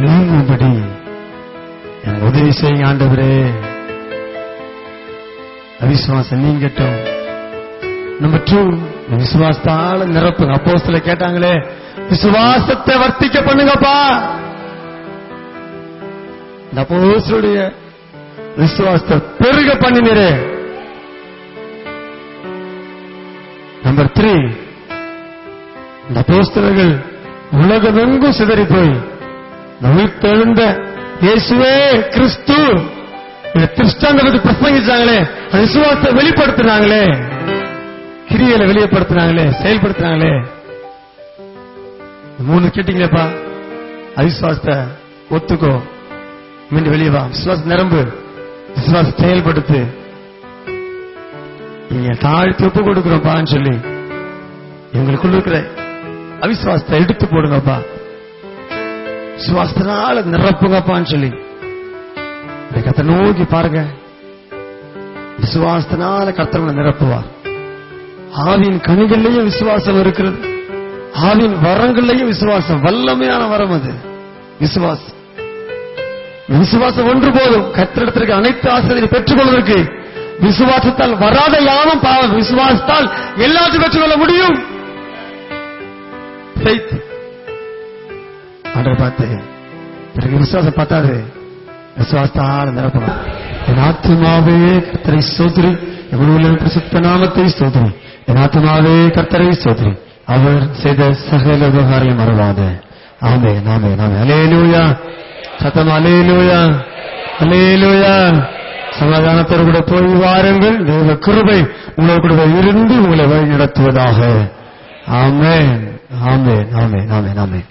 நீங்கும்படி எனக்கு உதவி செய்யுங்க ஆண்டவரே. அவிசுவாசம் நீங்கட்டும். நம்பர் 2, விசுவாசத்தால நிரப்புங்க. அப்போஸ்தலர் கேட்டாங்களே, விசுவாசத்தை வர்த்திக்க பண்ணுங்கப்பா. இந்த அப்போஸ்தலருடைய விசுவாசத்தை பெருக பண்ணினீரே. நம்பர் 3, இந்த அப்போஸ்தலர்கள் உலகமெங்கும் சிதறி போய் உயிர்த்தெழுந்த இயேசுவே கிறிஸ்து திருஷ்டாந்தத்தை பிரசங்கிச்சாங்களே, விசுவாசத்தை வெளிப்படுத்தினாங்களே, கிரியையில வெளிப்படுத்தினாங்களே, செயல்படுத்தினாங்களே. 3 கேட்டீங்களேப்பா. அவிசுவாசத்தை ஒத்துக்கோ, மீண்டும் வெளியே வா. விசுவாசம் நிரம்பு, விசுவாசம் செயல்படுத்து. நீங்க தாழ்த்தி ஒப்பு கொடுக்கிறோம்ப்பான்னு சொல்லி எங்களுக்குள்ள இருக்கிற அவிசுவாசத்தை எடுத்து போடுங்கப்பா. விசுவாசத்தினால நிரப்புங்கப்பான்னு சொல்லி கர்த்தரை நோக்கி பாருங்க. விசுவாசத்தினால கர்த்தரை நிரப்புவார். ஆவியின் கனிகள்லயும் விசுவாசம் இருக்கிறது. ஆவியின் வரங்கள்லயும் விசுவாசம், வல்லமையான வரம் அது விசுவாசம். விசுவாசம் ஒன்று போதும் கர்த்தரிடத்திற்கு அனைத்து ஆசீர்வாதத்தை பெற்றுக் கொள்வதற்கு. விசுவாசத்தால் வராத யாவும் பாவம், விசுவாசத்தால் எல்லாத்தையும் பெற்றுக்கொள்ள முடியும். ஆண்டவரை பார்த்து பிறகு விசுவாசம் பார்த்தாது, விசுவாசத்தால் நிரப்பணும். என் ஆத்துமாவே கர்த்தரை ஸ்தோத்திரி, எவ்வளவு பரிசுத்த நாமத்தை ஸ்தோத்திரி. என் ஆத்துமாவே கர்த்தரை ஸ்தோத்திரி, அவர் செய்த சகல உபகாரங்களை மறவாது. ஆமென், ஆமென், ஆமென். அல்லேலூயா. சத்தம் அல்லேலூயா, அல்லேலூயா. சமாதானத்தோடு கூட போய் வாருங்கள். தேவ கிருபை உங்களோடு கூட இருந்து உங்களை வழி நடத்துவதாக. ஆமென், ஆமென், ஆமென், ஆமென், ஆமென்.